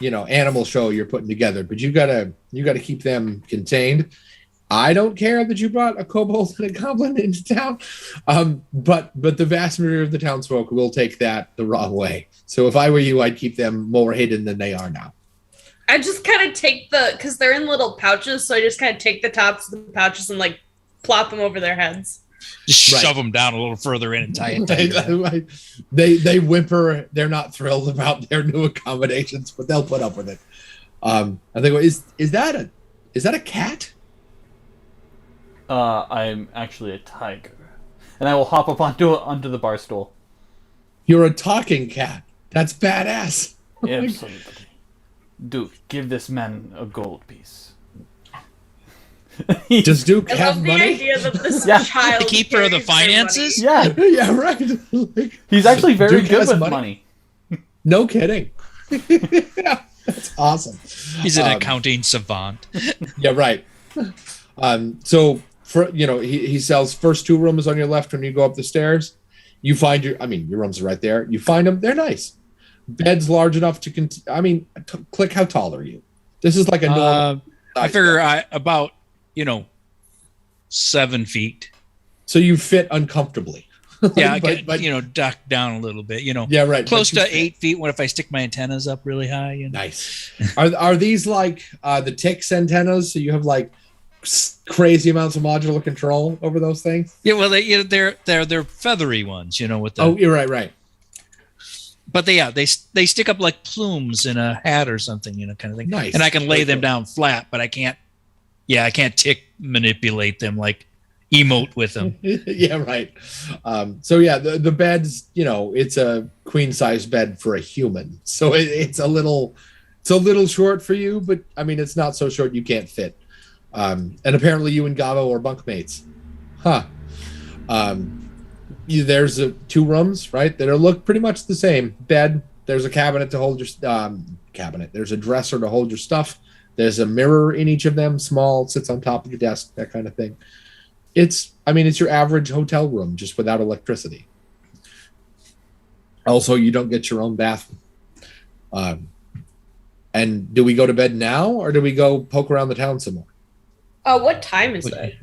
animal show you're putting together, but you gotta keep them contained. I don't care that you brought a kobold and a goblin into town, but the vast majority of the townsfolk will take that the wrong way. So if I were you, I'd keep them more hidden than they are now." I just kind of take because they're in little pouches, so I just kind of take the tops of the pouches and like plop them over their heads. Just shove them down a little further in and tie it tight. They whimper. They're not thrilled about their new accommodations, but they'll put up with it. I think is that a cat? I'm actually a tiger, and I will hop up onto the bar stool. You're a talking cat. That's badass. Absolutely. Duke, give this man a gold piece. Does Duke I have love money? the idea that this child The keeper of the finances? Yeah. Yeah, right. Like, He's actually very Duke good has with money? money. No kidding. Yeah, that's awesome. He's an accounting savant. Yeah, right. So for he sells first 2 rooms on your left when you go up the stairs. You find your rooms are right there. You find them. They're nice. Bed's large enough to click. How tall are you? This is like a normal. I figure about 7 feet. So you fit uncomfortably. Yeah, I get duck down a little bit. Yeah, right. Close to 8 feet. What if I stick my antennas up really high? Nice. Are these like the Tix antennas? So you have like crazy amounts of modular control over those things? Yeah, well, they're feathery ones. With the. Oh, you're right. But they stick up like plumes in a hat or something, kind of thing. Nice. And I can lay them down flat, but I can't tick manipulate them, like emote with them. Yeah, right. So yeah, the bed's, it's a queen size bed for a human. So it's a little short for you, but it's not so short you can't fit. And apparently you and Gobbo are bunkmates. Huh. There's 2 rooms, right, that look pretty much the same. Bed, there's a cabinet to hold your cabinet. There's a dresser to hold your stuff. There's a mirror in each of them, small, sits on top of your desk, that kind of thing. It's your average hotel room, just without electricity. Also, you don't get your own bathroom. And do we go to bed now, or do we go poke around the town some more? What time is it?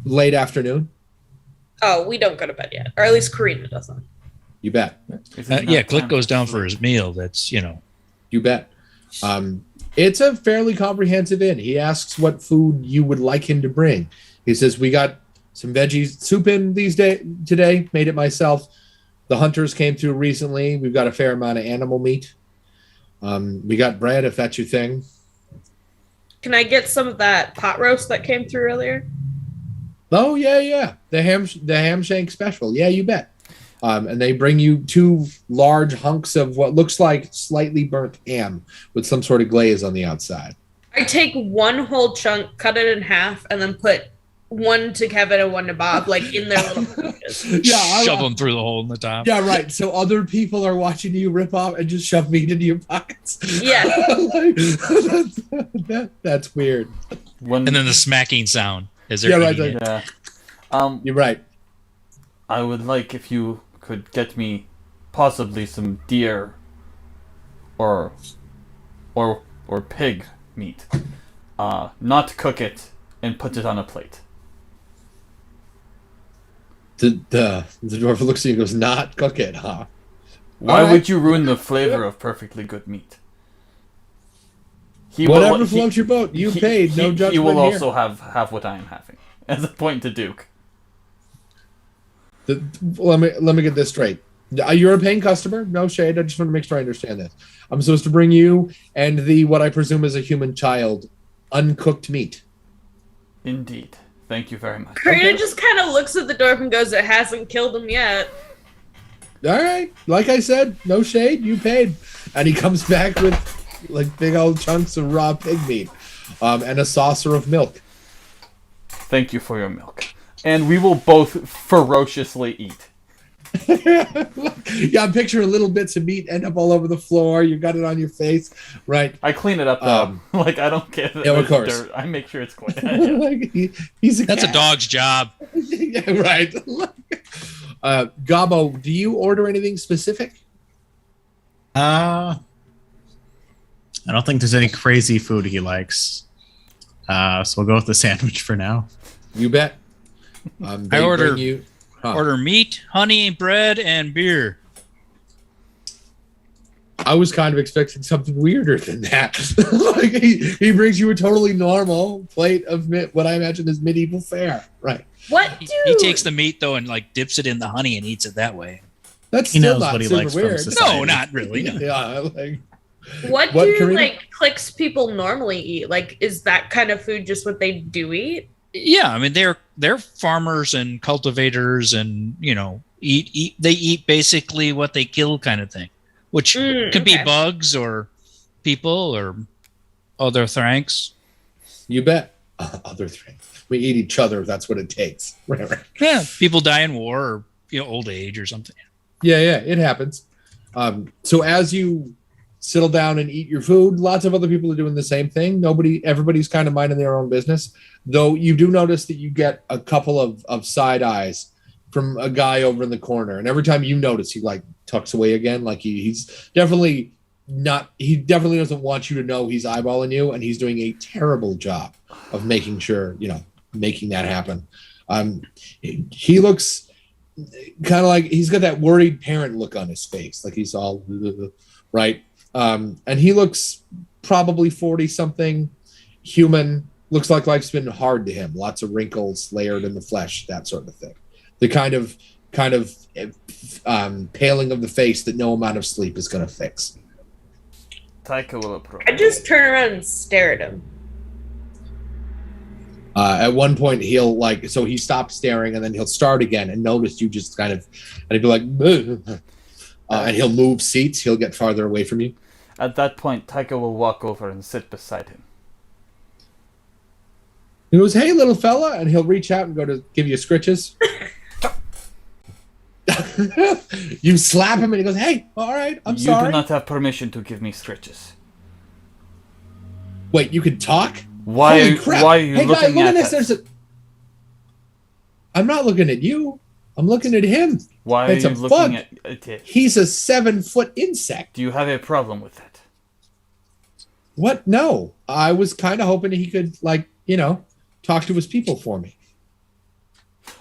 Late afternoon. Oh, we don't go to bed yet, or at least Karina doesn't. You bet. Click goes down for his meal. That's You bet. It's a fairly comprehensive inn. He asks what food you would like him to bring. He says, we got some veggies soup in today. Made it myself. The hunters came through recently. We've got a fair amount of animal meat. We got bread, if that's your thing. Can I get some of that pot roast that came through earlier? Oh, yeah. The ham shank special. Yeah, you bet. And they bring you 2 large hunks of what looks like slightly burnt ham with some sort of glaze on the outside. I take 1 whole chunk, cut it in half, and then put 1 to Kevin and 1 to Bob, like in their little pouches. Yeah, shove them through the hole in the top. Yeah, right. So other people are watching you rip off and just shove meat into your pockets. Yeah. That's weird. And then the smacking sound. Yeah, right. Yeah. You're right. I would like if you could get me possibly some deer or pig meat. Not cook it and put it on a plate. The dwarf looks at you and goes, "Not cook it, huh?" Why Alright. would you ruin the flavor of perfectly good meat? Whatever floats your boat. You paid. No judgment He will here. also have what I am having. As a point to Duke. Let me get this straight. You're a paying customer. No shade. I just want to make sure I understand this. I'm supposed to bring you and what I presume is a human child uncooked meat. Indeed. Thank you very much. Karina just kind of looks at the dwarf and goes, "It hasn't killed him yet." All right. Like I said, no shade. You paid. And he comes back with like big old chunks of raw pig meat and a saucer of milk. Thank you for your milk. And we will both ferociously eat. Yeah, I'm picturing little bits of meat end up all over the floor. You got it on your face, right? I clean it up though. Like I don't care. Yeah, of course. Dirt. I make sure it's clean. Yeah. Like, he's That's cat. a dog's job. Yeah, right. Gobbo, do you order anything specific? I don't think there's any crazy food he likes. So we'll go with the sandwich for now. You bet. I order order meat, honey, bread, and beer. I was kind of expecting something weirder than that. Like he brings you a totally normal plate of what I imagine is medieval fare, right? What He takes the meat though and like dips it in the honey and eats it that way. That's He still knows not what he super likes from weird. society. No, not really. No. Yeah, like What What, do Karina? like clicks people normally eat? Like, is that kind of food just what they do eat? Yeah, I mean they're farmers and cultivators, and they eat basically what they kill, kind of thing, which could be okay. bugs or people or other things. you bet. Other things. We eat each other. That's what it takes. Right. Yeah, people die in war or old age or something. Yeah, it happens. So as you settle down and eat your food, lots of other people are doing the same thing. Everybody's kind of minding their own business. Though you do notice that you get a couple of side eyes from a guy over in the corner, and every time you notice, he like tucks away again. Like he's definitely not. He definitely doesn't want you to know he's eyeballing you, and he's doing a terrible job of making sure making that happen. He looks kind of like he's got that worried parent look on his face, like he's all right. And he looks probably 40-something, human. Looks like life's been hard to him. Lots of wrinkles layered in the flesh, that sort of thing. The kind of paling of the face that no amount of sleep is going to fix. Taika will approach. I just turn around and stare at him. At one point, he stopped staring, and then he'll start again and notice you just kind of, and he'd be like, and he'll move seats. He'll get farther away from you. At that point, Taika will walk over and sit beside him. He goes, "Hey, little fella," and he'll reach out and go to give you scritches. You slap him, and he goes, "Hey, all right, I'm sorry." You do not have permission to give me scritches. Wait, you can talk? Why Holy crap. are you Hey, looking guy, look at this. us? I'm not looking at you. I'm looking at him. Why are It's you a looking bug. at it? He's a 7-foot insect. Do you have a problem with that? What? No. I was kind of hoping he could, talk to his people for me.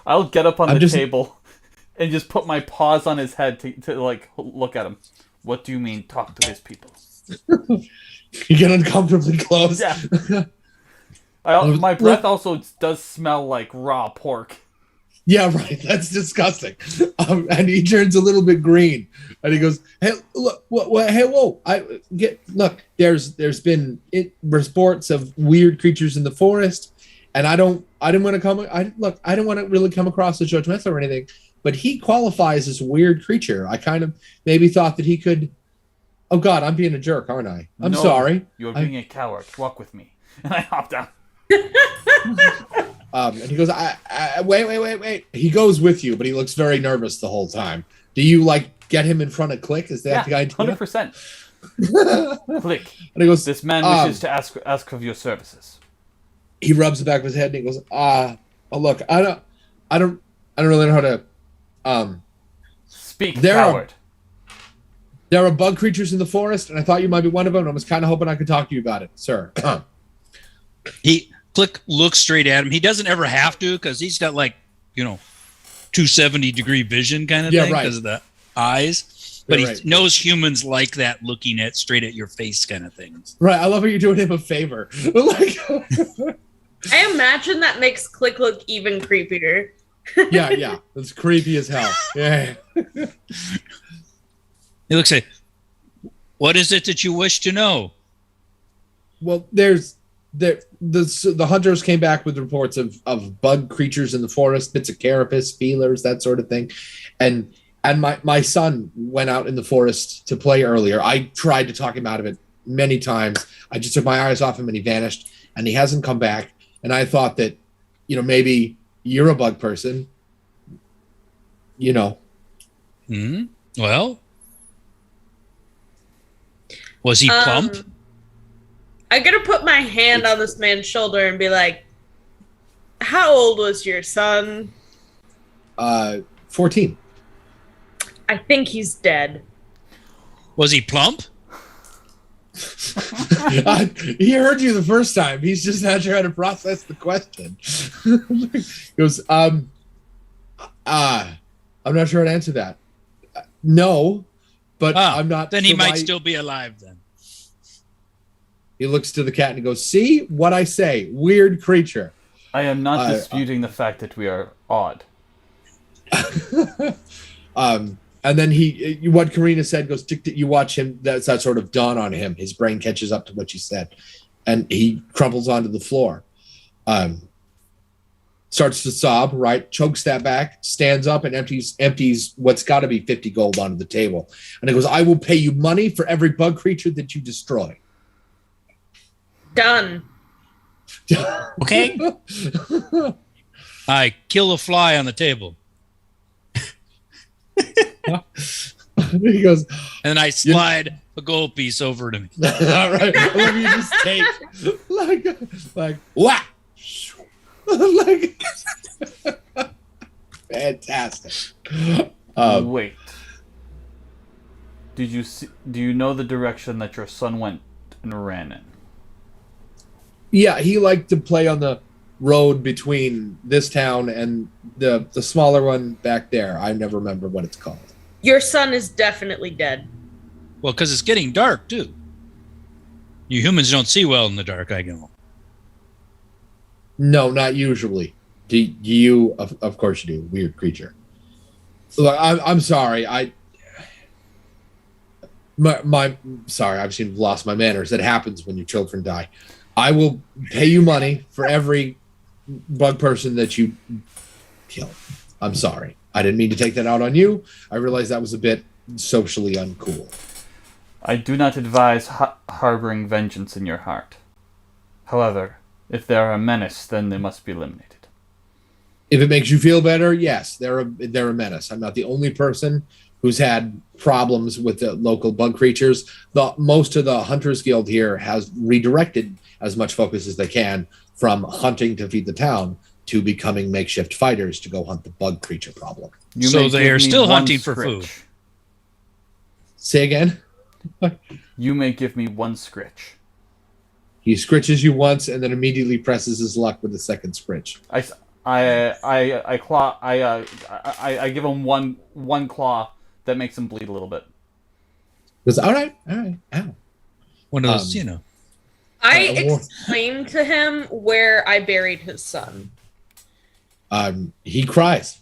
I'll get up on I'm the just- table and just put my paws on his head to look at him. What do you mean, talk to his people? You get uncomfortably close. Yeah. My breath also does smell like raw pork. Yeah, right. That's disgusting. And he turns a little bit green, and he goes, "Hey, look! Hey, whoa! Look. There's been reports of weird creatures in the forest, and I didn't want to really come across as judgmental or anything, but he qualifies as a weird creature. I kind of maybe thought that he could. Oh God, I'm being a jerk, aren't I? I'm No, sorry. You're being a coward. Walk with me." And I hop down. And he goes, wait. He goes with you, but he looks very nervous the whole time. Do you get him in front of Click? Is that the idea? 100%. Click. And he goes, This man wishes to ask of your services. he rubs the back of his head and he goes, look, I don't really know how to, Speak, there are- coward. There are bug creatures in the forest, and I thought you might be one of them. And I was kind of hoping I could talk to you about it, sir. He looks straight at him. He doesn't ever have to because he's got 270-degree vision kind of thing because of the eyes. But he knows humans like that, looking straight at your face kind of thing. Right. I love how you're doing him a favor. I imagine that makes Click look even creepier. Yeah. It's creepy as hell. Yeah. He looks at, what is it that you wish to know? Well, the hunters came back with reports of bug creatures in the forest, bits of carapace, feelers, that sort of thing. And my son went out in the forest to play earlier. I tried to talk him out of it many times. I just took my eyes off him and he vanished, and he hasn't come back. And I thought that, maybe you're a bug person, Well, was he plump? I'm going to put my hand on this man's shoulder and be like, how old was your son? 14. I think he's dead. Was he plump? He heard you the first time. He's just not sure how to process the question. He goes, I'm not sure how to answer that. No, but I'm not. Then he might still be alive then. He looks to the cat and he goes, see what I say, weird creature. I am not disputing the fact that we are odd. And then what Karina said goes, tick, tick, you watch him, that's that sort of dawn on him. His brain catches up to what she said. And he crumples onto the floor. Starts to sob, right? Chokes that back, stands up and empties what's got to be 50 gold onto the table. And he goes, I will pay you money for every bug creature that you destroy. Done. Okay. I kill a fly on the table. He goes, and I slide a gold piece over to me. All right. Let me just take like whack. Like fantastic. Wait. Do you know the direction that your son went and ran in? Yeah, he liked to play on the road between this town and the smaller one back there. I never remember what it's called. Your son is definitely dead. Well, because it's getting dark too. You humans don't see well in the dark, I know. No, not usually. Do you? Of course you do. Weird creature. Look, I'm sorry. Sorry. I've lost my manners. That happens when your children die. I will pay you money for every bug person that you kill. I'm sorry. I didn't mean to take that out on you. I realized that was a bit socially uncool. I do not advise harboring vengeance in your heart. However, if they are a menace, then they must be eliminated. If it makes you feel better, yes, they're a menace. I'm not the only person who's had problems with the local bug creatures. Most of the Hunters Guild here has redirected as much focus as they can from hunting to feed the town to becoming makeshift fighters to go hunt the bug creature problem. So they are still hunting for food. Say again? You may give me one scritch. He scritches you once and then immediately presses his luck with a second scritch. I give him one claw that makes him bleed a little bit. Goes, all right, ow. One of those, I explained to him where I buried his son. He cries.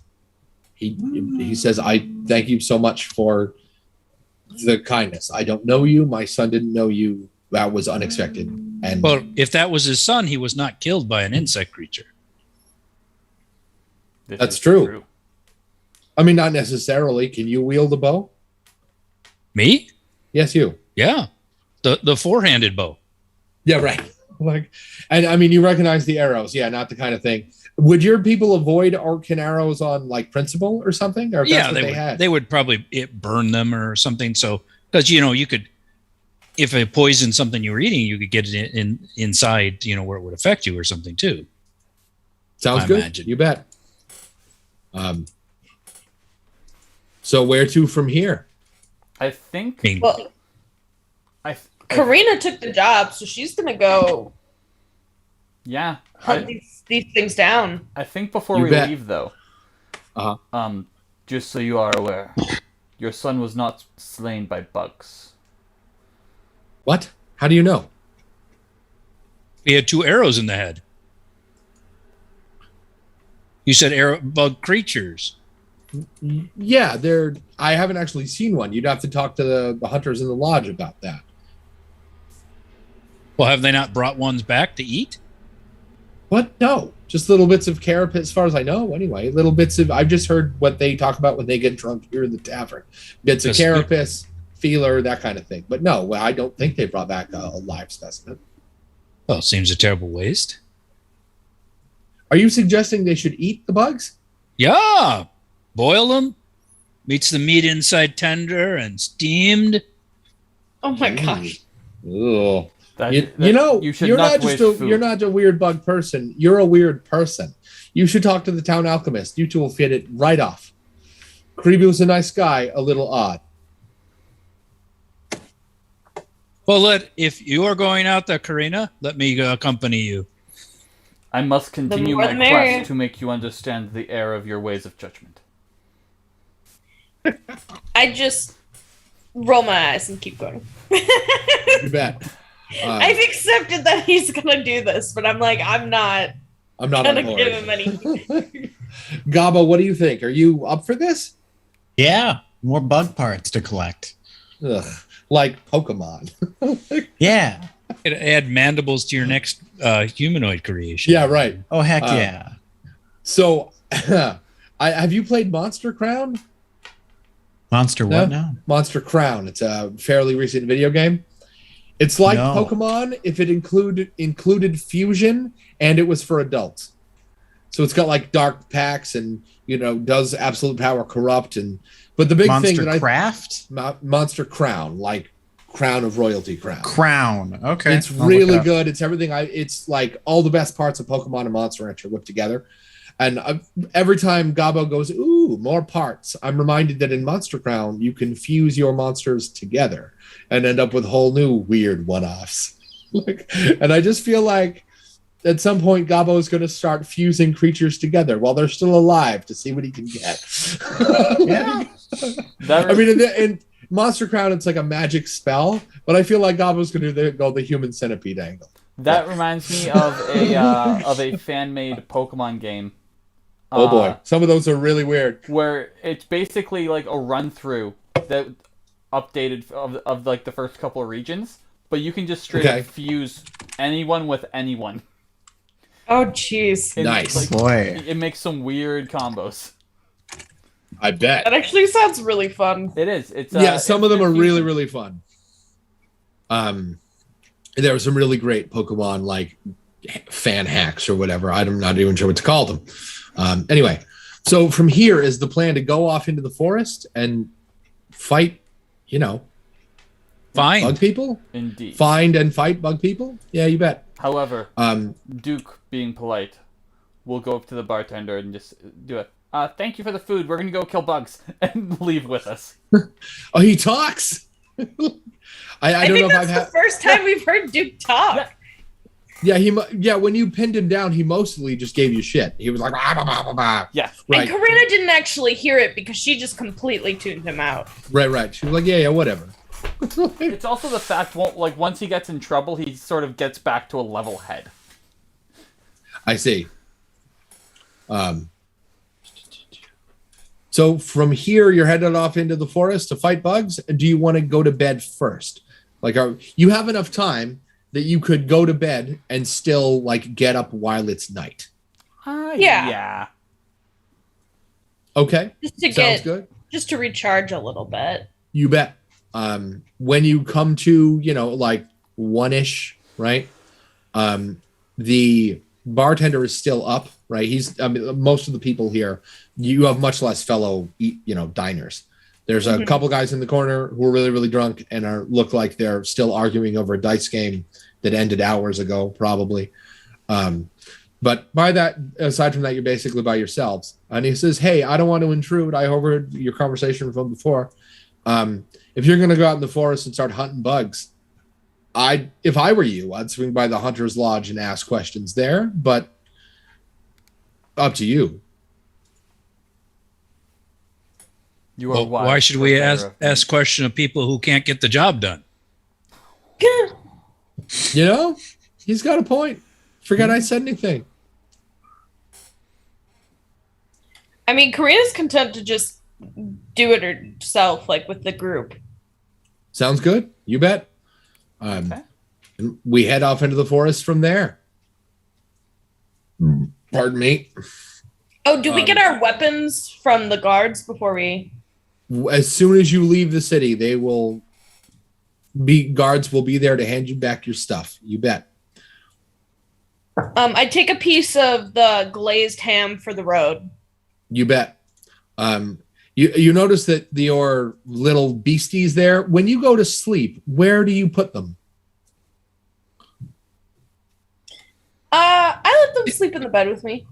He says, I thank you so much for the kindness. I don't know you. My son didn't know you. That was unexpected. And well, if that was his son, he was not killed by an insect creature. That's true. I mean, not necessarily. Can you wield a bow? Me? Yes, you. Yeah. The four-handed bow. Yeah, right. And I mean, you recognize the arrows. Yeah, not the kind of thing. Would your people avoid Orcan arrows on principle or something? Or yeah, they would probably burn them or something. So, because you could, if it poisoned something you were eating, you could get it inside, where it would affect you or something too. Sounds good. Imagine. You bet. So where to from here? I think. Well, Karina took the job, so she's gonna go. Yeah. Hunt these things down. I think before we leave, though. Just so you are aware, your son was not slain by bugs. What? How do you know? He had 2 arrows in the head. You said bug creatures. Yeah, I haven't actually seen one. You'd have to talk to the hunters in the lodge about that. Well, have they not brought ones back to eat? What? No. Just little bits of carapace, as far as I know, anyway. Little bits of... I've just heard what they talk about when they get drunk here in the tavern. Bits of carapace, feeler, that kind of thing. But no, I don't think they brought back a live specimen. Well, it seems a terrible waste. Are you suggesting they should eat the bugs? Yeah. Boil them. Meets the meat inside tender and steamed. Oh my gosh. Ugh. You're not a weird bug person. You're a weird person. You should talk to the town alchemist. You two will fit it right off. Karibu was a nice guy, a little odd. Well, if you are going out there, Karina, let me accompany you. I must continue my quest to make you understand the error of your ways of judgment. I just roll my eyes and keep going. You bet. I've accepted that he's gonna do this, but I'm like, I'm not gonna give him any. Gobbo, what do you think? Are you up for this? Yeah, more bug parts to collect. Ugh, like Pokemon. Yeah. Add mandibles to your next humanoid creation. Yeah, right. Oh, heck yeah. So, have you played Monster Crown? Monster what now? Monster Crown. It's a fairly recent video game. It's like Pokemon if it included fusion and it was for adults. So it's got like dark packs and does absolute power corrupt but the big thing that Monster Crown, like Crown of Royalty Crown. Okay. It's really good. It's everything it's like all the best parts of Pokemon and Monster Rancher whipped together. And every time Gobbo goes, ooh, more parts, I'm reminded that in Monster Crown, you can fuse your monsters together and end up with whole new weird one-offs. And I just feel like at some point, Gobbo is going to start fusing creatures together while they're still alive to see what he can get. Yeah. I mean, in Monster Crown, it's like a magic spell, but I feel like Gobbo's going to go the human centipede angle. That reminds me of a fan-made Pokemon game. Oh boy, some of those are really weird. Where it's basically like a run-through that updated of like the first couple of regions, but you can just straight up fuse anyone with anyone. Oh jeez. Nice. Boy. It makes some weird combos. I bet. That actually sounds really fun. It is. It's some of them are really, really fun. There were some really great Pokemon like fan hacks or whatever. I'm not even sure what to call them. Anyway, so from here is the plan to go off into the forest and fight, bug people? Indeed. Find and fight bug people? Yeah, you bet. However, Duke, being polite, will go up to the bartender and just do it. Thank you for the food. We're going to go kill bugs and leave with us. Oh, he talks? I don't know if I've had... the first time we've heard Duke talk. Yeah, when you pinned him down, he mostly just gave you shit. He was like, bah, bah, bah, bah, bah. Yeah. Right. And Karina didn't actually hear it because she just completely tuned him out. Right. She was like, yeah, whatever. It's also the fact, once he gets in trouble, he sort of gets back to a level head. I see. So from here, you're headed off into the forest to fight bugs. Do you want to go to bed first? Like, you have enough time that you could go to bed and still get up while it's night? Yeah. Okay. Sounds good. Just to recharge a little bit. You bet. When you come to, 1-ish, right? The bartender is still up, right? Most of the people here, you have much less fellow, diners. There's a couple guys in the corner who are really, really drunk and look like they're still arguing over a dice game that ended hours ago, probably. But aside from that, you're basically by yourselves. And he says, hey, I don't want to intrude. I overheard your conversation from before. if you're going to go out in the forest and start hunting bugs, if I were you, I'd swing by the Hunter's Lodge and ask questions there, but up to you. You are Why should we ask question of people who can't get the job done? You know, he's got a point. Forgot I said anything. I mean, Karina's content to just do it herself, like with the group. Sounds good. You bet. Okay. And we head off into the forest from there. Pardon me. Oh, do we get our weapons from the guards before we... As soon as you leave the city, guards will be there to hand you back your stuff. You bet. I take a piece of the glazed ham for the road. You bet. You notice that your little beasties there, when you go to sleep, where do you put them? I let them sleep in the bed with me.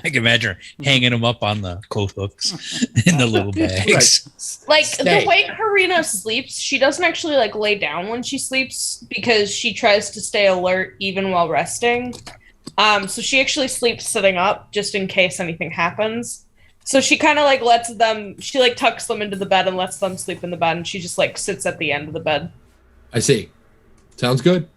I can imagine her hanging them up on the coat hooks in the little bags. Like Stay. the way Karina sleeps, she doesn't actually like lay down when she sleeps because she tries to stay alert even while resting. So she actually sleeps sitting up just in case anything happens. So she kind of like tucks them into the bed and lets them sleep in the bed, and she just like sits at the end of the bed. I see. Sounds good.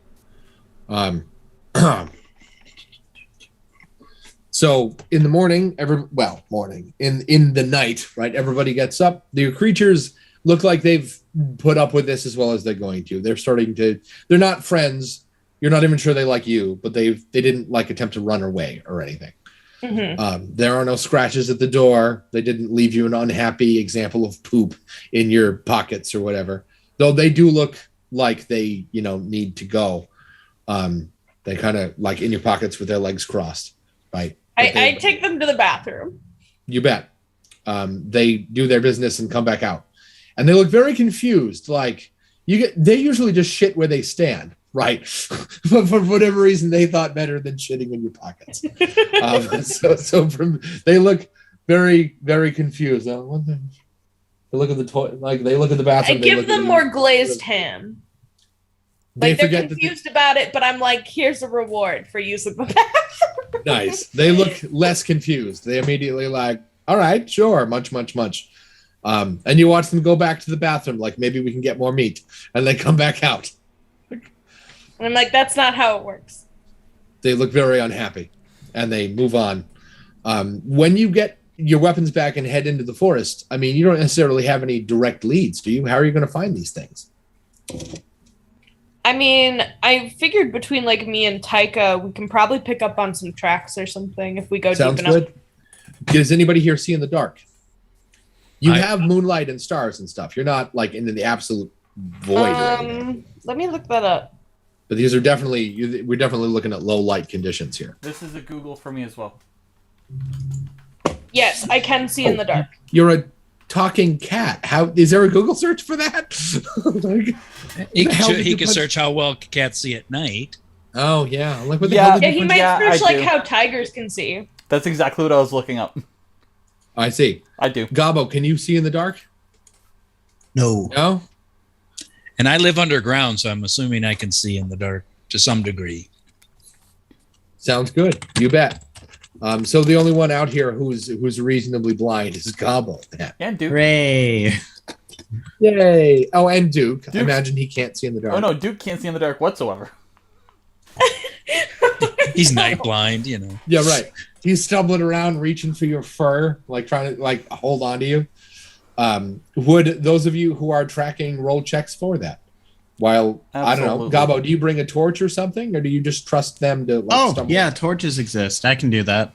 So in the morning, in the night, right? Everybody gets up. The creatures look like they've put up with this as well as they're going to. They're not friends. You're not even sure they like you, but they didn't like attempt to run away or anything. Mm-hmm. There are no scratches at the door. They didn't leave you an unhappy example of poop in your pockets or whatever. Though they do look like they, need to go. They kind of like in your pockets with their legs crossed, right? I take them to the bathroom. You bet. They do their business and come back out, and they look very confused. Like they usually just shit where they stand, right? But for whatever reason, they thought better than shitting in your pockets. They look very, very confused. They look at the toilet, like they look at the bathroom. I give them more glazed ham. They're confused about it, but I'm like, here's a reward for using the bathroom. Nice. They look less confused. They immediately like, all right, sure, much. And you watch them go back to the bathroom, like maybe we can get more meat, and they come back out. And I'm like, that's not how it works. They look very unhappy, and they move on. When you get your weapons back and head into the forest, I mean, you don't necessarily have any direct leads, do you? How are you going to find these things? I mean, I figured between like me and Taika, we can probably pick up on some tracks or something if we go Sounds deep enough. good. Does anybody here see in the dark? You have moonlight and stars and stuff. You're not like into the absolute void or anything. Let me look that up. But we're definitely looking at low light conditions here. This is a Google for me as well. Yes, I can see in the dark. You're a talking cat. How is there a Google search for that? He can search how well cats see at night. Oh yeah, like what the Yeah. hell did Yeah, you he put- might search I like do. how tigers can see. That's exactly what I was looking up. I see. I do. Gobbo, can you see in the dark? No. No. And I live underground, so I'm assuming I can see in the dark to some degree. Sounds good. You bet. So the only one out here who's reasonably blind is Gobbo. And Duke. Hooray. Yay! Oh, and Duke. I Duke's- imagine he can't see in the dark. Oh no, Duke can't see in the dark whatsoever. He's night blind, Yeah, right. He's stumbling around, reaching for your fur, like trying to like hold on to you. Would those of you who are tracking roll checks for that? While I don't know, Absolutely. Gobbo, do you bring a torch or something, or do you just trust them to? Like, Oh, stumble? yeah, torches exist. I can do that.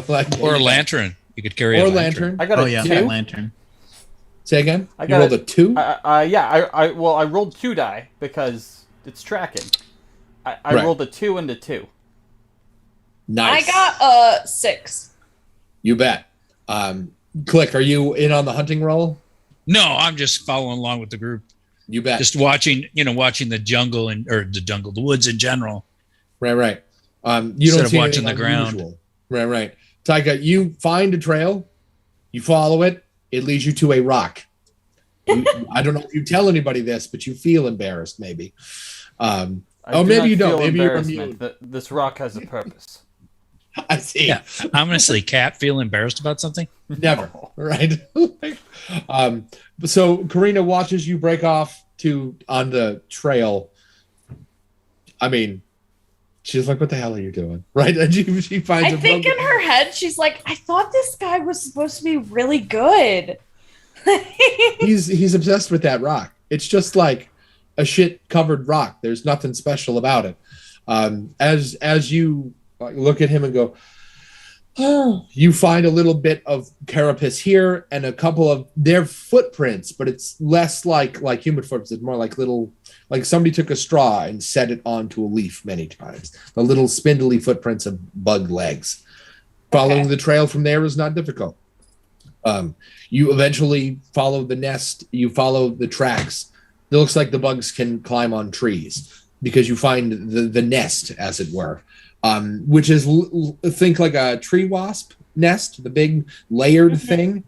Like, or a lantern. You could carry or a lantern. I got Oh, a yeah, 2. lantern. Say again. I You got rolled a 2. Yeah. I rolled 2 die because it's tracking. I Right. rolled a 2 and a 2. Nice. I got a 6. You bet. Click. Are you in on the hunting roll? No, I'm just following along with the group. You bet. Just watching the jungle the woods in general. Right. You Instead don't of see watching anything the ground. unusual. Right. Taika, you find a trail, you follow it, it leads you to a rock. I don't know if you tell anybody this, but you feel embarrassed, maybe. Maybe you don't. Maybe you're immune. This rock has a purpose. I see. Yeah. Honestly, Cat feel embarrassed about something? Never. Right. So Karina watches you break off on the trail. I mean, she's like, "What the hell are you doing?" Right? And she finds. I think in her head, she's like, "I thought this guy was supposed to be really good." He's obsessed with that rock. It's just like a shit covered rock. There's nothing special about it. As you look at him and go, oh, you find a little bit of carapace here and a couple of their footprints, but it's less like human footprints. It's more like somebody took a straw and set it onto a leaf many times. The little spindly footprints of bug legs. Following the trail from there is not difficult. You eventually follow the nest. You follow the tracks. It looks like the bugs can climb on trees because you find the nest, as it were, which is think like a tree wasp nest, the big layered thing.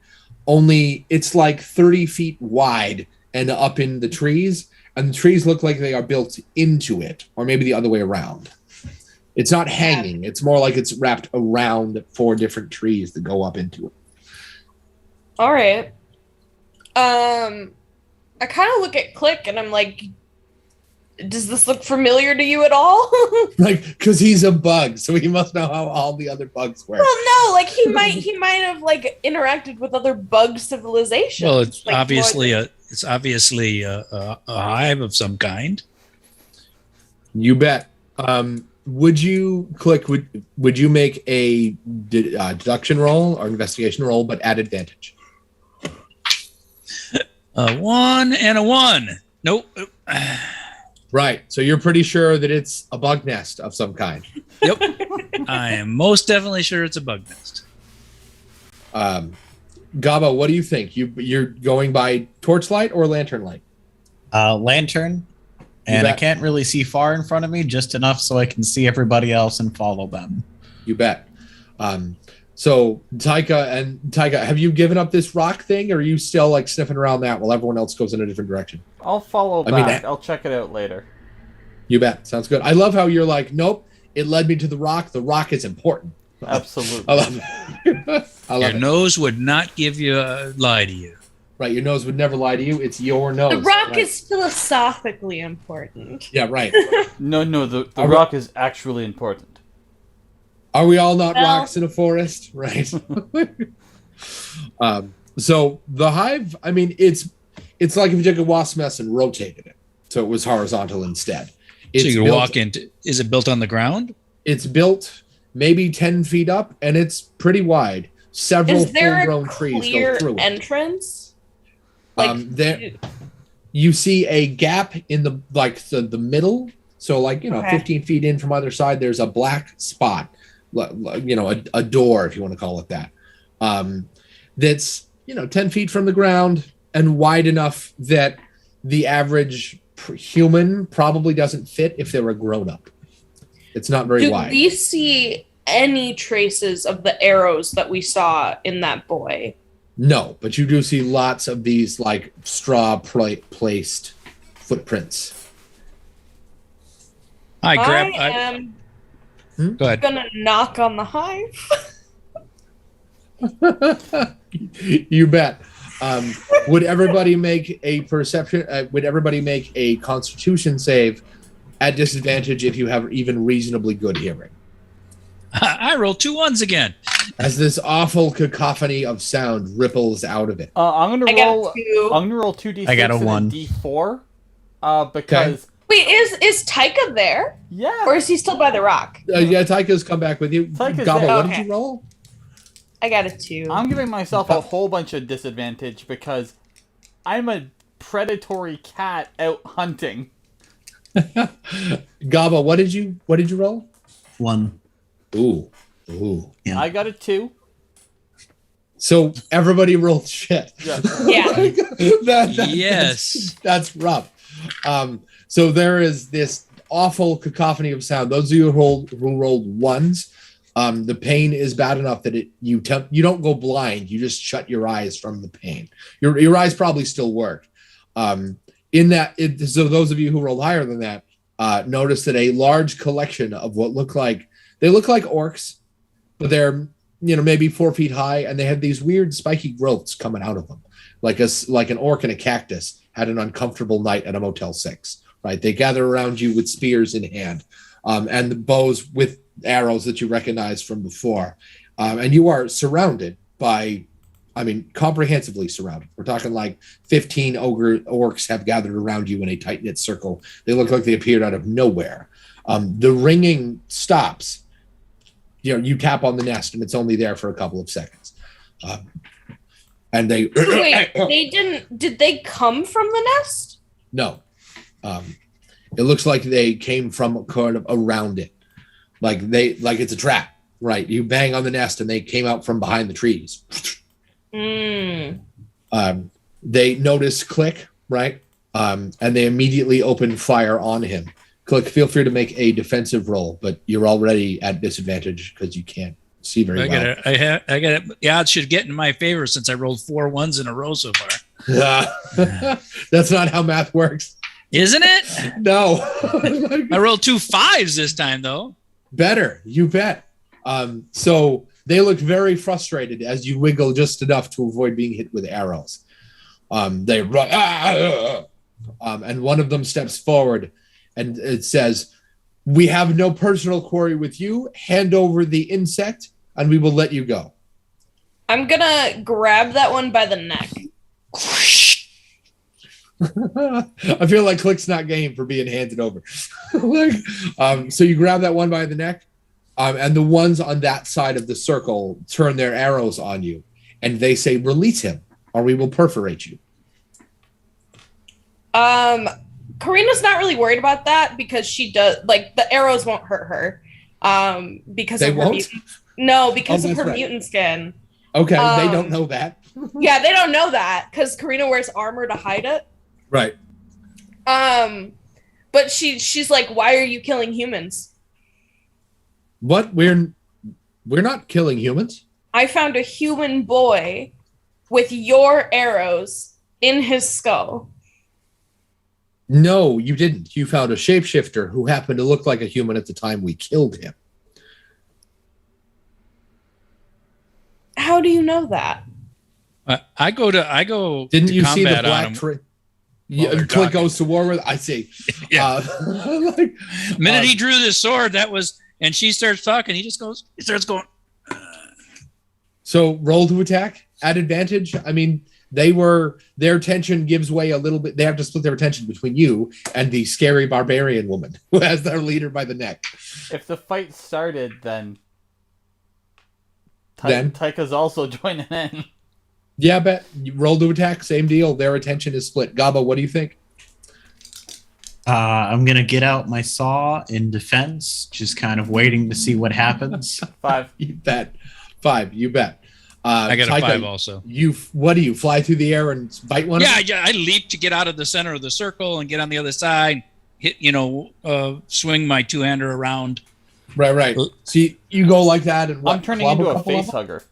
Only it's like 30 feet wide and up in the trees, and the trees look like they are built into it, or maybe the other way around. It's not hanging. It's more like it's wrapped around 4 different trees that go up into it. All right. I kind of look at Click and I'm like, does this look familiar to you at all? Like, because he's a bug, so he must know how all the other bugs work. Well, no, like he might have like interacted with other bug civilizations. Well, it's like, obviously a hive of some kind. You bet. Would you would you make a deduction roll or investigation roll, but at advantage? A 1 and a 1. Nope. Right. So you're pretty sure that it's a bug nest of some kind. Yep. I am most definitely sure it's a bug nest. Gobbo, what do you think? You're going by torchlight or lantern light? Lantern. And I can't really see far in front of me, just enough so I can see everybody else and follow them. You bet. So Taika, have you given up this rock thing, or are you still like sniffing around that while everyone else goes in a different direction? I'll follow back. I'll check it out later. You bet. Sounds good. I love how you're like, nope, it led me to the rock. The rock is important. Absolutely. I love it. Your nose would not give you a lie to you. Right, your nose would never lie to you. It's your nose. The rock is philosophically important. Yeah, right. No, the rock is actually important. Are we all not rocks in a forest? Right. So the hive, I mean, it's like if you took a wasp nest and rotated it, so it was horizontal instead. So you can walk into. Is it built on the ground? It's built maybe 10 feet up, and it's pretty wide. Several full-grown trees go through it. Entrance? There, you see a gap in the middle. So 15 feet in from either side, there's a black spot. A door, if you want to call it that. That's 10 feet from the ground and wide enough that the average human probably doesn't fit if they were grown up. It's not very wide. Do we see any traces of the arrows that we saw in that boy? No, but you do see lots of these like straw placed footprints. Go ahead. Gonna knock on the hive. You bet. Would everybody make a perception? Would everybody make a Constitution save at disadvantage if you have even reasonably good hearing? I rolled 2 1s again. As this awful cacophony of sound ripples out of it. I'm gonna roll 2d6 I got a 1. and a d4 because. Okay. Wait, is Taika there? Yeah. Or is he still by the rock? Yeah, Taika's come back with you. Taika's Gobbo, there. what did you roll? I got a 2. I'm giving myself a whole bunch of disadvantage because I'm a predatory cat out hunting. Gobbo, what did you roll? 1. Ooh. Yeah. I got a 2. So everybody rolled shit. Yeah. Yes. That's rough. So there is this awful cacophony of sound. Those of you who rolled 1s, The pain is bad enough that you don't go blind. You just shut your eyes from the pain. Your eyes probably still work. So those of you who rolled higher than that notice that a large collection of what look like orcs, but they're maybe 4 feet high, and they have these weird spiky growths coming out of them, like an orc and a cactus had an uncomfortable night at a Motel 6. Right? They gather around you with spears in hand, and the bows with arrows that you recognize from before, and you are surrounded by, comprehensively surrounded. We're talking like 15 orcs have gathered around you in a tight-knit circle. They look like they appeared out of nowhere. The ringing stops. You tap on the nest, and it's only there for a couple of seconds. And they... Wait, they didn't... Did they come from the nest? No. It looks like they came from kind of around it. Like it's a trap, right? You bang on the nest, and they came out from behind the trees. They notice Click, right? And they immediately open fire on him. Click, feel free to make a defensive roll, but you're already at disadvantage because you can't see very well. I got it. The odds should get in my favor since I rolled 4 1s in a row so far. That's not how math works. Isn't it? No. I rolled 2 5s this time, though. Better, you bet. So they look very frustrated as you wiggle just enough to avoid being hit with arrows. They run, and one of them steps forward, and it says, "We have no personal quarry with you. Hand over the insect, and we will let you go." I'm gonna grab that one by the neck. I feel like Click's not game for being handed over. So you grab that one by the neck, and the ones on that side of the circle turn their arrows on you, and they say, "Release him, or we will perforate you." Karina's not really worried about that because she does the arrows won't hurt her. Because they of her won't? because of her mutant skin. Okay, they don't know that. Yeah, they don't know that because Karina wears armor to hide it. Right. But she's like, "Why are you killing humans?" What? We're not killing humans. I found a human boy with your arrows in his skull. No, you didn't. You found a shapeshifter who happened to look like a human at the time we killed him. How do you know that? I go. Didn't to you see the combat on black him tree? while they're Click talking. goes to war with. I see. Yeah. The minute he drew this sword, and she starts talking. He starts going. So roll to attack at advantage. Their tension gives way a little bit. They have to split their attention between you and the scary barbarian woman who has their leader by the neck. If the fight started, then Then? Taika's also joining in. Yeah, bet. Roll to attack, same deal. Their attention is split. Gobbo, what do you think? I'm going to get out my saw in defense, just kind of waiting to see what happens. 5. You bet. 5, you bet. I got a Taika, 5 also. What do you fly through the air and bite one? Yeah, I leap to get out of the center of the circle and get on the other side. Hit, swing my 2-hander around. Right. So you go like that, and I'm turning into a face hugger.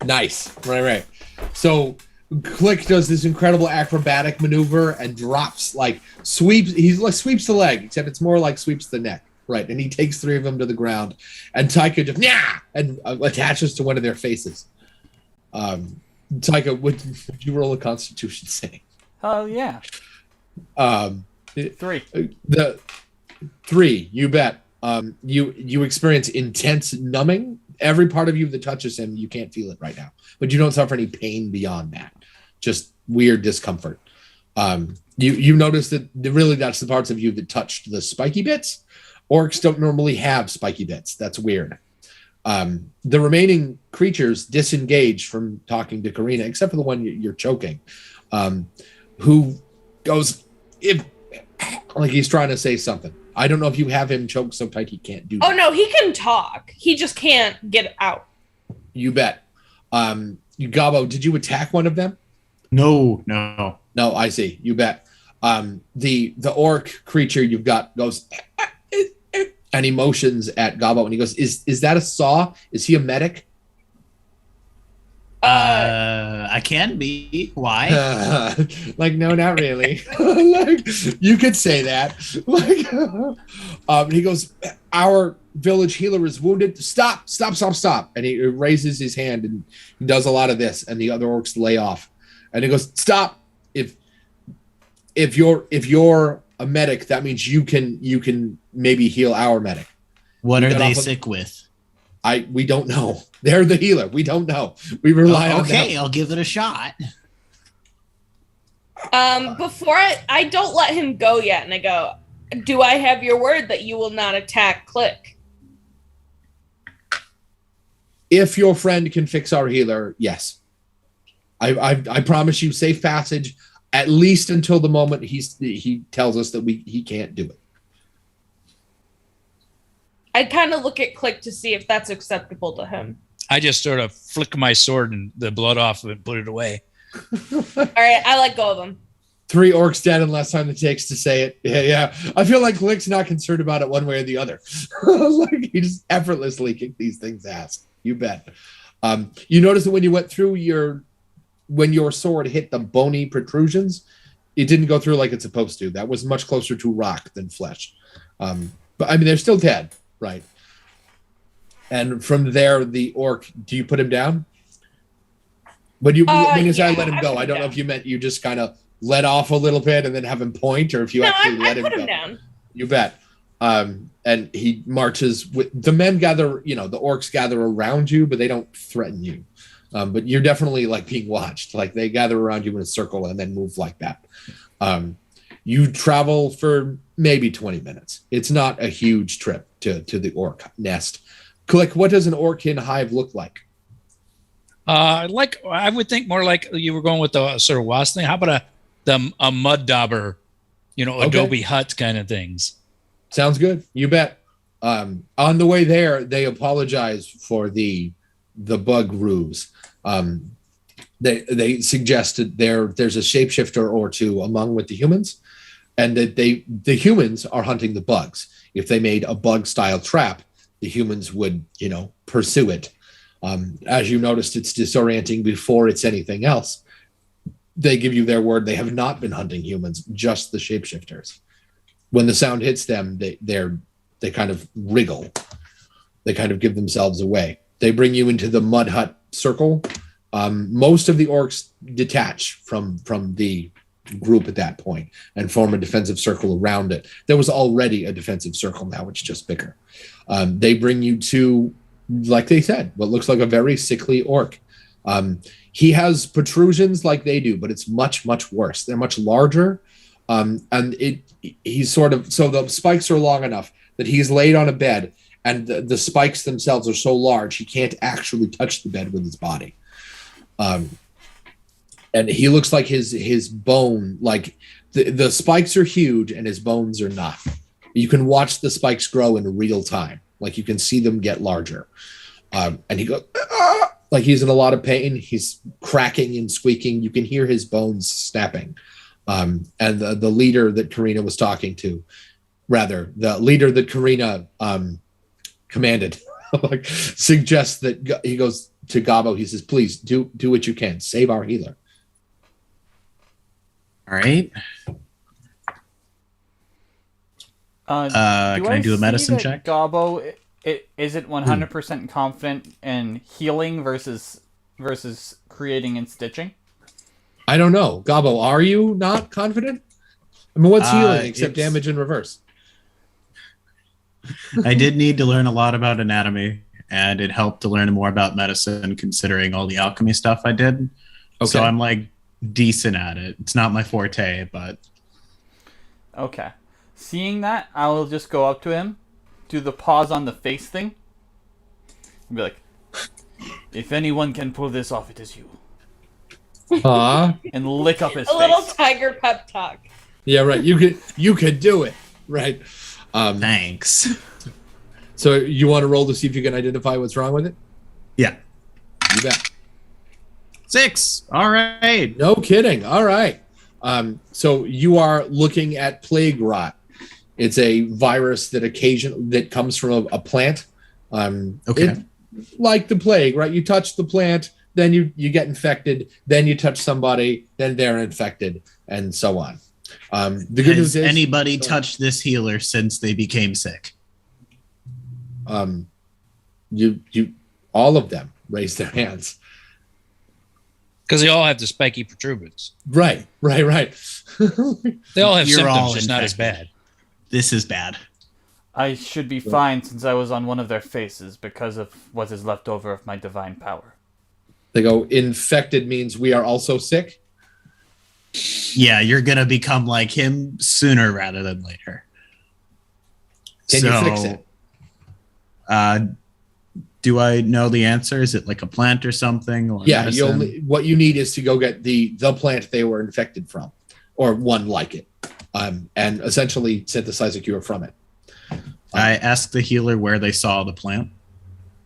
Nice. Right. So Click does this incredible acrobatic maneuver and drops, sweeps the leg, except it's more like sweeps the neck. Right, and he takes 3 of them to the ground, and Taika just and attaches to one of their faces. Taika, would you roll a Constitution saving? Oh yeah. 3. The 3, you bet. You experience intense numbing. Every part of you that touches him, you can't feel it right now, but you don't suffer any pain beyond that. Just weird discomfort. You notice that really that's the parts of you that touched the spiky bits. Orcs don't normally have spiky bits. That's weird. The remaining creatures disengage from talking to Karina, except for the one you're choking, who goes like he's trying to say something. I don't know if you have him choked so tight he can't do that. Oh, no, he can talk. He just can't get out. You bet. Gobbo, did you attack one of them? No. No, I see. You bet. The orc creature you've got goes And he motions at Gobbo, and he goes, "Is that a saw? Is he a medic?" I can be. Why? Like, no, not really. Like, you could say that. Like, he goes, "Our village healer is wounded. Stop! And he raises his hand and does a lot of this, and the other orcs lay off. And he goes, "Stop! If you're a medic, that means you can maybe heal our medic." What are they sick with? We don't know. They're the healer. We don't know. We rely on them. Okay, I'll give it a shot. Before I don't let him go yet, and I go, "Do I have your word that you will not attack Click?" If your friend can fix our healer, yes. I promise you safe passage, at least until the moment he tells us that he can't do it. I kind of look at Click to see if that's acceptable to him. I just sort of flick my sword and the blood off of it and put it away. All right, I let go of him. 3 orcs dead in less time it takes to say it. Yeah. I feel like Click's not concerned about it one way or the other. Like, he just effortlessly kicked these things' ass. You bet. You notice that when you went through when your sword hit the bony protrusions, it didn't go through like it's supposed to. That was much closer to rock than flesh. But I mean, they're still dead, right? And from there, the orc, do you put him down? When you say I let him go, I don't know if you meant you just kind of let off a little bit and then have him point, or if you actually let him go. I put him down. You bet. And he marches with the men gather, the orcs gather around you, but they don't threaten you. But you're definitely like being watched. Like, they gather around you in a circle and then move like that. You travel for maybe 20 minutes. It's not a huge trip to the orc nest. Click, what does an orc-kin hive look like? I would think more like you were going with the sort of wasp thing. How about a mud dauber, Adobe hut kind of things? Sounds good. You bet. On the way there, they apologize for the bug ruse. They suggested there's a shapeshifter or two among with the humans, and that the humans are hunting the bugs. If they made a bug style trap, the humans would pursue it. As you noticed, it's disorienting before it's anything else. They give you their word they have not been hunting humans, just the shapeshifters. When the sound hits them, they kind of wriggle. They kind of give themselves away. They bring you into the mud hut circle. Most of the orcs detach from the group at that point and form a defensive circle around it. There was already a defensive circle. Now it's just bigger. They bring you to, like they said, what looks like a very sickly orc. He has protrusions like they do, but it's much, much worse. They're much larger. And he's so the spikes are long enough that he's laid on a bed, and the spikes themselves are so large he can't actually touch the bed with his body. And he looks like his bone, like the spikes are huge and his bones are not. You can watch the spikes grow in real time. Like, you can see them get larger. And he goes, like he's in a lot of pain. He's cracking and squeaking. You can hear his bones snapping. And the leader that Karina was talking to, the leader that Karina commanded, like, suggests that he goes to Gobbo. He says, "Please do what you can. Save our healer." All right. Can I do a medicine check? Gobbo, isn't 100% confident in healing versus creating and stitching? I don't know. Gobbo, are you not confident? I mean, what's healing except damage in reverse? I did need to learn a lot about anatomy, and it helped to learn more about medicine considering all the alchemy stuff I did. Okay. So I'm like decent at it. It's not my forte, but... Okay. Seeing that, I will just go up to him, do the pause on the face thing, and be like, "If anyone can pull this off, it is you." And lick up his face. A little tiger pep talk. Yeah, right. You could do it. Right. Thanks. So you want to roll to see if you can identify what's wrong with it? Yeah. You bet. 6. All right. No kidding. All right. So you are looking at plague rot. It's a virus that comes from a plant. Like the plague, right? You touch the plant, then you get infected, then you touch somebody, then they're infected, and so on. The good news is, anybody touched this healer since they became sick? You all of them raised their hands. Because they all have the spiky protuberance. Right. They all have You're symptoms, all just not as infected. bad. This is bad. I should be fine since I was on one of their faces because of what is left over of my divine power. They go, infected means we are also sick? Yeah, you're going to become like him sooner rather than later. Can you fix it? Do I know the answer? Is it like a plant or something? Or Yeah, medicine? what you need is to go get the plant they were infected from, or one like it, and essentially synthesize a cure from it. I asked the healer where they saw the plant.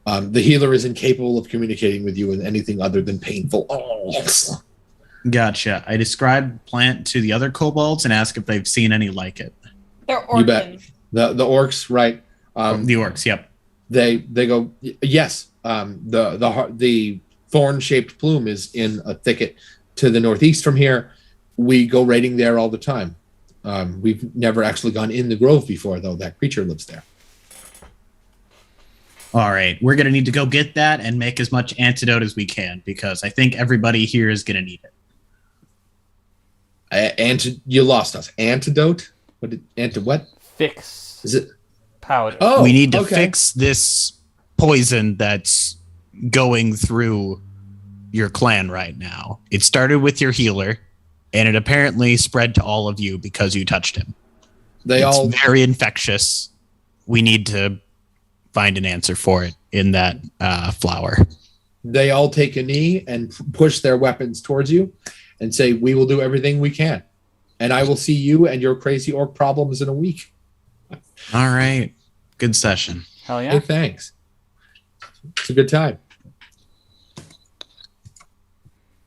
The healer is incapable of communicating with you with anything other than painful. Gotcha. I described the plant to the other kobolds and asked if they've seen any like it. They're You bet. orphans. The orcs, right? The orcs, yep. They go, yes. The thorn-shaped plume is in a thicket to the northeast from here. We go raiding there all the time. We've never actually gone in the grove before, though. That creature lives there. All right. We're going to need to go get that and make as much antidote as we can because I think everybody here is going to need it. You lost us. Antidote? What? Fix Is it? powder. Oh, We need to okay. fix this poison that's going through your clan right now. It started with your healer, and it apparently spread to all of you because you touched him. It's very infectious. We need to find an answer for it in that flower. They all take a knee and push their weapons towards you and say, we will do everything we can. And I will see you and your crazy orc problems in a week. All right. Good session. Hell yeah. Hey, thanks. It's a good time.